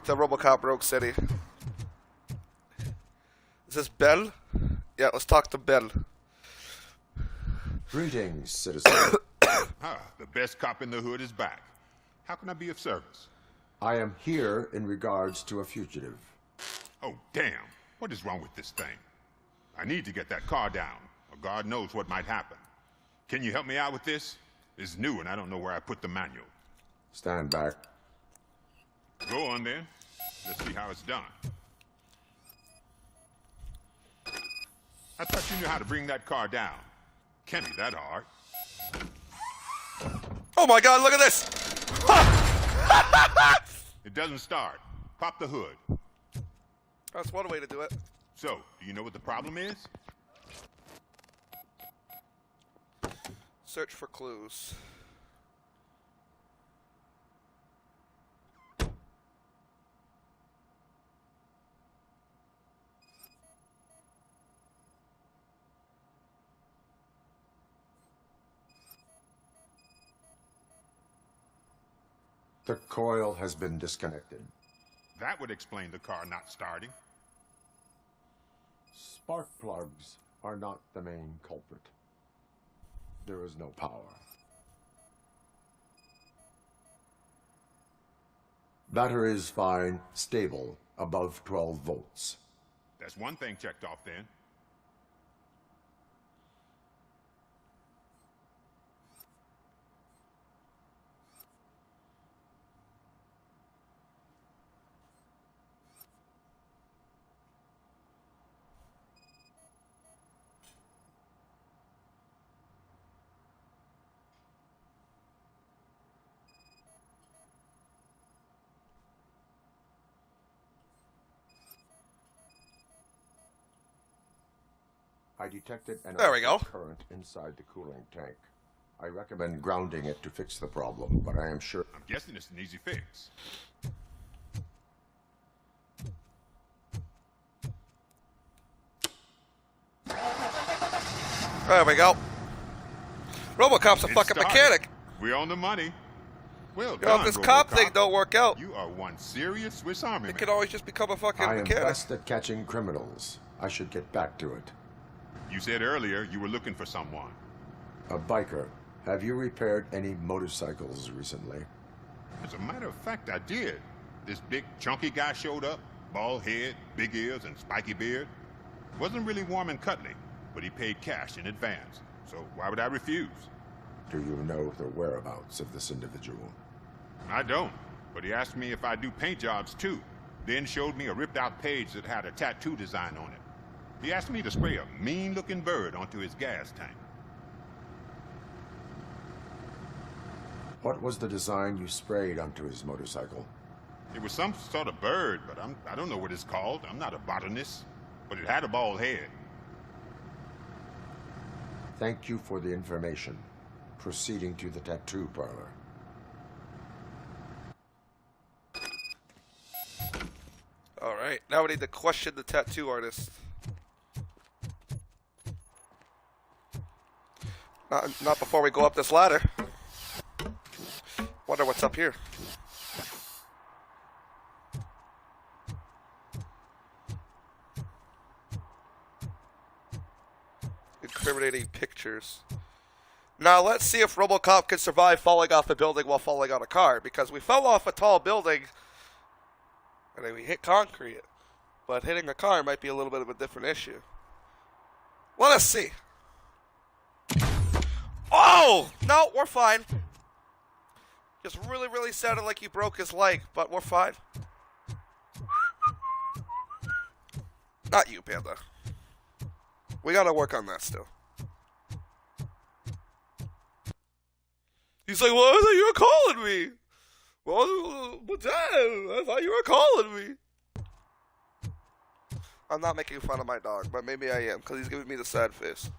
to Robocop Rogue City. Is this Ben? Yeah, let's talk to Ben. Greetings, citizen. The best cop in the hood is back. How can I be of service? I am here in regards to a fugitive. Oh, damn. What is wrong with this thing? I need to get that car down, or God knows what might happen. Can you help me out with this? It's new and I don't know where I put the manual. Stand back. Go on then. Let's see how it's done. I thought you knew how to bring that car down. Can't be that hard. Oh my god, look at this! It doesn't start. Pop the hood. That's one way to do it. So, do you know what the problem is? Search for clues. The coil has been disconnected. That would explain the car not starting. Spark plugs are not the main culprit. There is no power. Battery is fine, stable, above 12 volts. That's one thing checked off then. I detected an There we go. current inside the cooling tank. I recommend grounding it to fix the problem, but I am sure... I'm guessing it's an easy fix. There we go. Robocop's a It fucking started. mechanic. We're on the money. Well You know, done, if this cop Robocop. thing don't work out, You are one serious Swiss Army it man. could always just become a fucking I am mechanic. best at catching criminals. I should get back to it. You said earlier you were looking for someone. A biker. Have you repaired any motorcycles recently? As a matter of fact, I did. This big, chunky guy showed up. Bald head, big ears, and spiky beard. Wasn't really warm and cuddly, but he paid cash in advance. So why would I refuse? Do you know the whereabouts of this individual? I don't, but he asked me if I do paint jobs too. Then showed me a ripped out page that had a tattoo design on it. He asked me to spray a mean-looking bird onto his gas tank. What was the design you sprayed onto his motorcycle? It was some sort of bird, but I don't know what it's called. I'm not a botanist. But it had a bald head. Thank you for the information. Proceeding to the tattoo parlor. Alright, now we need to question the tattoo artist. Not before we go up this ladder. Wonder what's up here. Incriminating pictures. Now let's see if Robocop can survive falling off a building while falling on a car, because we fell off a tall building and then we hit concrete. But hitting a car might be a little bit of a different issue. Let us see. Oh! No, we're fine. Just really, really sounded like he broke his leg, but we're fine. Not you, Panda. We gotta work on that still. He's like, well, I thought you were calling me. Well, but damn, I thought you were calling me. I'm not making fun of my dog, but maybe I am, because he's giving me the sad face.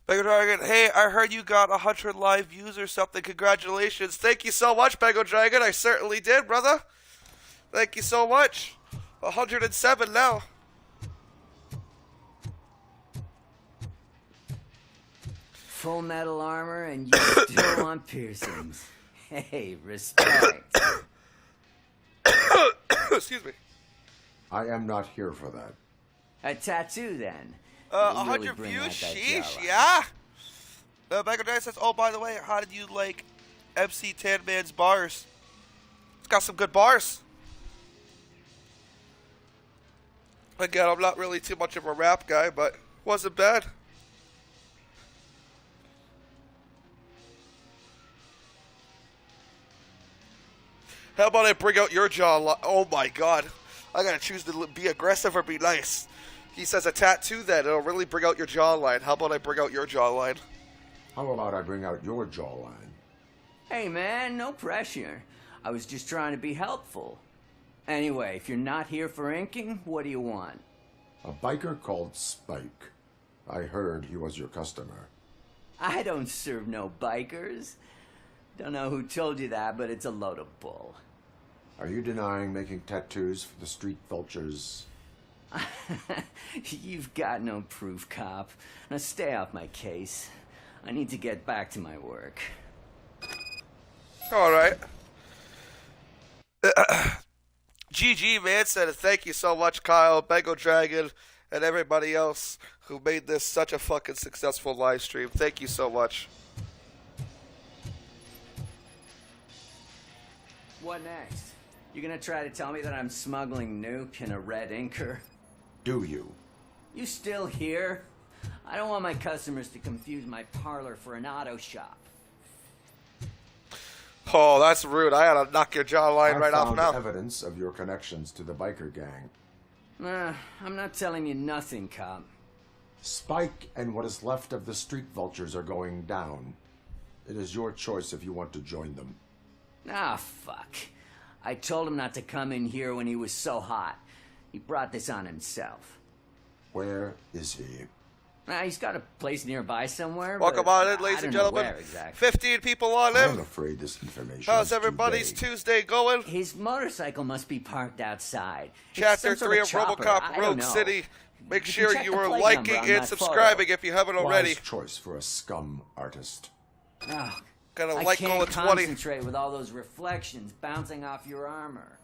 Bego Dragon, hey, I heard you got 100 live views or something. Congratulations. Thank you so much, Bego Dragon. I certainly did, brother. Thank you so much. 107 now. Full metal armor and you still want piercings. Hey, respect. Excuse me. I am not here for that. A tattoo, then. 100 views? Sheesh, yeah? Bego Dragon says, oh, by the way, how did you like MC Tan Man's bars? It's got some good bars. Again, I'm not really too much of a rap guy, but wasn't bad. How about I bring out your jawline? Oh my god. I gotta choose to be aggressive or be nice. He says a tattoo then, it'll really bring out your jawline. How about I bring out your jawline? How about I bring out your jawline? Hey, man, no pressure. I was just trying to be helpful. Anyway, if you're not here for inking, what do you want? A biker called Spike. I heard he was your customer. I don't serve no bikers. Don't know who told you that, but it's a load of bull. Are you denying making tattoos for the street vultures? You've got no proof, cop. Now stay off my case. I need to get back to my work. Alright. GG, man, said thank you so much, Kyle, Bego Dragon, and everybody else who made this such a fucking successful live stream. Thank you so much. What next? You gonna try to tell me that I'm smuggling nuke in a red inker? Do you? You still here? I don't want my customers to confuse my parlor for an auto shop. Oh, that's rude. I gotta knock your jawline right off now. I found evidence of your connections to the biker gang. I'm not telling you nothing, cop. Spike and what is left of the street vultures are going down. It is your choice if you want to join them. Ah, fuck. I told him not to come in here when he was so hot. He brought this on himself. Where is he? He's got a place nearby somewhere. Welcome on in, ladies and gentlemen. Exactly. 15 people on in. I'm afraid this information How's is everybody's too vague. Tuesday going? His motorcycle must be parked outside. Chapter 3 of Robocop Rogue City. Make sure you are liking and subscribing if you haven't already. Wise choice for a scum artist. Oh, Got a I like can't goal of 20. concentrate with all those reflections bouncing off your armor.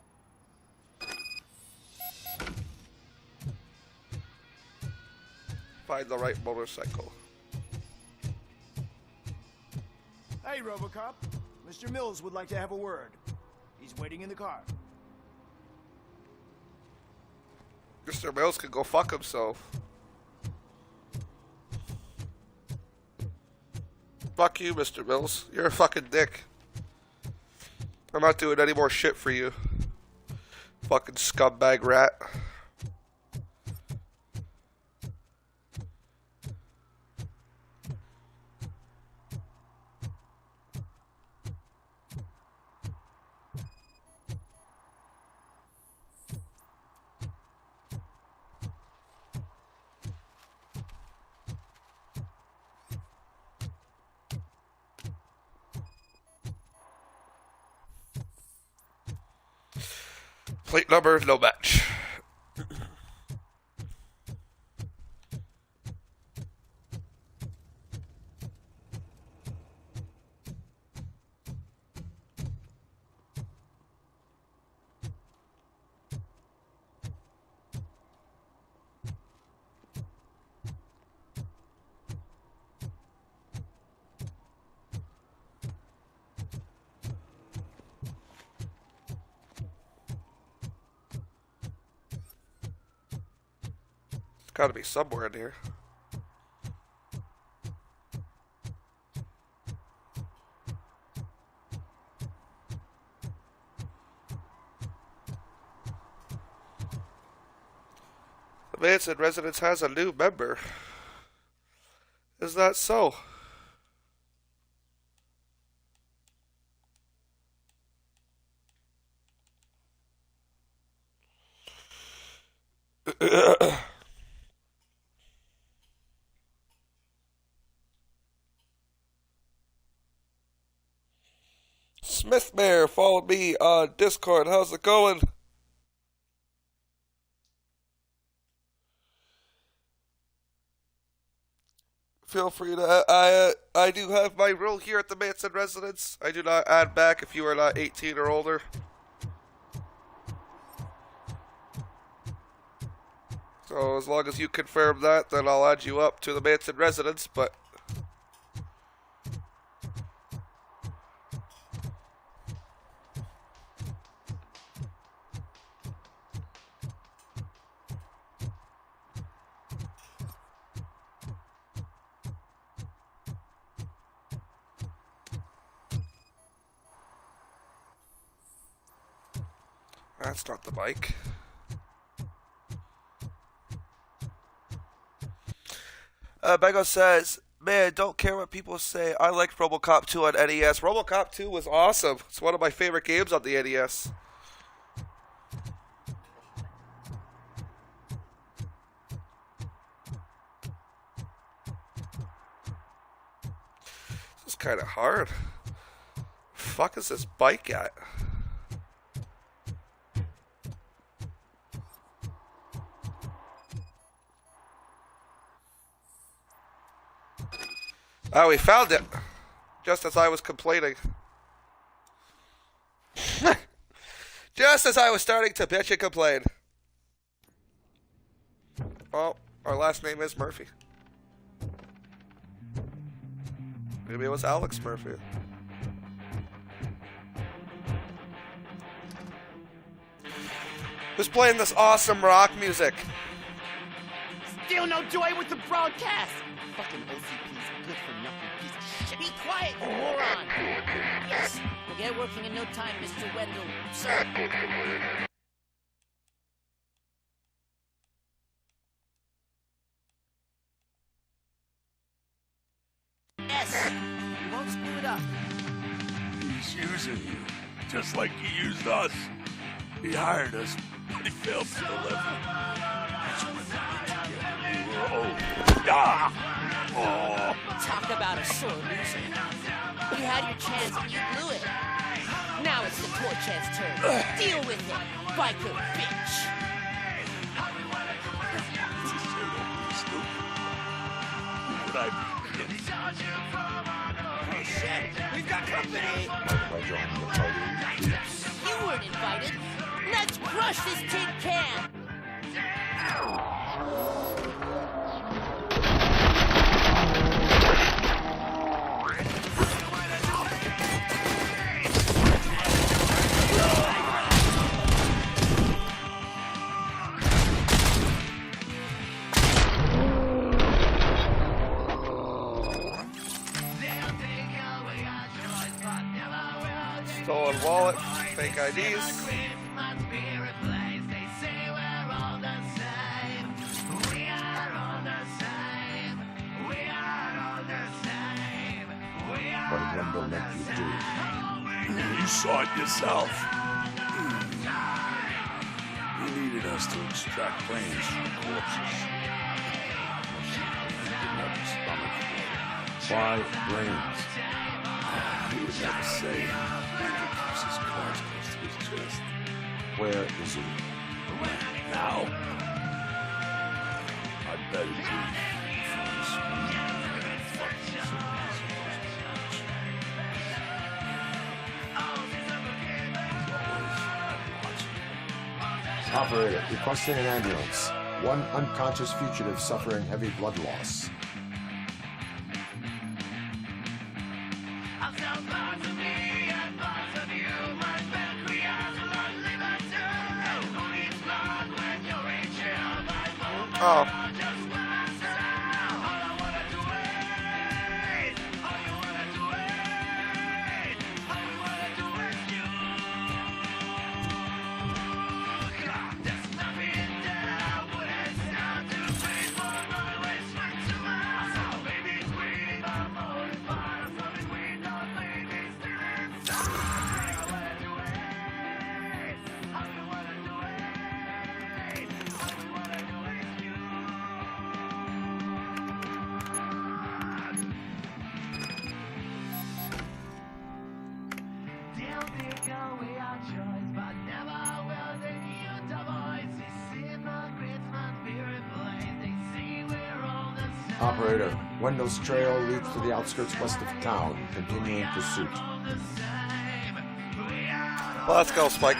Find the right motorcycle. Hey, Robocop. Mr. Mills would like to have a word. He's waiting in the car. Mr. Mills can go fuck himself. Fuck you, Mr. Mills. You're a fucking dick. I'm not doing any more shit for you. Fucking scumbag rat. Plate number, no match. Gotta be somewhere in here. The Manson residence has a new member. Is that so? Mythmare followed me on Discord. How's it going? Feel free to. I do have my rule here at the Manson residence. I do not add back if you are not 18 or older. So as long as you confirm that, then I'll add you up to the Manson residence. But that's not the mic. Bego says, man, don't care what people say. I liked Robocop 2 on NES. Robocop 2 was awesome. It's one of my favorite games on the NES. This is kind of hard. Fuck is this bike at? Oh, we found it. Just as I was complaining. Just as I was starting to bitch and complain. Well, our last name is Murphy. Maybe it was Alex Murphy. Who's playing this awesome rock music? Still no joy with the broadcast. Fucking OCP's good for nothing piece of shit. Be quiet, you moron. Yes, we'll get working in no time, Mr. Wendell. Sir. Yes, you won't screw it up. He's using you, just like he used us. He hired us, but he failed to deliver. We were old. Oh. Talk about a sore loser. You had your chance and you blew it. Now it's the poor chance turn. Deal with it, biker bitch. Oh shit, we've got company. You weren't invited. Let's crush this tin can. Stolen wallet, fake IDs. What did Wendell make you do? You saw it yourself. He needed us to extract brains from corpses. He didn't have the stomach for it. Why brains? He would never say. He keeps his cards close to his chest. Where is he? Now? I bet he'd be Operator, requesting an ambulance. One unconscious fugitive suffering heavy blood loss. Oh. Operator, Wendell's trail leads to the outskirts west of town. Continuing pursuit. Well, let's go, Spike.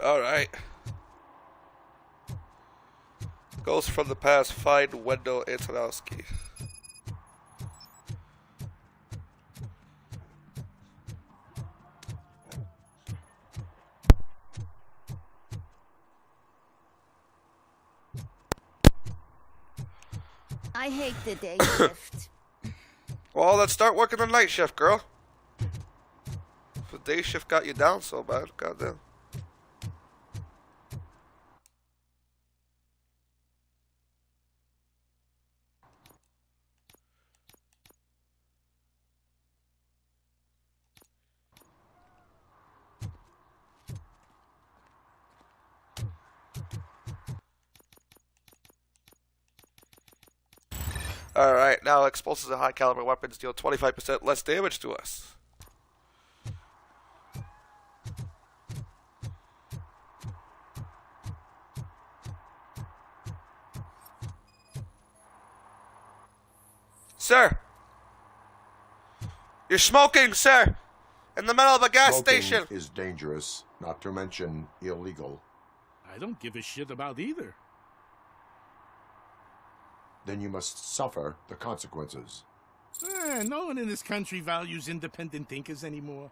Alright. Ghost from the past, find Wendell Antonowski. I hate the day shift. Well, let's start working the night shift, girl. If the day shift got you down so bad, goddamn. Alright, now explosives and high caliber weapons deal 25% less damage to us. Sir! You're smoking, sir! In the middle of a gas Smoking station! is dangerous, not to mention illegal. I don't give a shit about either. Then you must suffer the consequences. No one in this country values independent thinkers anymore.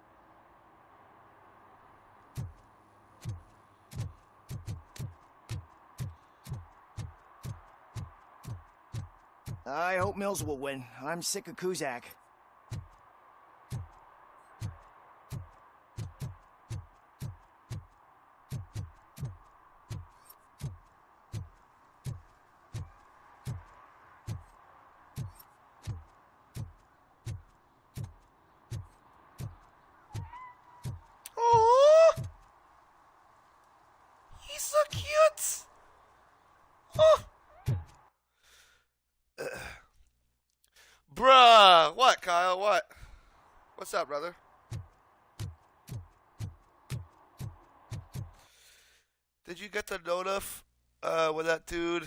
I hope Mills will win. I'm sick of Kuzak. Oh, he's so cute. Oh. Bruh, what, Kyle? What? What's up, brother? Did you get the notif with that dude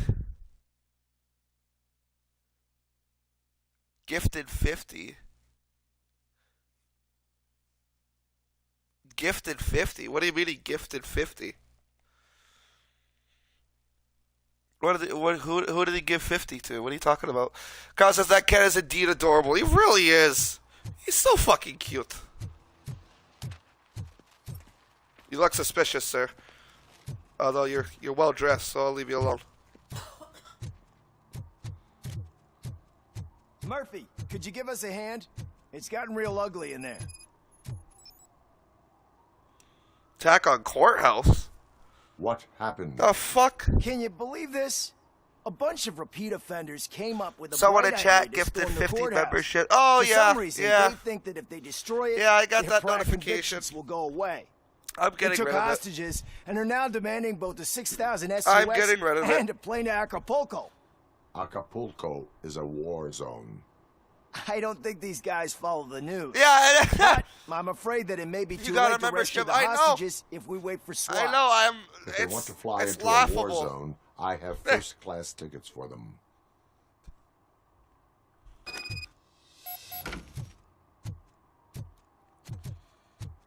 gifted 50? Gifted 50? What do you mean he gifted 50? Who did he give 50 to? What are you talking about? God says that cat is indeed adorable. He really is. He's so fucking cute. You look suspicious, sir. Although you're well dressed, so I'll leave you alone. Murphy, could you give us a hand? It's gotten real ugly in there. Attack on courthouse? What happened? The fuck? Can you believe this? A bunch of repeat offenders came up with a Someone in bright chat idea to gifted storm the 50 courthouse. membership. Oh, For yeah. some reason, Yeah. they think that if they destroy it, Yeah, I got their that prior notification. convictions will go away. I'm They getting took rid of it. hostages and are now demanding both the 6,000 SUS I'm getting rid of it. and a plane to Acapulco. Acapulco is a war zone. I don't think these guys follow the news. Yeah, but I'm afraid that it may be too got a late to rescue membership. the I know. hostages if we wait for SWAT. I know, If they want to fly it's into laughable. a war zone, I have first-class tickets for them.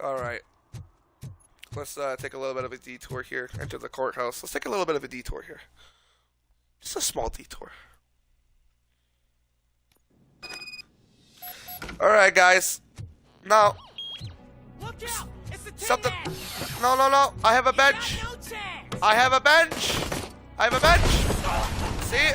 Alright. Let's take a little bit of a detour here. Enter the courthouse. Let's take a little bit of a detour here. Just a small detour. Alright, guys. Now. Look out! It's the something. No. I have a bench. I have a bench. I have a bench. See?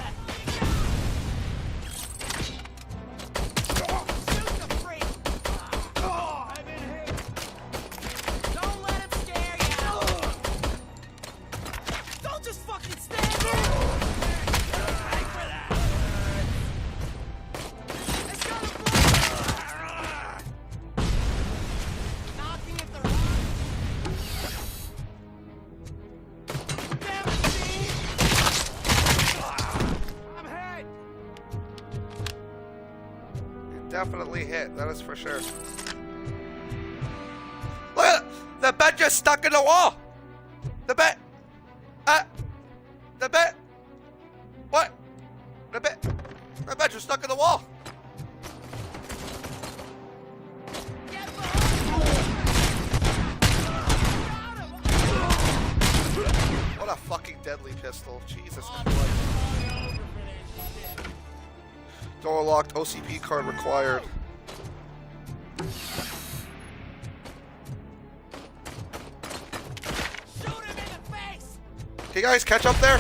definitely hit. That is for sure. Look at the bed just stuck in the wall. The bed. The bed. What? The bed. The bed just stuck in the wall. What a fucking deadly pistol. Jesus Christ. Door locked. OCP card required. Can you guys catch up there?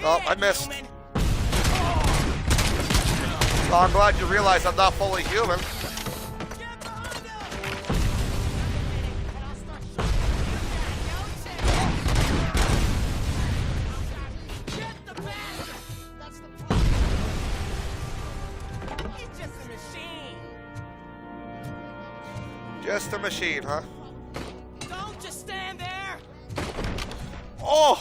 Oh, I missed. Well, I'm glad you realize I'm not fully human. Just a machine, huh? Don't just stand there! Oh!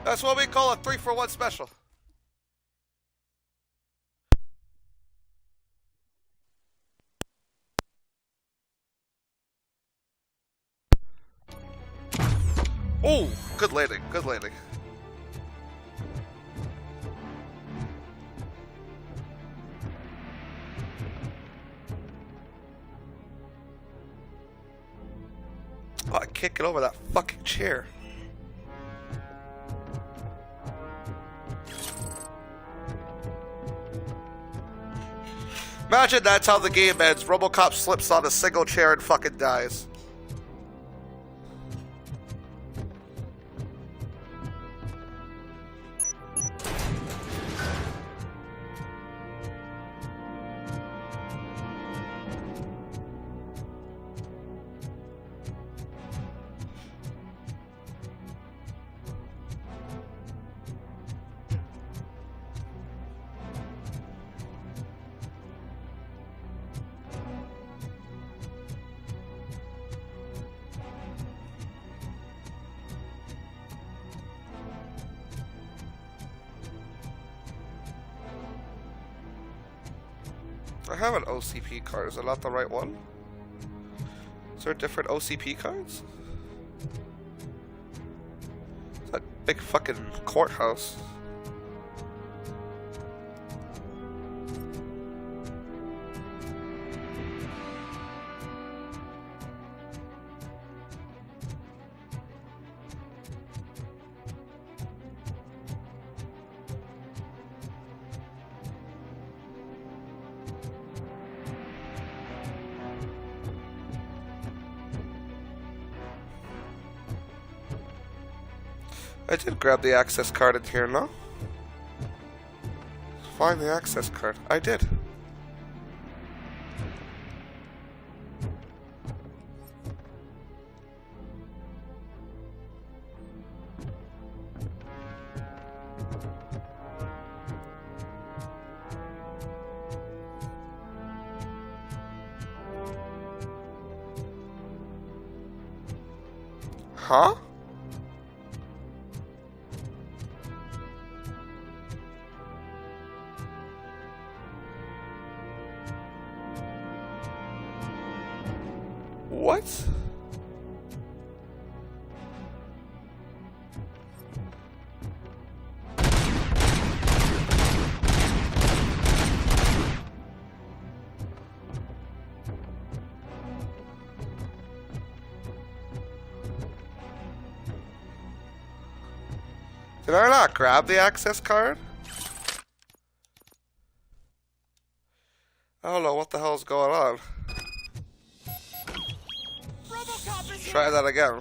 That's what we call a 3-for-1 special. Oh, good landing, good landing. Oh, I can't get over that fucking chair. Imagine that's how the game ends. Robocop slips on a single chair and fucking dies. I have an OCP card. Is it not the right one? Is there different OCP cards? It's that big fucking courthouse. I did grab the access card in here, no? Find the access card. I did. Huh? What? Did I not grab the access card? I don't know what the hell's going on. Try that again.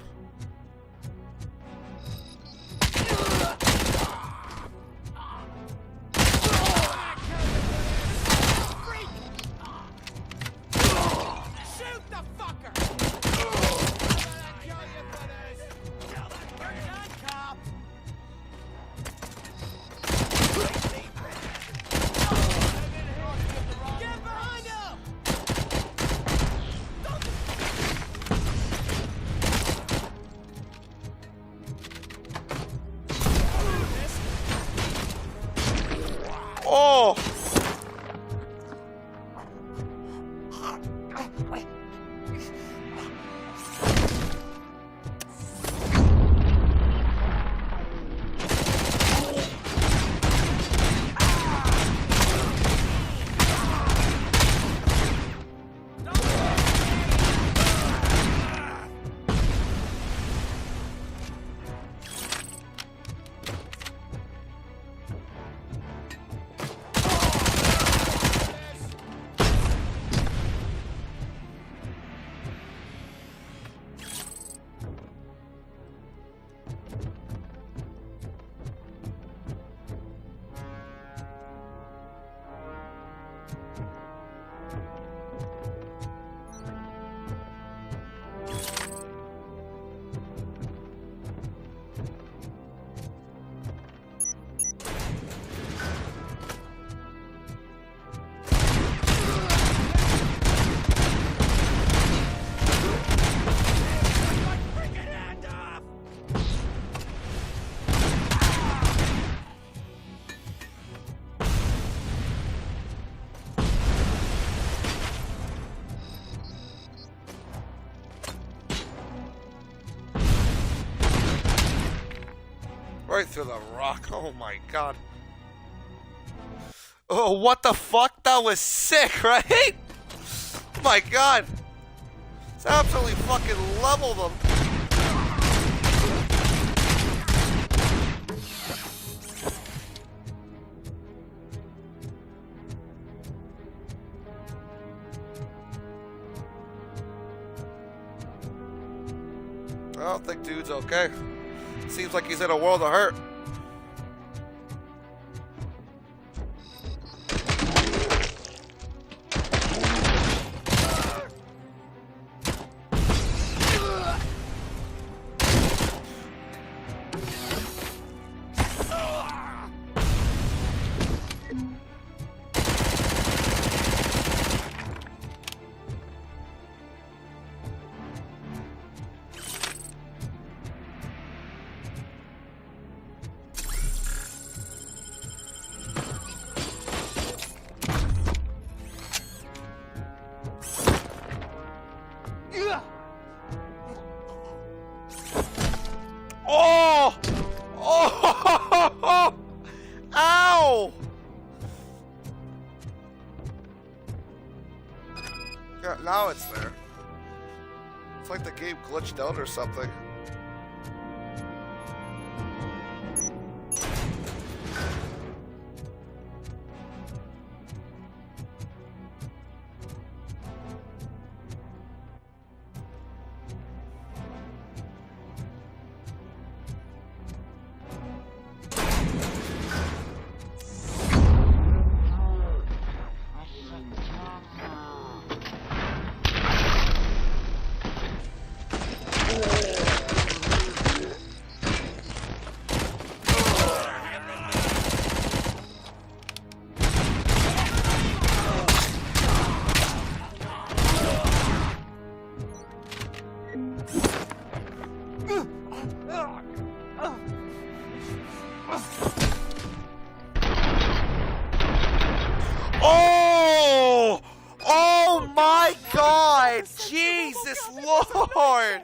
Oh! Right through the rock. Oh my god. Oh, what the fuck? That was sick, right? Oh my god. It's absolutely fucking leveled them. I don't think dude's okay. Seems like he's in a world of hurt. Oh! Oh! Ow! Yeah, now it's there. It's like the game glitched out or something. Oh! Oh my god! Jesus Lord!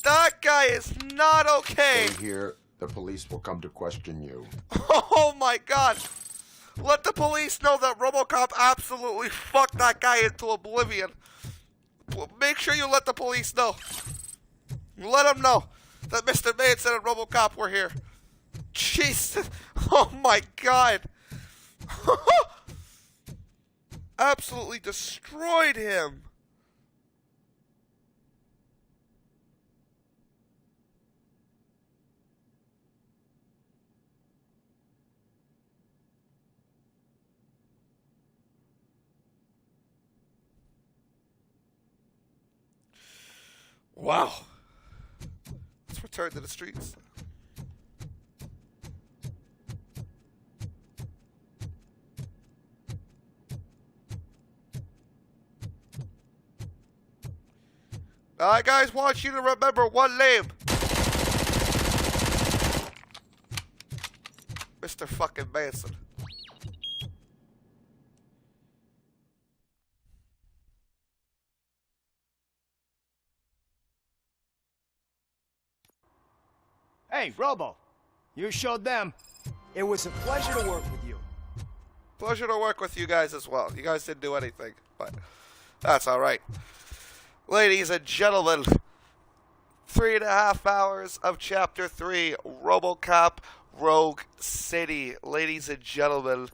That guy is not okay! Stay here. The police will come to question you. Oh my god! Let the police know that Robocop absolutely fucked that guy into oblivion. Make sure you let the police know. Let them know that Mr. Manson and Robocop were here. Jesus. Oh my god. Absolutely destroyed him. Wow. Let's return to the streets. Alright guys, want you to remember one name. Mr. fucking Manson. Hey, Robo. You showed them. It was a pleasure to work with you. Pleasure to work with you guys as well. You guys didn't do anything, but that's alright. Ladies and gentlemen, 3.5 hours of Chapter 3, Robocop Rogue City. Ladies and gentlemen,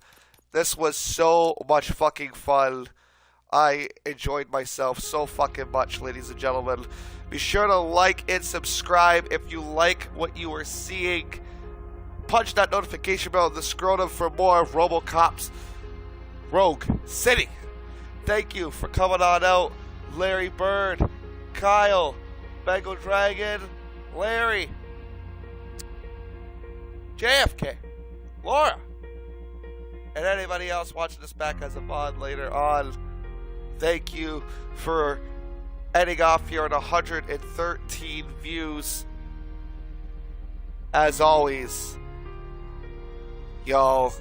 this was so much fucking fun. I enjoyed myself so fucking much, ladies and gentlemen. Be sure to like and subscribe if you like what you are seeing. Punch that notification bell in the scrotum for more Robocop's Rogue City. Thank you for coming on out. Larry Bird, Kyle, Bengal Dragon, Larry, JFK, Laura, and anybody else watching this back as a VOD later on. Thank you for ending off here at 113 views. As always, y'all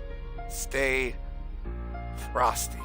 stay frosty.